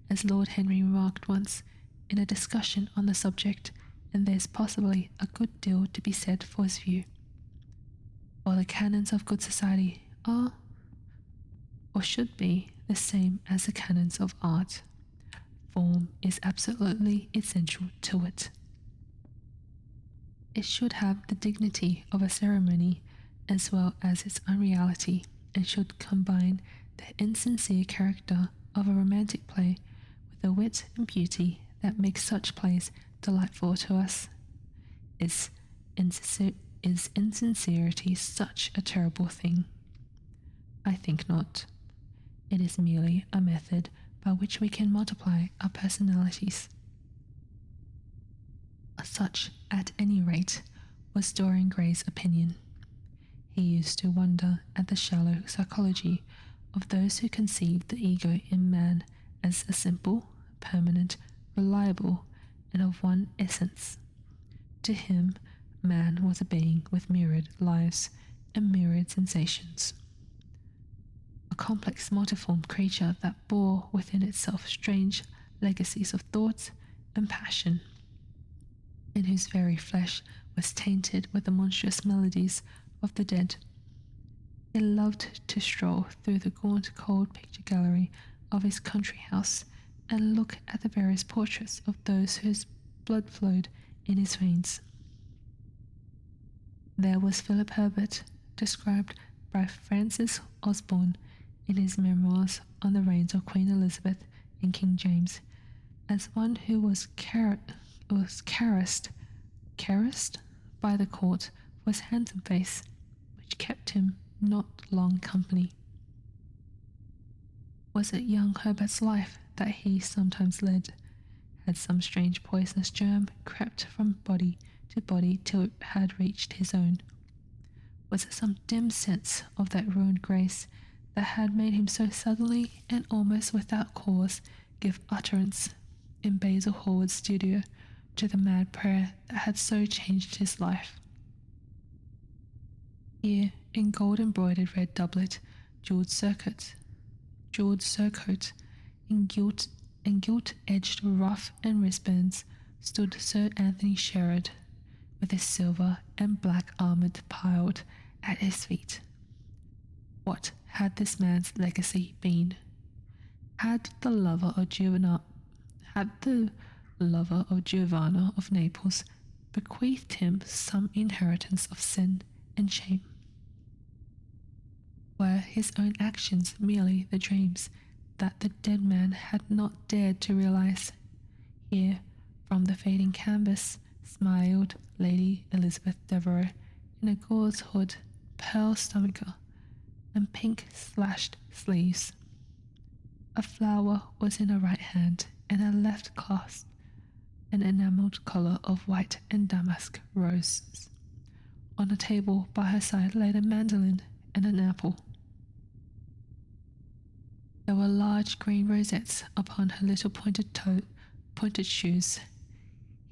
Speaker 1: as Lord Henry remarked once in a discussion on the subject, and there's possibly a good deal to be said for his view. While the canons of good society are, or should be, the same as the canons of art, form is absolutely essential to it. It should have the dignity of a ceremony as well as its unreality, and should combine the insincere character of a romantic play with the wit and beauty that makes such plays delightful to us. Is insincerity such a terrible thing? I think not. It is merely a method by which we can multiply our personalities. Such, at any rate, was Dorian Gray's opinion. He used to wonder at the shallow psychology of those who conceived the ego in man as a simple, permanent, reliable, and of one essence. To him, man was a being with myriad lives and myriad sensations, a complex multiform creature that bore within itself strange legacies of thought and passion, and whose very flesh was tainted with the monstrous melodies of the dead. He loved to stroll through the gaunt, cold picture gallery of his country house and look at the various portraits of those whose blood flowed in his veins. There was Philip Herbert, described by Francis Osborne in his memoirs on the reigns of Queen Elizabeth and King James, as one who was caressed by the court for his handsome face, which kept him not long company. Was it young Herbert's life that he sometimes led Had some strange poisonous germ crept from body to body till it had reached his own? Was it some dim sense of that ruined grace that had made him so suddenly and almost without cause give utterance in Basil Hallward's studio to the mad prayer that had so changed his life? Here, in gold-embroidered red doublet, jewelled surcoat, in gilt-edged ruff and wristbands, stood Sir Anthony Sherard, with his silver and black armour piled at his feet. What had this man's legacy been? Had the lover of Giovanna of Naples bequeathed him some inheritance of sin and shame? Were his own actions merely the dreams that the dead man had not dared to realize? Here, from the fading canvas, smiled Lady Elizabeth Devereux in a gauze hood, pearl stomacher, and pink-slashed sleeves. A flower was in her right hand, and her left clasped an enamelled collar of white and damask roses. On a table by her side lay a mandolin and an apple. There were large green rosettes upon her little pointed shoes.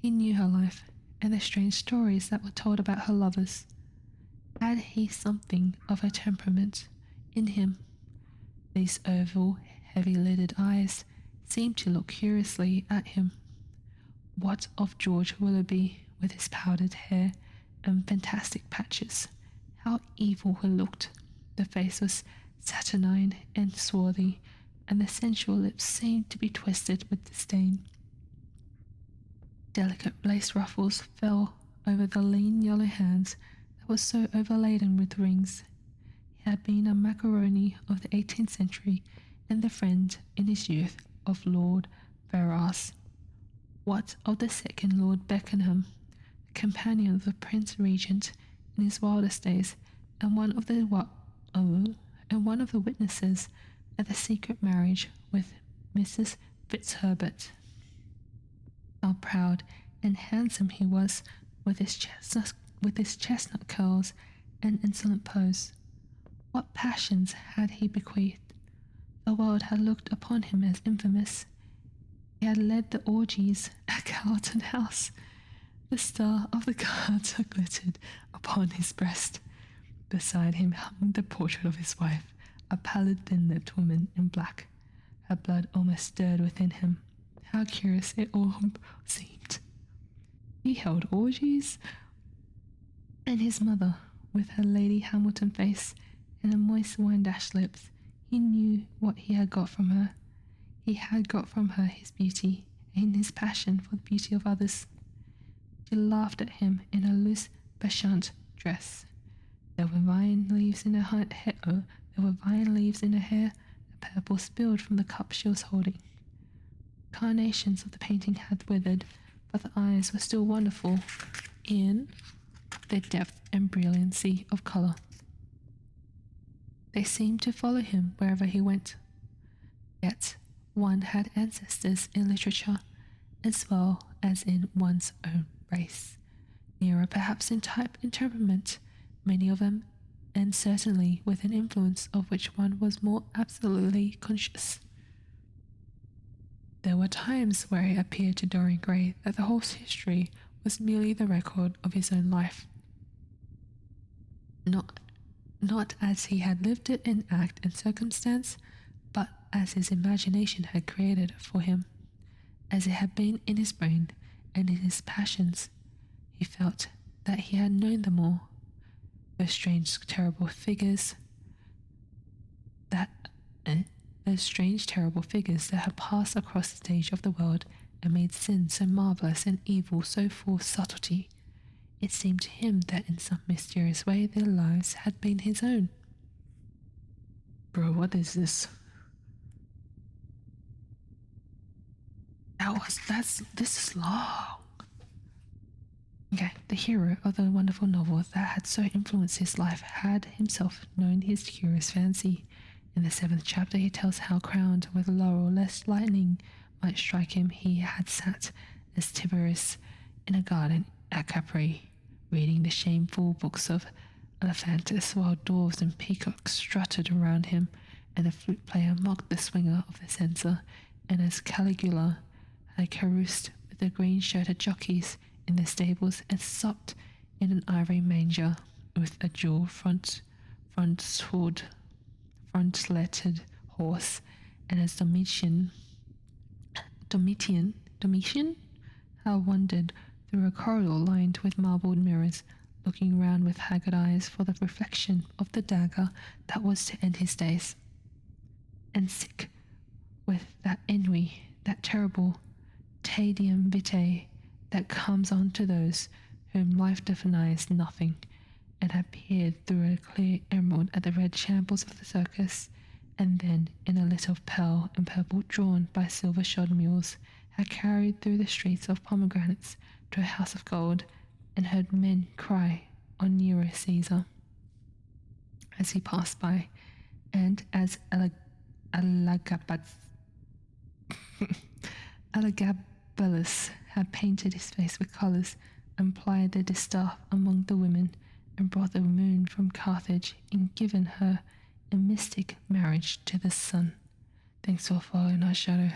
Speaker 1: He knew her life, and the strange stories that were told about her lovers. Had he something of her temperament in him? These oval, heavy-lidded eyes seemed to look curiously at him. What of George Willoughby, with his powdered hair and fantastic patches? How evil he looked! The face was saturnine and swarthy, and the sensual lips seemed to be twisted with disdain. Delicate lace ruffles fell over the lean yellow hands that were so overladen with rings. He had been a macaroni of the 18th century and the friend in his youth of Lord Ferrars. What of the second Lord Beckenham, the companion of the Prince Regent in his wildest days, and one of the witnesses at the secret marriage with Mrs. Fitzherbert? How proud and handsome he was, with his chestnut curls and insolent pose. What passions had he bequeathed? The world had looked upon him as infamous. He had led the orgies at Carlton House. The star of the Garter glittered upon his breast. Beside him hung the portrait of his wife, a pallid, thin-lipped woman in black. Her blood almost stirred within him. How curious it all seemed. He held orgies, and his mother, with her Lady Hamilton face and her moist wine-dashed lips, he knew what he had got from her. He had got from her his beauty and his passion for the beauty of others. She laughed at him in her loose bacchante dress. There were vine leaves in her hair, the purple spilled from the cup she was holding. Carnations of the painting had withered, but the eyes were still wonderful in their depth and brilliancy of colour. They seemed to follow him wherever he went. Yet one had ancestors in literature as well as in one's own race, nearer perhaps in type and temperament, many of them, and certainly with an influence of which one was more absolutely conscious. There were times where it appeared to Dorian Gray that the whole history was merely the record of his own life. Not as he had lived it in act and circumstance, but as his imagination had created it for him, as it had been in his brain and in his passions. He felt that he had known them all, those strange, terrible figures that had passed across the stage of the world and made sin so marvelous and evil so full of subtlety. It seemed to him that in some mysterious way their lives had been his own. Bro, what is this? This is long. Okay, the hero of the wonderful novel that had so influenced his life had himself known his curious fancy. In the 7th chapter he tells how, crowned with laurel lest lightning might strike him he had sat as Tiberius in a garden at Capri, reading the shameful books of Elephantis, while dwarves and peacocks strutted around him, and the flute player mocked the swinger of the censer, and as Caligula had caroused with the green-shirted jockeys in the stables and supped in an ivory manger with a jewel front-lettered horse, and as Domitian had wandered through a corridor lined with marbled mirrors, looking round with haggard eyes for the reflection of the dagger that was to end his days, and sick with that ennui, that terrible tedium vitae that comes on to those whom life denies nothing, and had peered through a clear emerald at the red shambles of the circus, and then, in a litter of pearl and purple drawn by silver-shod mules, had carried through the streets of pomegranates to a house of gold, and heard men cry on Nero Caesar as he passed by, and as Elagabalus had painted his face with colours, and plied the distaff among the women, and brought the moon from Carthage, and given her in mystic marriage to the sun. Thanks for following our shadow.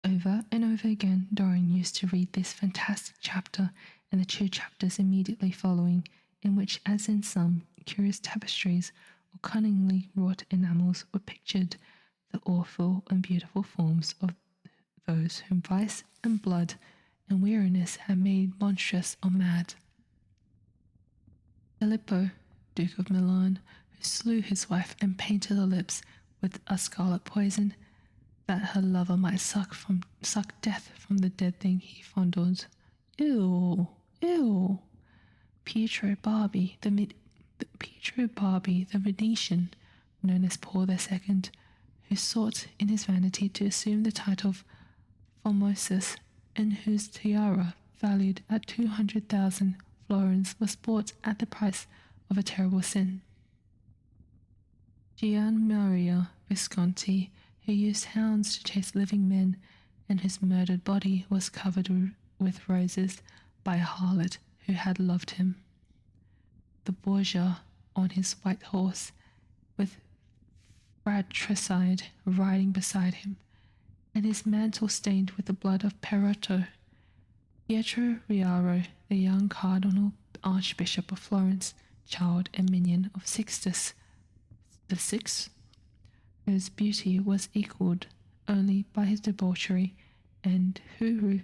Speaker 1: Over and over again, Dorian used to read this fantastic chapter and the 2 chapters immediately following, in which, as in some curious tapestries or cunningly wrought enamels, were pictured the awful and beautiful forms of those whom vice and blood and weariness had made monstrous or mad. Filippo, Duke of Milan, who slew his wife and painted her lips with a scarlet poison, that her lover might suck death from the dead thing he fondled. Ew, ew. Pietro Barbi, the Venetian, known as Paul II, who sought in his vanity to assume the title of Formosus, and whose tiara, valued at 200,000 florins, was bought at the price of a terrible sin. Gian Maria Visconti, who used hounds to chase living men, and whose murdered body was covered with roses by a harlot who had loved him. The Borgia on his white horse, with fratricide riding beside him, and his mantle stained with the blood of Perotto. Pietro Riaro, the young Cardinal Archbishop of Florence, child and minion of Sixtus VI, whose beauty was equalled only by his debauchery, and who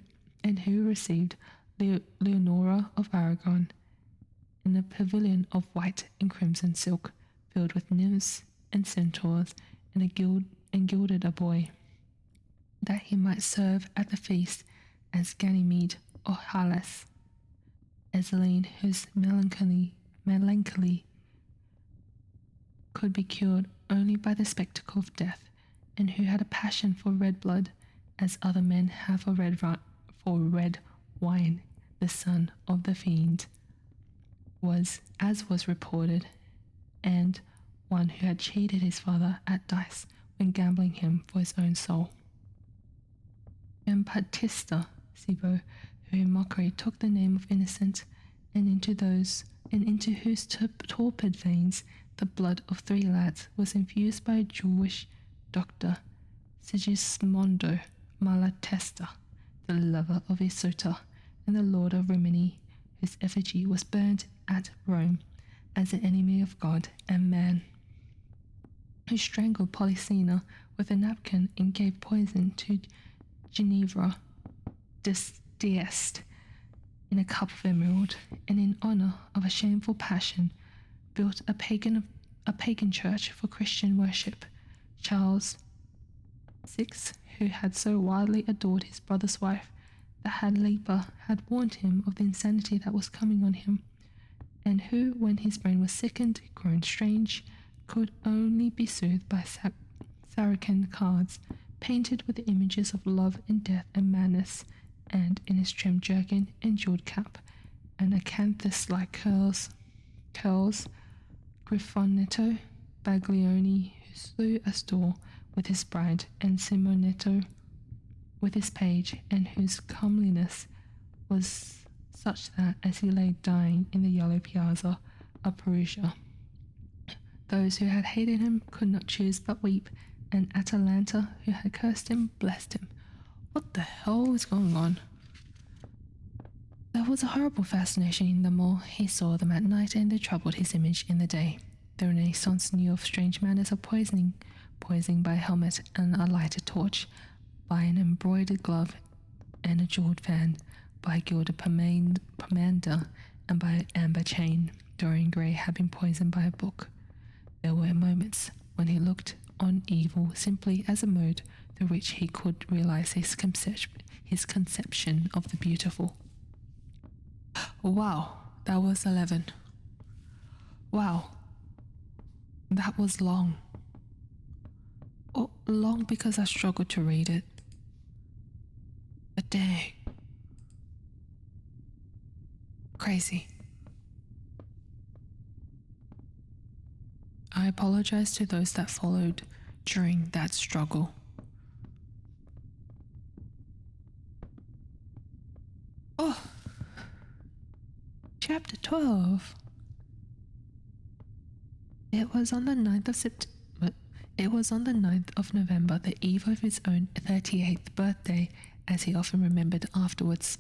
Speaker 1: received Leonora of Aragon in a pavilion of white and crimson silk, filled with nymphs and centaurs, and gilded a boy, that he might serve at the feast as Ganymede or Hylas. Ezeline, whose melancholy could be cured only by the spectacle of death, and who had a passion for red blood, as other men have for red wine, the son of the fiend, was, as was reported, and one who had cheated his father at dice when gambling him for his own soul. And Battista Cibo, who in mockery took the name of innocent, and into whose torpid veins the blood of 3 lads was infused by a Jewish doctor, Sigismondo Malatesta, the lover of Isotta, and the lord of Rimini, whose effigy was burned at Rome as an enemy of God and man, who strangled Polysena with a napkin and gave poison to Ginevra d'Este in a cup of emerald, and in honour of a shameful passion built a pagan church for Christian worship. Charles VI, who had so wildly adored his brother's wife that Lipa had warned him of the insanity that was coming on him, and who, when his brain was sickened, grown strange, could only be soothed by Saracen cards, painted with the images of love and death and madness, and in his trim jerkin and jewelled cap, and acanthus-like curls, Griffonetto Baglioni, who slew Astor with his bride, and Simonetto with his page, and whose comeliness was such that, as he lay dying in the yellow piazza of Perugia, those who had hated him could not choose but weep, and Atalanta, who had cursed him, blessed him. What the hell was going on? There was a horrible fascination in them all. He saw them at night, and they troubled his image in the day. The Renaissance knew of strange manners of poisoning by a helmet and a lighted torch, by an embroidered glove and a jeweled fan, by a gilded pomander, and by an amber chain. Dorian Gray had been poisoned by a book. There were moments when he looked on evil simply as a mode through which he could realize his conception of the beautiful. Wow, that was 11. Wow, that was long. Oh, long because I struggled to read it. But dang. Crazy. I apologize to those that followed during that struggle. Oh! Chapter 12. It was on the 9th of September. It was on the 9th of November, the eve of his own 38th birthday, as he often remembered afterwards.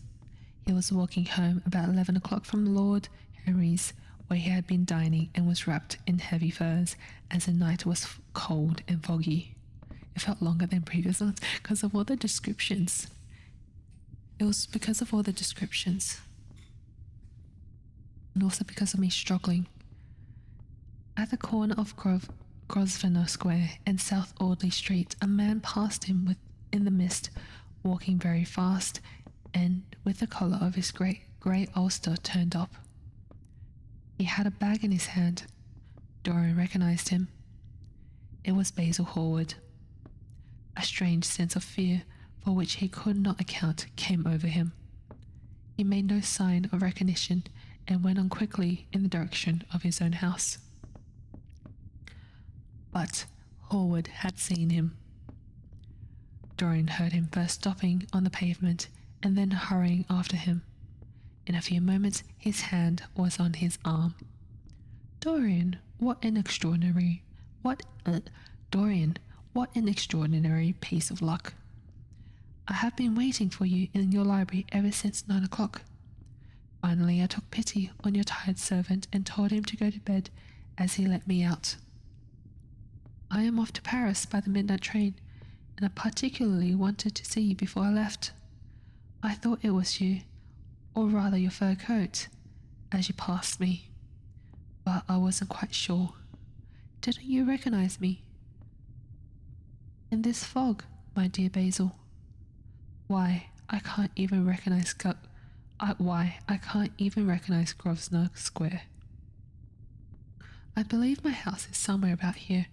Speaker 1: He was walking home about 11 o'clock from Lord Henry's, where he had been dining, and was wrapped in heavy furs, as the night was cold and foggy. It felt longer than previous ones because of all the descriptions. It was because of all the descriptions. And also because of me struggling. At the corner of Grosvenor Square and South Audley Street, a man passed him in the mist, walking very fast, and with the collar of his grey ulster turned up. He had a bag in his hand. Dorian recognized him. It was Basil Hallward. A strange sense of fear, for which he could not account, came over him. He made no sign of recognition and went on quickly in the direction of his own house. But Hallward had seen him. Dorian heard him first stopping on the pavement and then hurrying after him. In a few moments, his hand was on his arm. Dorian, what an extraordinary piece of luck. I have been waiting for you in your library ever since 9 o'clock. Finally, I took pity on your tired servant and told him to go to bed as he let me out. I am off to Paris by the midnight train, and I particularly wanted to see you before I left. I thought it was you, or rather your fur coat, as you passed me, but I wasn't quite sure. Didn't you recognize me? In this fog, my dear Basil. Why, I can't even recognize Grosvenor Square. I believe my house is somewhere about here,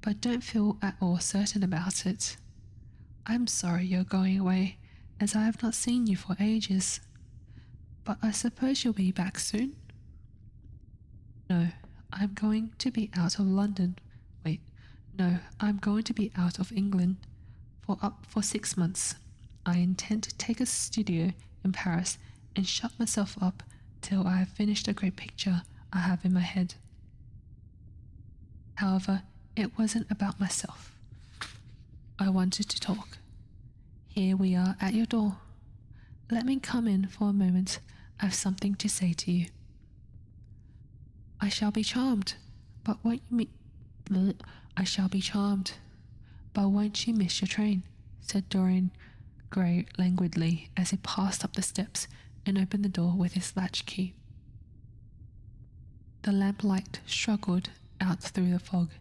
Speaker 1: but don't feel at all certain about it. I'm sorry you're going away, as I have not seen you for ages. But I suppose you'll be back soon? No, I'm going to be out of London. I'm going to be out of England for 6 months. I intend to take a studio in Paris and shut myself up till I have finished a great picture I have in my head. However, it wasn't about myself. I wanted to talk. Here we are at your door. Let me come in for a moment. I have something to say to you. I shall be charmed, but won't you miss your train? Said Dorian Gray languidly as he passed up the steps and opened the door with his latchkey. The lamplight struggled out through the fog,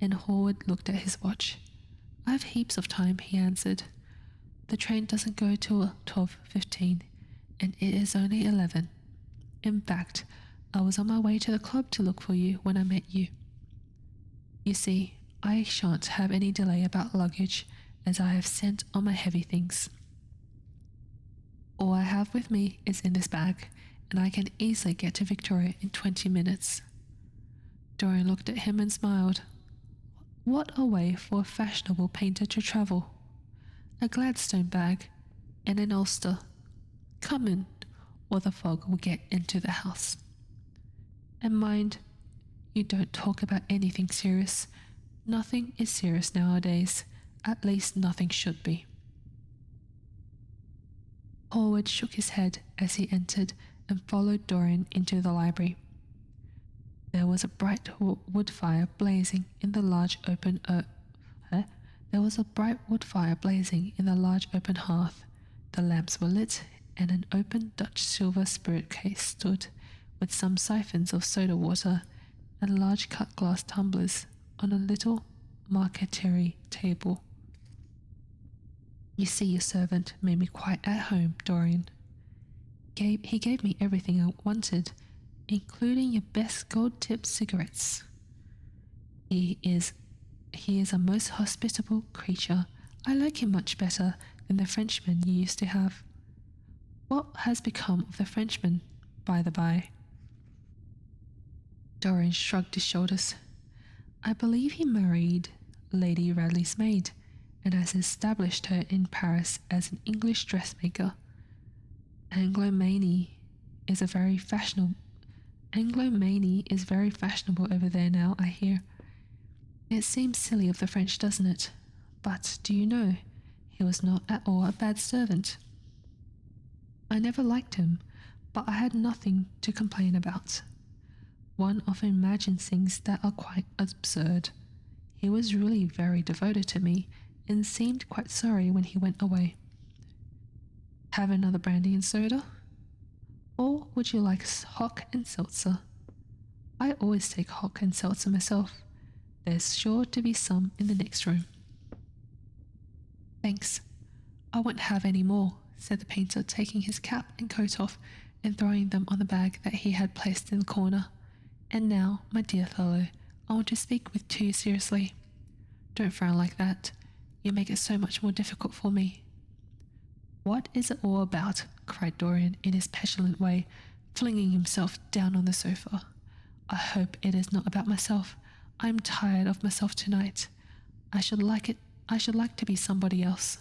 Speaker 1: and Hallward looked at his watch. I have heaps of time, he answered. The train doesn't go till 12:15, and it is only 11. In fact, I was on my way to the club to look for you when I met you. You see, I shan't have any delay about luggage, as I have sent on my heavy things. All I have with me is in this bag, and I can easily get to Victoria in 20 minutes. Dorian looked at him and smiled. What a way for a fashionable painter to travel. A Gladstone bag and an ulster. Come in, or the fog will get into the house. And mind, you don't talk about anything serious. Nothing is serious nowadays. At least nothing should be. Hallward shook his head as he entered and followed Dorian into the library. There was a bright wood fire blazing in the large open hearth. The lamps were lit, and an open Dutch silver spirit case stood, with some siphons of soda water and large cut glass tumblers on a little marqueterie table. You see, your servant made me quite at home, Dorian. He gave me everything I wanted, including your best gold-tipped cigarettes. He is a most hospitable creature. I like him much better than the Frenchman you used to have. What has become of the Frenchman, by the by? Dorian shrugged his shoulders. I believe he married Lady Radley's maid, and has established her in Paris as an English dressmaker. Anglomanie is very fashionable over there now, I hear. It seems silly of the French, doesn't it? But do you know, he was not at all a bad servant. I never liked him, but I had nothing to complain about. One often imagines things that are quite absurd. He was really very devoted to me, and seemed quite sorry when he went away. Have another brandy and soda? Or would you like hock and seltzer? I always take hock and seltzer myself. There's sure to be some in the next room. Thanks. I won't have any more, said the painter, taking his cap and coat off and throwing them on the bag that he had placed in the corner. And now, my dear fellow, I want to speak with you seriously. Don't frown like that. You make it so much more difficult for me. What is it all about? Cried Dorian in his petulant way, flinging himself down on the sofa. I hope it is not about myself. I am tired of myself tonight. I should like to be somebody else.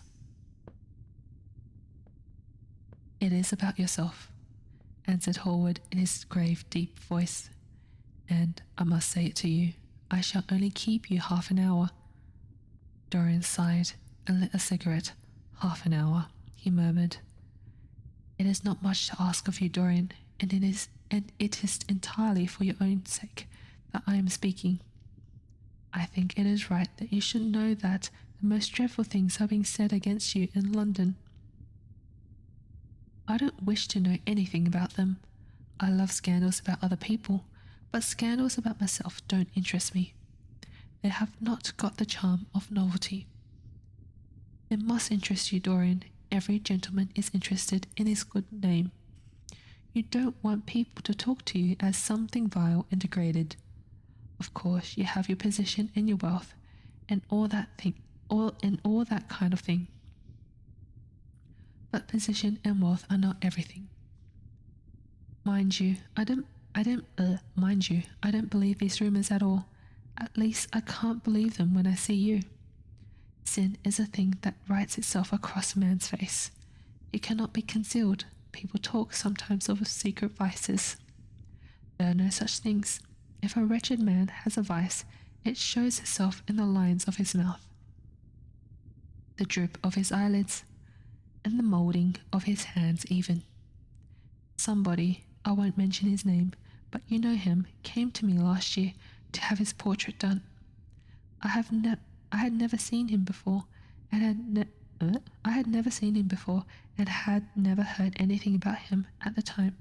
Speaker 1: It is about yourself, answered Hallward in his grave, deep voice. And I must say it to you, I shall only keep you half an hour. Dorian sighed and lit a cigarette. Half an hour, he murmured. It is not much to ask of you, Dorian, and it is entirely for your own sake that I am speaking. I think it is right that you should know that the most dreadful things are being said against you in London. I don't wish to know anything about them. I love scandals about other people, but scandals about myself don't interest me. They have not got the charm of novelty. It must interest you, Dorian. Every gentleman is interested in his good name. You don't want people to talk to you as something vile and degraded. Of course, you have your position and your wealth, and all that kind of thing. But position and wealth are not everything. Mind you, I don't believe these rumors at all. At least I can't believe them when I see you. Sin is a thing that writes itself across a man's face. It cannot be concealed. People talk sometimes of secret vices. There are no such things. If a wretched man has a vice, it shows itself in the lines of his mouth, the droop of his eyelids, and the moulding of his hands even. Somebody, I won't mention his name, but you know him, came to me last year to have his portrait done. I had never seen him before, and had never heard anything about him at the time,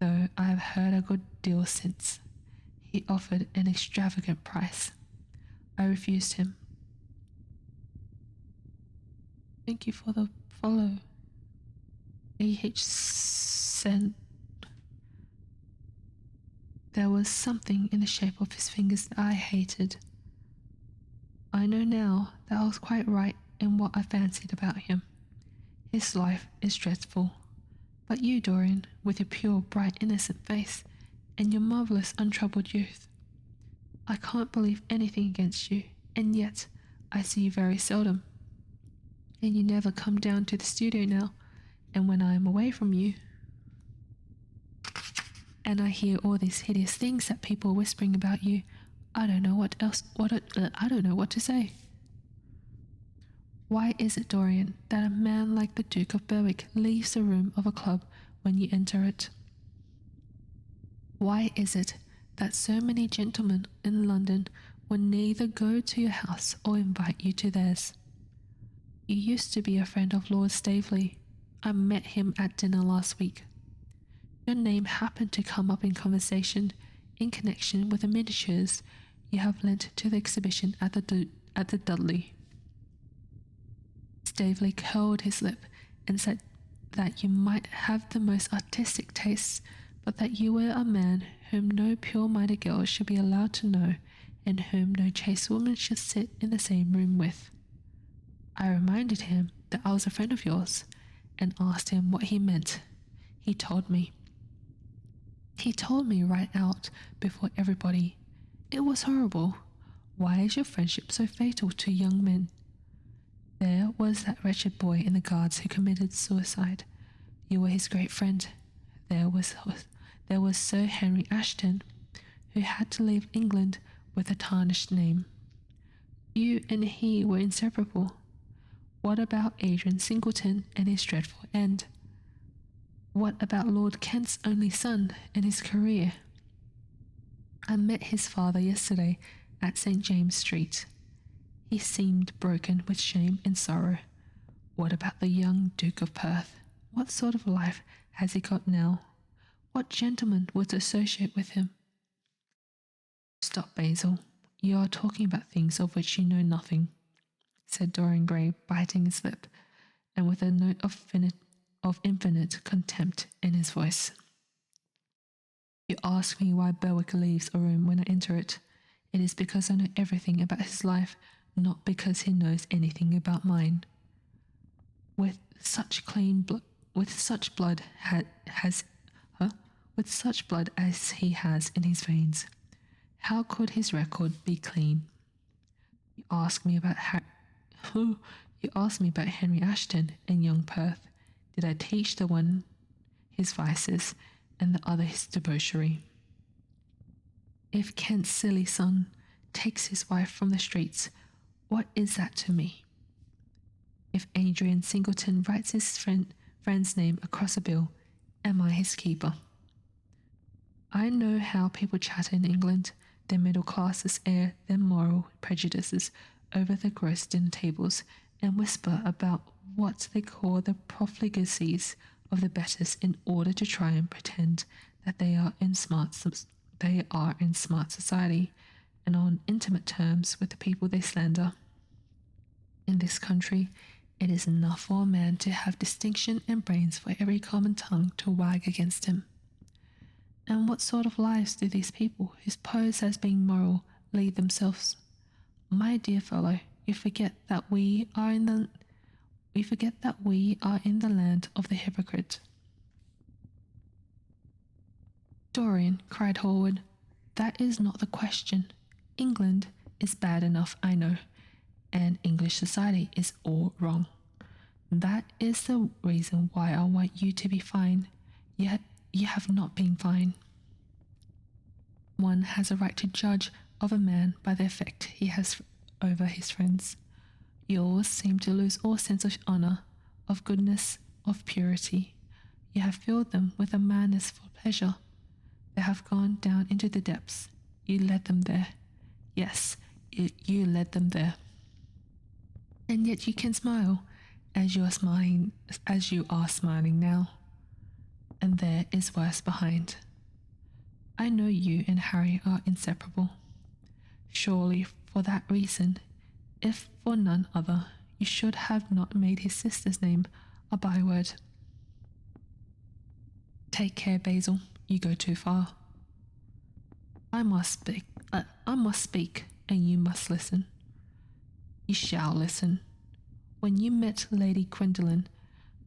Speaker 1: though I have heard a good deal since. He offered an extravagant price. I refused him. Thank you for the follow. A.H. sent. There was something in the shape of his fingers that I hated. I know now that I was quite right in what I fancied about him. His life is dreadful. But you, Dorian, with your pure, bright, innocent face, and your marvellous untroubled youth, I can't believe anything against you. and yet I see you very seldom. And you never come down to the studio now, and when I am away from you, and I hear all these hideous things that people are whispering about you, I don't know I don't know what to say. Why is it, Dorian, that a man like the Duke of Berwick leaves the room of a club when you enter it? Why is it that so many gentlemen in London will neither go to your house or invite you to theirs? You used to be a friend of Lord Staveley. I met him at dinner last week. Your name happened to come up in conversation in connection with the miniatures you have lent to the exhibition at the Dudley. Staveley curled his lip and said that you might have the most artistic tastes, but that you were a man whom no pure-minded girl should be allowed to know, and whom no chaste woman should sit in the same room with. I reminded him that I was a friend of yours, and asked him what he meant. He told me. He told me right out before everybody. It was horrible. Why is your friendship so fatal to young men? There was that wretched boy in the Guards who committed suicide. You were his great friend. There was Sir Henry Ashton, who had to leave England with a tarnished name. You and he were inseparable. What about Adrian Singleton and his dreadful end? What about Lord Kent's only son and his career? I met his father yesterday at St. James Street. He seemed broken with shame and sorrow. What about the young Duke of Perth? What sort of life has he got now? What gentleman would associate with him? Stop, Basil. You are talking about things of which you know nothing, said Dorian Gray, biting his lip, and with a note of infinite contempt in his voice. You ask me why Berwick leaves a room when I enter it. It is because I know everything about his life, not because he knows anything about mine. With such blood as he has in his veins, how could his record be clean? You ask me about Henry Ashton and young Perth. Did I teach the one his vices and the other his debauchery? If Kent's silly son takes his wife from the streets, what is that to me? If Adrian Singleton writes his friend's name across a bill, am I his keeper? I know how people chatter in England. Their middle classes air their moral prejudices over the gross dinner tables and whisper about what they call the profligacies of the betters in order to try and pretend that they are in smart society and on intimate terms with the people they slander. In this country, it is enough for a man to have distinction and brains for every common tongue to wag against him. And what sort of lives do these people, whose pose as being moral, lead themselves? My dear fellow, you forget that we are in the land of the hypocrite. Dorian, cried Hallward, that is not the question. England is bad enough, I know, and English society is all wrong. That is the reason why I want you to be fine, yet you have not been fine. One has a right to judge of a man by the effect he has over his friends. Yours seem to lose all sense of honour, of goodness, of purity. You have filled them with a madness for pleasure. They have gone down into the depths. You led them there. Yes, you led them there. And yet you can smile, as you are smiling now. And there is worse behind. I know you and Harry are inseparable. Surely for that reason, if for none other, you should have not made his sister's name a byword. Take care, Basil. You go too far. I must speak, and you must listen. You shall listen. When you met Lady Gwendolen,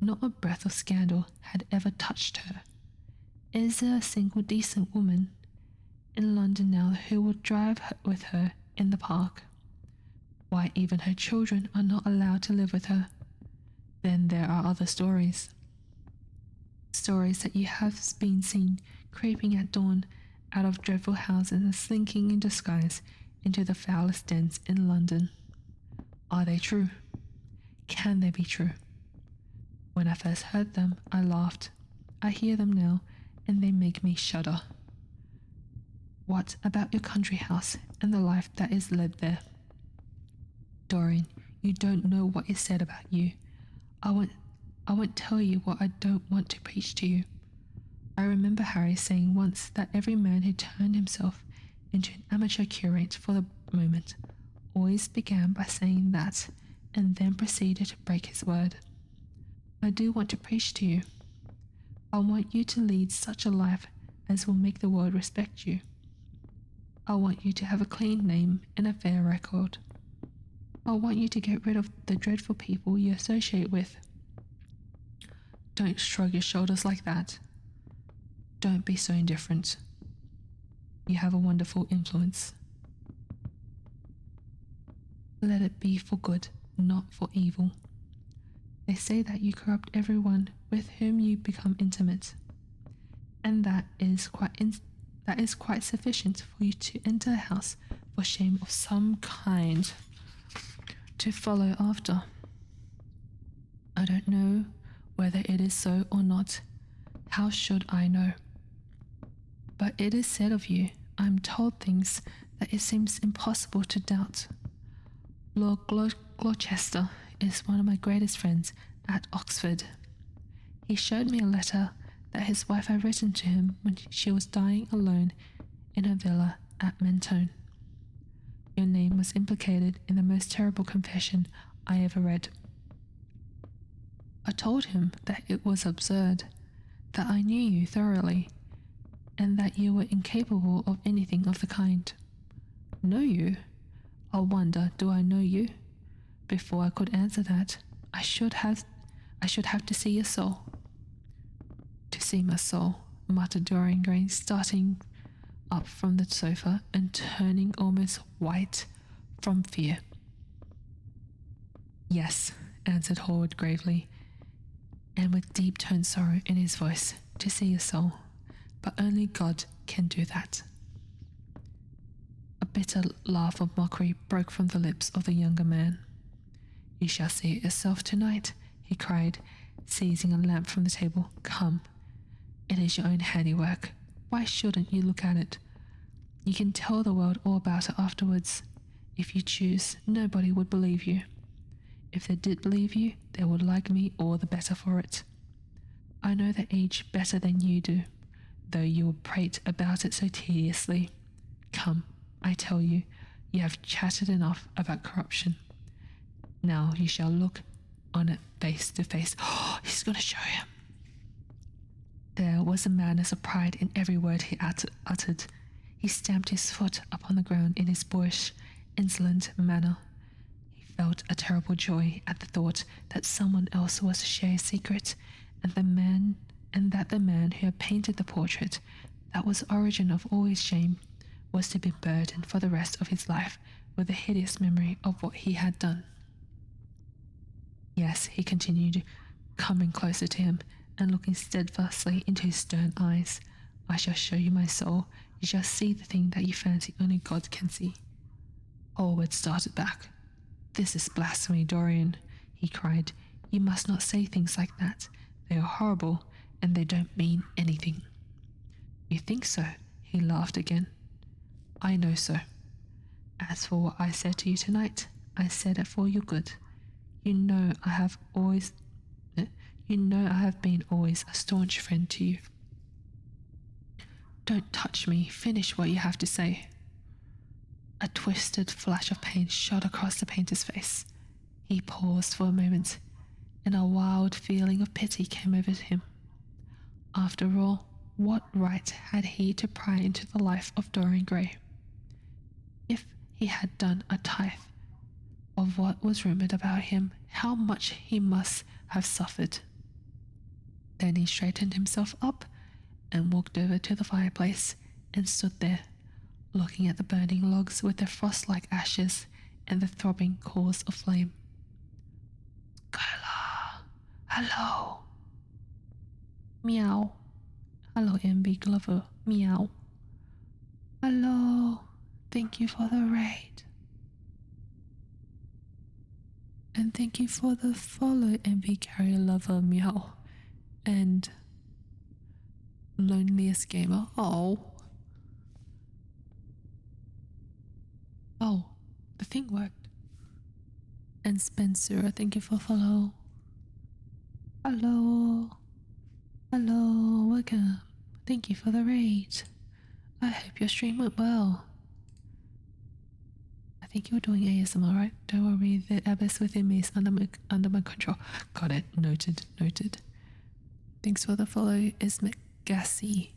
Speaker 1: not a breath of scandal had ever touched her. Is there a single decent woman in London now who will drive with her in the park? Why even her children are not allowed to live with her. Then there are other stories. Stories that you have been seen creeping at dawn out of dreadful houses and slinking in disguise into the foulest dens in London. Are they true? Can they be true? When I first heard them, I laughed. I hear them now, and they make me shudder. What about your country house and the life that is led there? Dorian, you don't know what is said about you. I won't tell you what I don't want to preach to you. I remember Harry saying once that every man who turned himself into an amateur curate for the moment always began by saying that and then proceeded to break his word. I do want to preach to you. I want you to lead such a life as will make the world respect you. I want you to have a clean name and a fair record. I want you to get rid of the dreadful people you associate with. Don't shrug your shoulders like that. Don't be so indifferent. You have a wonderful influence. Let it be for good, not for evil. They say that you corrupt everyone with whom you become intimate, and that is quite sufficient for you to enter a house for shame of some kind to follow after. I don't know whether it is so or not. How should I know? But it is said of you, I am told things that it seems impossible to doubt. Lord Gloucester is one of my greatest friends at Oxford. He showed me a letter that his wife had written to him when she was dying alone in her villa at Mentone. Your name was implicated in the most terrible confession I ever read. I told him that it was absurd, that I knew you thoroughly, and that you were incapable of anything of the kind. Know you? I wonder, do I know you? Before I could answer that, I should have to see your soul. To see my soul, muttered Dorian Gray, starting up from the sofa and turning almost white from fear. Yes, answered Howard gravely, and with deep-toned sorrow in his voice, to see your soul, but only God can do that. A bitter laugh of mockery broke from the lips of the younger man. You shall see it yourself tonight, he cried, seizing a lamp from the table. Come, it is your own handiwork. Why shouldn't you look at it? You can tell the world all about it afterwards. If you choose, nobody would believe you. If they did believe you, they would like me all the better for it. I know the age better than you do, though you will prate about it so tediously. Come, I tell you, you have chatted enough about corruption. Now you shall look on it face to face. Oh, he's going to show him. There was a madness of pride in every word he uttered. He stamped his foot upon the ground in his boyish, insolent manner. He felt a terrible joy at the thought that someone else was to share his secret, and that the man who had painted the portrait that was the origin of all his shame was to be burdened for the rest of his life with the hideous memory of what he had done. Yes, he continued, coming closer to him and looking steadfastly into his stern eyes, I shall show you my soul. You shall see the thing that you fancy only God can see. Hallward started back. This is blasphemy, Dorian, he cried. You must not say things like that. They are horrible, and they don't mean anything. You think so? He laughed again. I know so. As for what I said to you tonight, I said it for your good. You know I have been always a staunch friend to you. Don't touch me. Finish what you have to say. A twisted flash of pain shot across the painter's face. He paused for a moment, and a wild feeling of pity came over him. After all, what right had he to pry into the life of Dorian Gray? If he had done a tithe of what was rumoured about him, how much he must have suffered. Then he straightened himself up and walked over to the fireplace and stood there, looking at the burning logs with their frost-like ashes and the throbbing cause of flame. Skylar, hello. Meow. Hello, MB Glover. Meow. Hello. Thank you for the raid. And thank you for the follow, MB Carrier Lover. Meow. And Loneliest Gamer. Oh. Oh, the thing worked. And Spencer, thank you for follow. Hello. Hello, welcome. Thank you for the raid. I hope your stream went well. I think you're doing ASMR, right? Don't worry, the abyss within me is under my control. Got it. Noted. Noted. Thanks for the follow, Ismet Gassy.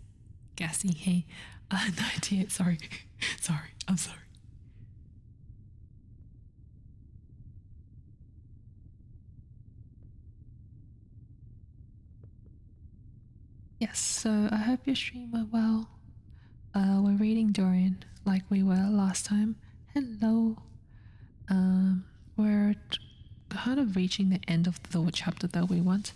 Speaker 1: Gassy, hey. 98, sorry. Sorry, I'm sorry. Yes, so I hope your stream went well. We're reading Dorian like we were last time. Hello. We're kind of reaching the end of the chapter that we want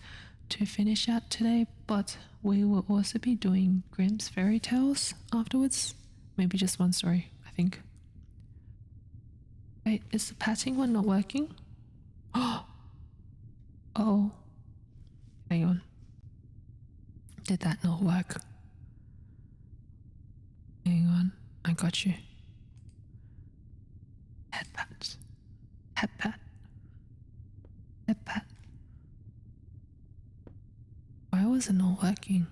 Speaker 1: to finish at today, but we will also be doing Grimm's fairy tales afterwards. Maybe just one story, I think. Wait, is the patching one not working? Oh. Hang on. Did that not work? Hang on, I got you. Head pat. Head pat. Head pat. Why was it not working?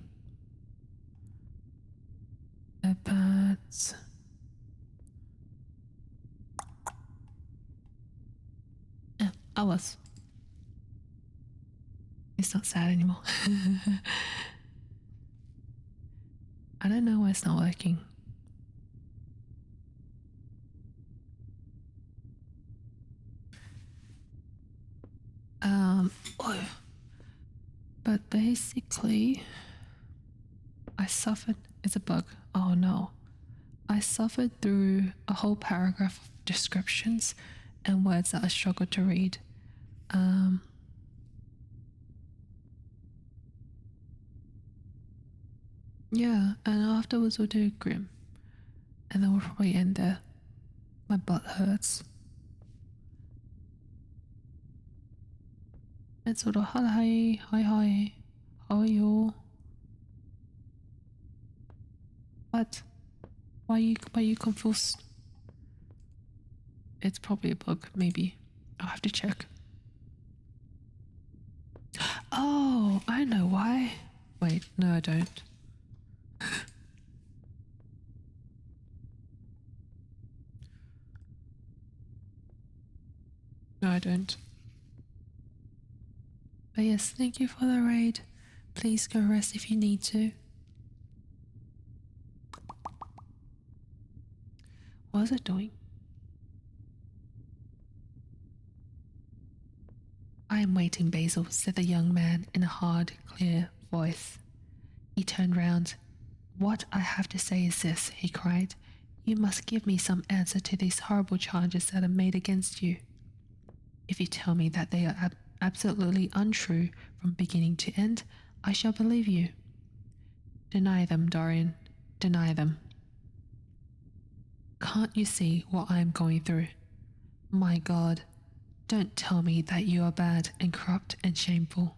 Speaker 1: Head pats. I was. It's not sad anymore. I don't know why it's not working. Oh. But basically, I suffered. It's a bug. Oh no. I suffered through a whole paragraph of descriptions and words that I struggled to read. Yeah, and afterwards we'll do Grimm. And then we'll probably end there. My butt hurts. It's sort of hi, how are you? What? Why are you confused? It's probably a bug, maybe. I'll have to check. Oh, I know why. Wait, no I don't. No, I don't. But yes, thank you for the raid. Please go rest if you need to. What was it doing? I am waiting, Basil, said the young man in a hard, clear voice. He turned round. What I have to say is this, he cried. You must give me some answer to these horrible charges that are made against you. If you tell me that they are absolutely untrue from beginning to end, I shall believe you. Deny them, Dorian. Deny them. Can't you see what I am going through? My God, don't tell me that you are bad and corrupt and shameful.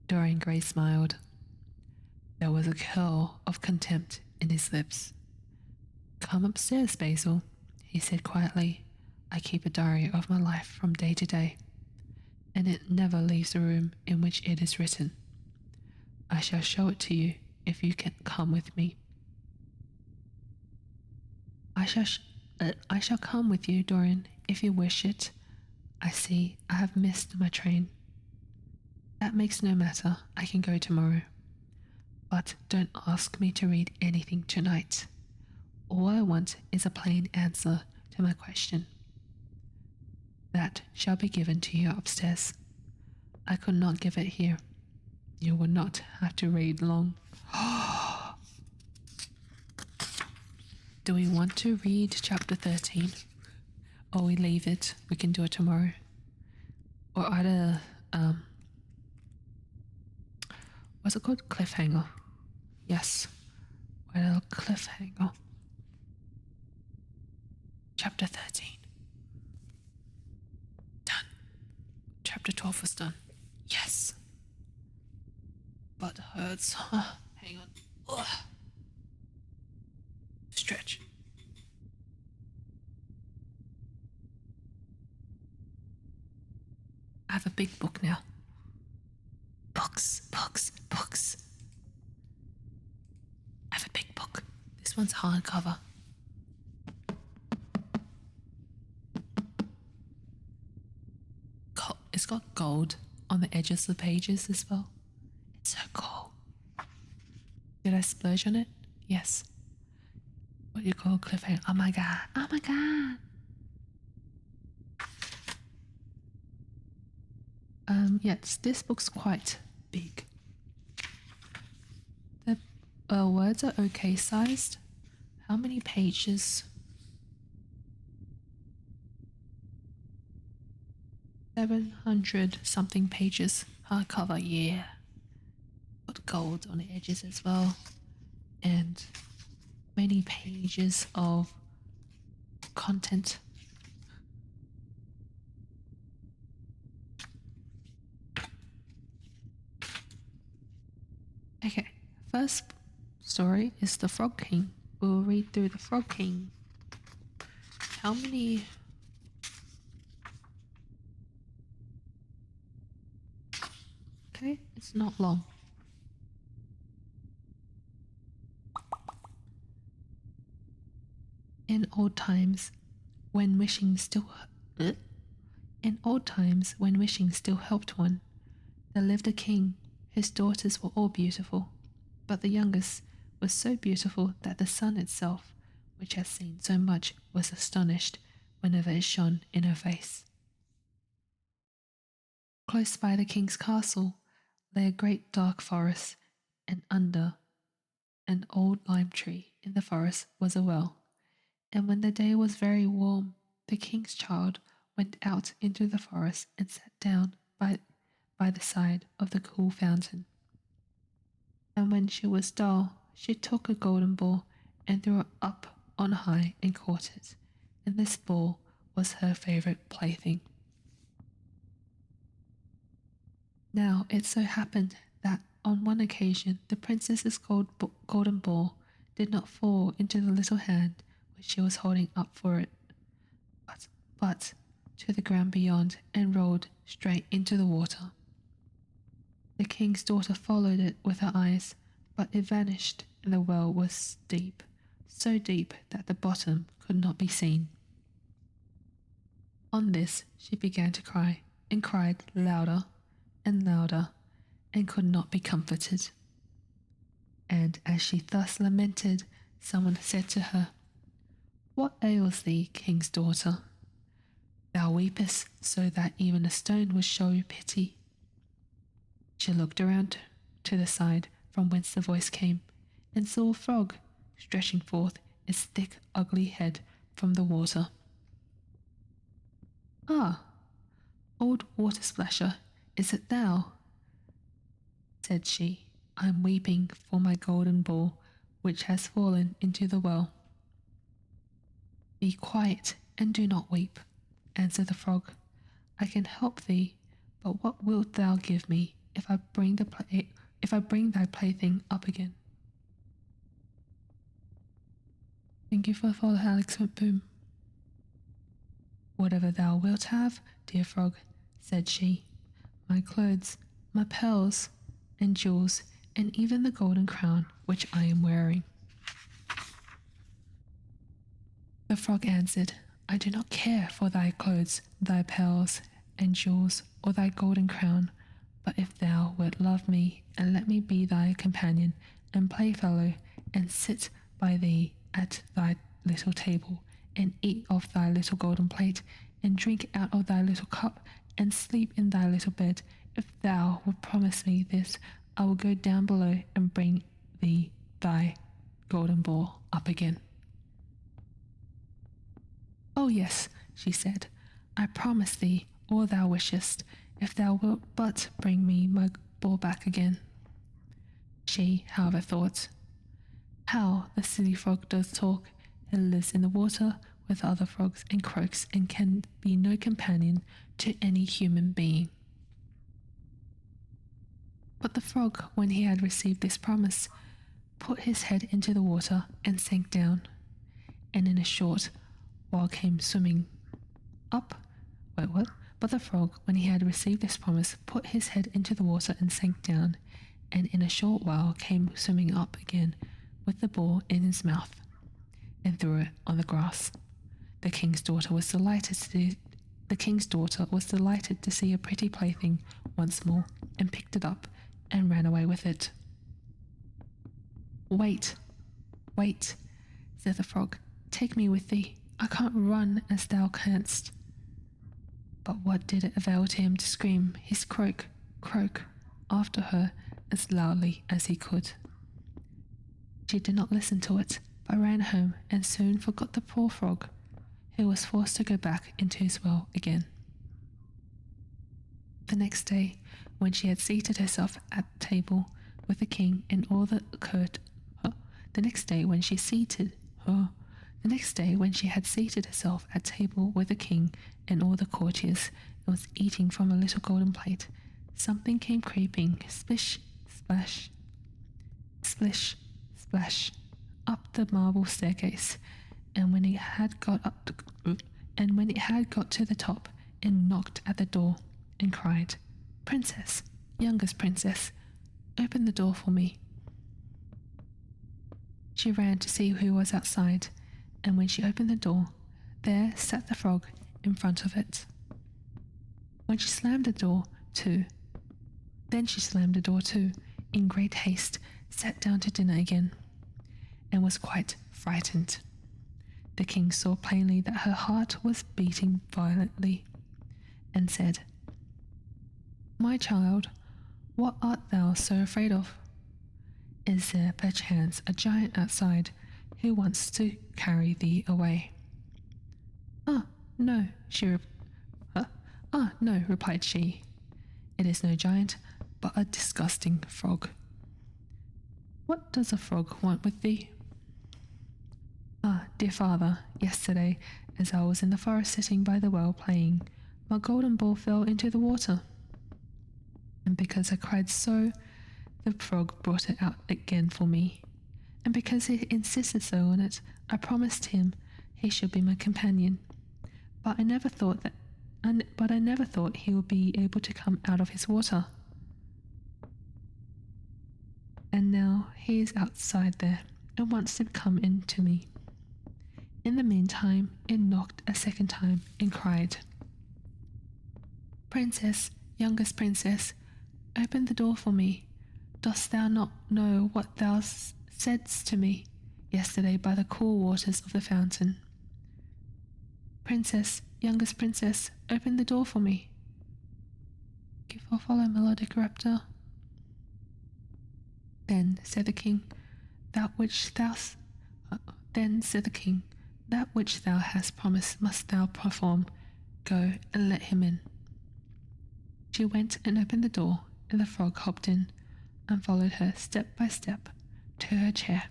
Speaker 1: Dorian Gray smiled. There was a curl of contempt in his lips. Come upstairs, Basil, he said quietly. I keep a diary of my life from day to day, and it never leaves the room in which it is written. I shall show it to you if you can come with me. I shall come with you, Dorian, if you wish it. I see I have missed my train. That makes no matter. I can go tomorrow. But don't ask me to read anything tonight. All I want is a plain answer to my question. That shall be given to you upstairs. I could not give it here. You will not have to read long. Do we want to read chapter 13? or we leave it, we can do it tomorrow. Or either, what's it called? Cliffhanger. Yes. What a cliffhanger. Chapter 13. Done. Chapter 12 was done. Yes. Butt hurts. Hang on. Ugh. Stretch. I have a big book now. Books. I have a big book. This one's hardcover. It's got gold on the edges of the pages as well. It's so cool. Did I splurge on it? Yes. What do you call cliffhanger? Oh my god. Oh my god. Yes, this book's quite big. The words are okay sized. How many pages? 700 something pages. Hardcover, yeah. Got gold on the edges as well. And many pages of content. Okay, first story is The Frog King. We'll read through The Frog King. How many? Okay, it's not long. In old times, when wishing still helped one, there lived a king. His daughters were all beautiful, but the youngest was so beautiful that the sun itself, which had seen so much, was astonished whenever it shone in her face. Close by the king's castle lay a great dark forest, and under an old lime tree in the forest was a well. And when the day was very warm, the king's child went out into the forest and sat down by the side of the cool fountain. And when she was dull, she took a golden ball and threw it up on high and caught it, and this ball was her favourite plaything. Now it so happened that on one occasion the princess's golden ball did not fall into the little hand which she was holding up for it, but to the ground beyond and rolled straight into the water. The king's daughter followed it with her eyes, but it vanished, and the well was deep, so deep that the bottom could not be seen. On this she began to cry, and cried louder and louder, and could not be comforted. And as she thus lamented, someone said to her, "What ails thee, king's daughter? Thou weepest so that even a stone would show pity." She looked around to the side from whence the voice came, and saw a frog stretching forth its thick, ugly head from the water. "Ah, old water splasher, is it thou?" said she. "I am weeping for my golden ball, which has fallen into the well." "Be quiet and do not weep," answered the frog. "I can help thee, but what wilt thou give me if I bring thy plaything up again?" Thank you for the follow, Alex went boom. "Whatever thou wilt have, dear frog," said she. "My clothes, my pearls and jewels, and even the golden crown which I am wearing." The frog answered, "I do not care for thy clothes, thy pearls and jewels, or thy golden crown, but if thou wilt love me and let me be thy companion and playfellow, and sit by thee at thy little table, and eat off thy little golden plate, and drink out of thy little cup, and sleep in thy little bed, if thou wilt promise me this, I will go down below and bring thee thy golden ball up again." "Oh yes, she said, I promise thee all thou wishest, if thou wilt but bring me my ball back again. She, however, thought, how the silly frog does talk. It lives in the water with other frogs and croaks and can be no companion to any human being. But the frog, when he had received this promise, put his head into the water and sank down, and in a short while came swimming up. Wait, what? But the frog, when he had received this promise, put his head into the water and sank down, and in a short while came swimming up again with the ball in his mouth, and threw it on the grass. The king's daughter was delighted to see a pretty plaything once more, and picked it up and ran away with it. Wait, wait, said the frog, take me with thee. I can't run as thou canst. But what did it avail to him to scream his croak, croak, after her as loudly as he could? She did not listen to it, but ran home and soon forgot the poor frog, who was forced to go back into his well again. The next day, when she had seated herself at table with the king and all the The next day when she had seated herself at table with the king and all the courtiers and was eating from a little golden plate, something came creeping, splish, splash, splish, splash, up the marble staircase, and when it had got to the top, it knocked at the door and cried, Princess, youngest princess, open the door for me. She ran to see who was outside, and when she opened the door, there sat the frog in front of it. Then she slammed the door to, in great haste, sat down to dinner again, and was quite frightened. The king saw plainly that her heart was beating violently, and said, My child, what art thou so afraid of? Is there perchance a giant outside who wants to carry thee away? No, replied she. It is no giant, but a disgusting frog. What does a frog want with thee? Dear father, yesterday, as I was in the forest sitting by the well playing, my golden ball fell into the water. And because I cried so, the frog brought it out again for me. And because he insisted so on it, I promised him he should be my companion. But I never thought he would be able to come out of his water. And now he is outside there and wants to come in to me. In the meantime, it knocked a second time and cried, Princess, youngest princess, open the door for me. Dost thou not know what thou saidst to me yesterday by the cool waters of the fountain? Princess, youngest princess, open the door for me. Give or follow, melodic raptor. Then said the king, that which thou hast promised must thou perform. Go and let him in. She went and opened the door, and the frog hopped in, and followed her step by step to her chair,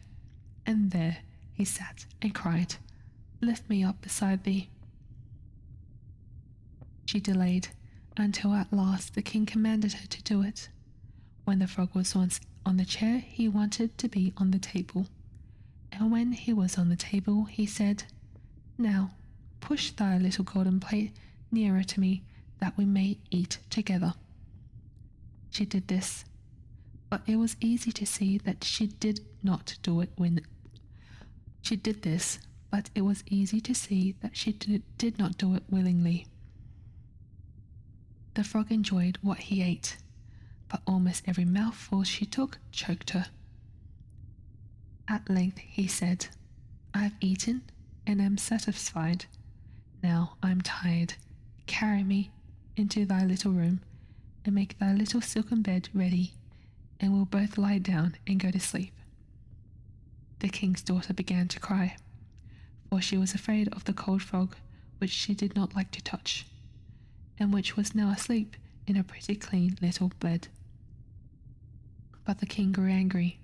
Speaker 1: and there he sat and cried, Lift me up beside thee. She delayed until at last the king commanded her to do it. When the frog was once on the chair, he wanted to be on the table, and when he was on the table, he said, Now push thy little golden plate nearer to me, that we may eat together. She did this, but it was easy to see that she did not do it willingly. The frog enjoyed what he ate, but almost every mouthful she took choked her. At length he said, I have eaten and am satisfied. Now I am tired. Carry me into thy little room and make thy little silken bed ready, and we'll both lie down and go to sleep. The king's daughter began to cry, for she was afraid of the cold frog which she did not like to touch, and which was now asleep in a pretty clean little bed. But the king grew angry,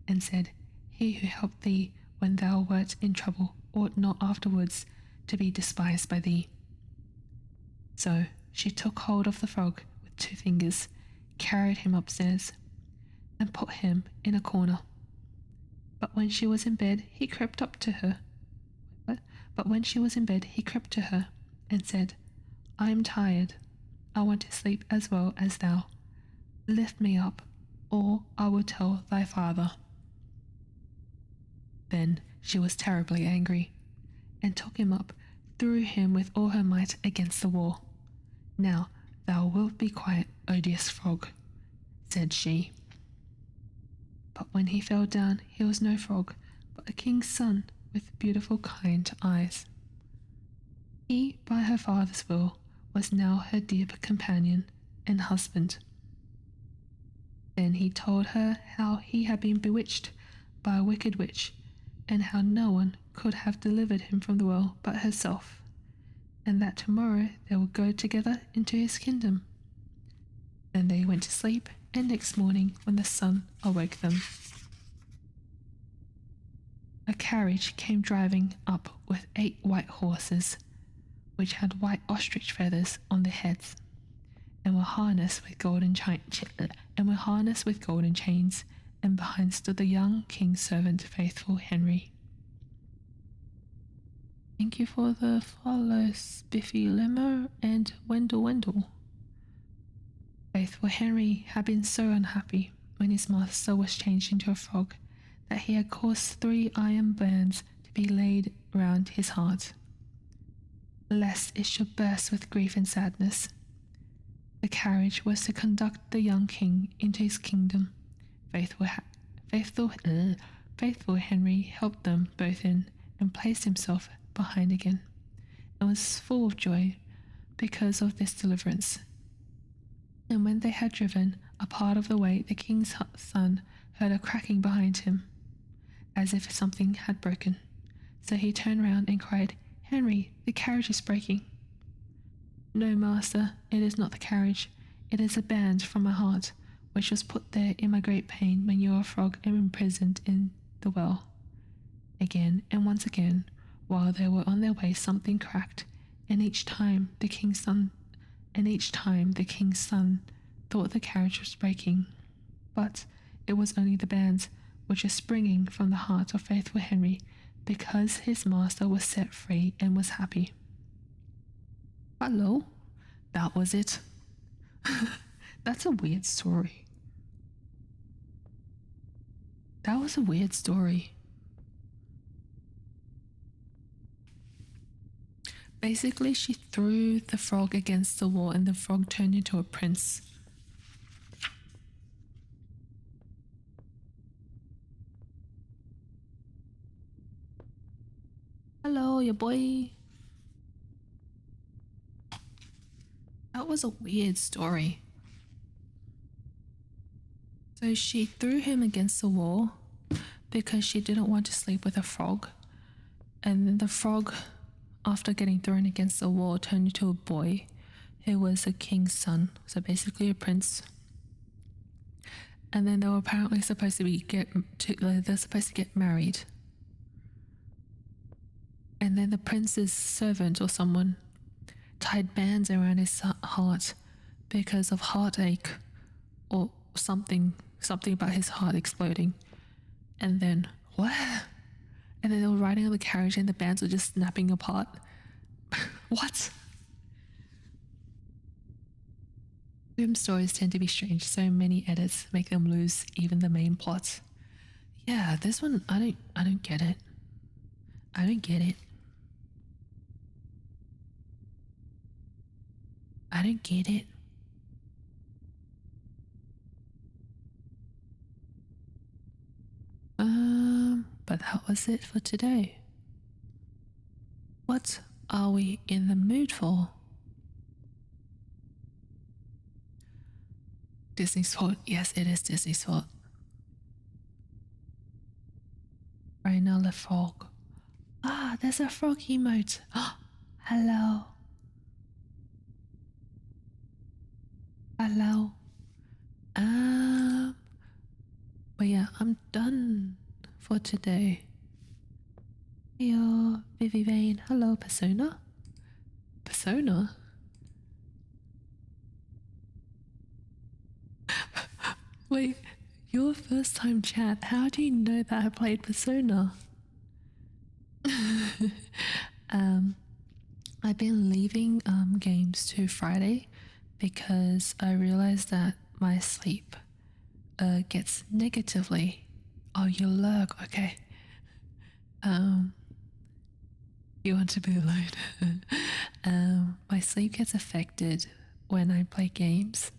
Speaker 1: and said, He who helped thee when thou wert in trouble ought not afterwards to be despised by thee. So she took hold of the frog with 2 fingers, carried him upstairs, and put him in a corner. But when she was in bed, he crept up to her. But when she was in bed, he crept to her and said, I am tired. I want to sleep as well as thou. Lift me up, or I will tell thy father. Then she was terribly angry, and took him up, threw him with all her might against the wall. Now thou wilt be quiet, odious frog, said she. But when he fell down, he was no frog, but a king's son with beautiful kind eyes. He, by her father's will, was now her dear companion and husband. Then he told her how he had been bewitched by a wicked witch, and how no one could have delivered him from the well but herself, and that tomorrow they would go together into his kingdom. Then they went to sleep, and next morning, when the sun awoke them, a carriage came driving up with 8 white horses, which had white ostrich feathers on their heads, and were harnessed with golden chains, and behind stood the young king's servant, faithful Henry. Thank you for the follow, Spiffy Limo and Wendell. Faithful Henry had been so unhappy when his master was changed into a frog that he had caused 3 iron bands to be laid round his heart, lest it should burst with grief and sadness. The carriage was to conduct the young king into his kingdom. Faithful Henry helped them both in, and placed himself behind again, and was full of joy because of this deliverance. And when they had driven a part of the way, the king's son heard a cracking behind him, as if something had broken. So he turned round and cried, Henry, the carriage is breaking. No, master, it is not the carriage. It is a band from my heart, which was put there in my great pain when you were a frog and imprisoned in the well. Again and once again, while they were on their way, something cracked, and each time the king's son thought the carriage was breaking. But it was only the bands which were springing from the heart of faithful Henry, because his master was set free and was happy. Hello, that was it. That's a weird story. That was a weird story. Basically, she threw the frog against the wall and the frog turned into a prince. Hello, your boy. That was a weird story. So she threw him against the wall because she didn't want to sleep with a frog. And then the frog, after getting thrown against the wall, turned into a boy who was a king's son, so basically a prince. And then they were apparently supposed to get married. And then the prince's servant or someone tied bands around his heart because of heartache or something about his heart exploding. And then what? And then they were riding on the carriage and the bands were just snapping apart. What? Film stories tend to be strange. So many edits make them lose even the main plot. Yeah, this one I don't get it. I don't get it. I don't get it. But that was it for today. What are we in the mood for? Disney's fault. Yes, it is Disney's fault. Right now, the frog. Ah, there's a frog emote. Hello. Hello. Um, but yeah, I'm done for today. Yo, Vivi Vane. Hello, Persona. Persona? Wait, your first time chat, how do you know that I played Persona? I've been leaving games to Friday because I realized that my sleep gets negatively. Oh, you lurk, okay. You want to be alone. My sleep gets affected when I play games.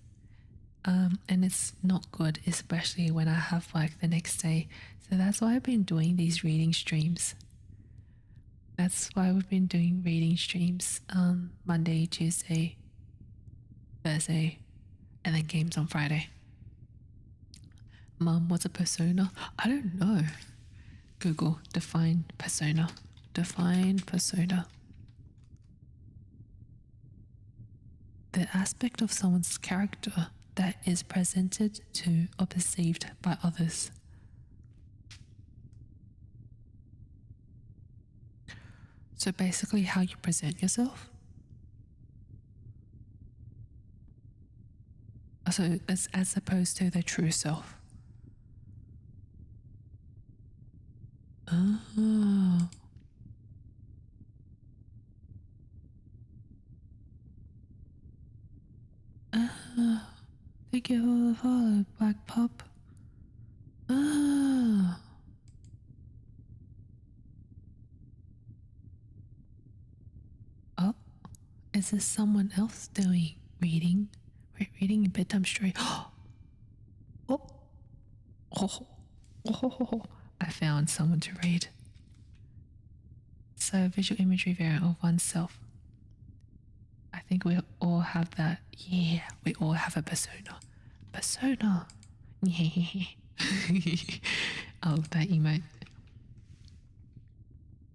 Speaker 1: And it's not good, especially when I have work the next day. So that's why I've been doing these reading streams. That's why we've been doing reading streams Monday, Tuesday, Thursday, and then games on Friday. Mum, what's a persona? I don't know. Google, define persona. Define persona. The aspect of someone's character that is presented to or perceived by others. So basically, how you present yourself. So as opposed to the true self. Oh. Thank you for the follow, Black Pop. Oh. Oh, is this someone else doing reading? Wait, reading a bedtime story. Oh, oh, oh, I found someone to read. So visual imagery variant of oneself. I think we all have that. Yeah, we all have a persona. Persona. Yeah. Oh, that emote.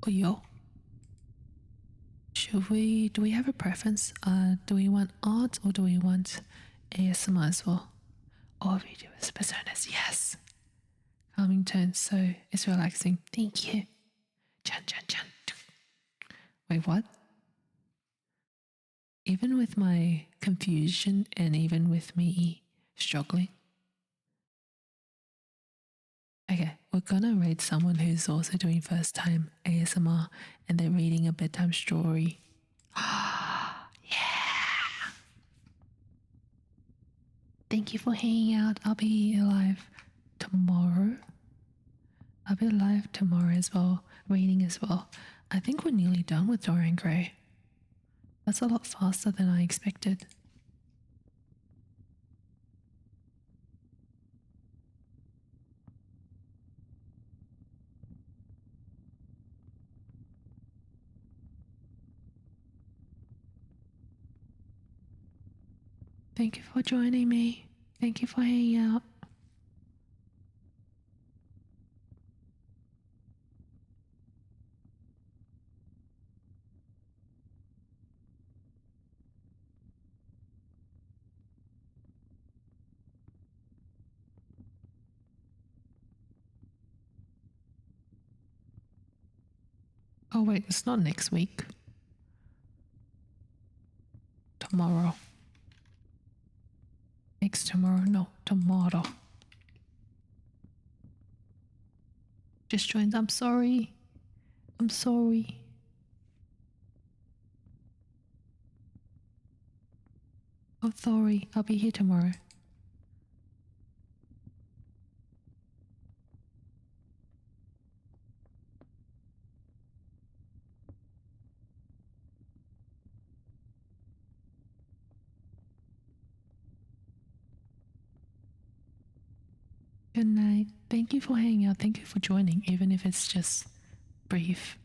Speaker 1: Oh, yo. Do we have a preference? Do we want art or do we want ASMR as well? All we do is personas, yes. Calming tones, so it's relaxing. Thank you. Chan, chan, chan. Wait, what? Even with my confusion and even with me struggling. Okay, we're gonna rate someone who's also doing first time ASMR and they're reading a bedtime story. Yeah! Thank you for hanging out. I'll be live tomorrow. I'll be live tomorrow as well, reading as well. I think we're nearly done with Dorian Gray. That's a lot faster than I expected. Thank you for joining me. Thank you for hanging out. Oh wait, it's not next week. Tomorrow. Next tomorrow? No, tomorrow. Just joined. I'm sorry. I'm sorry. Oh, sorry. I'll be here tomorrow. Good night. Thank you for hanging out. Thank you for joining, even if it's just brief.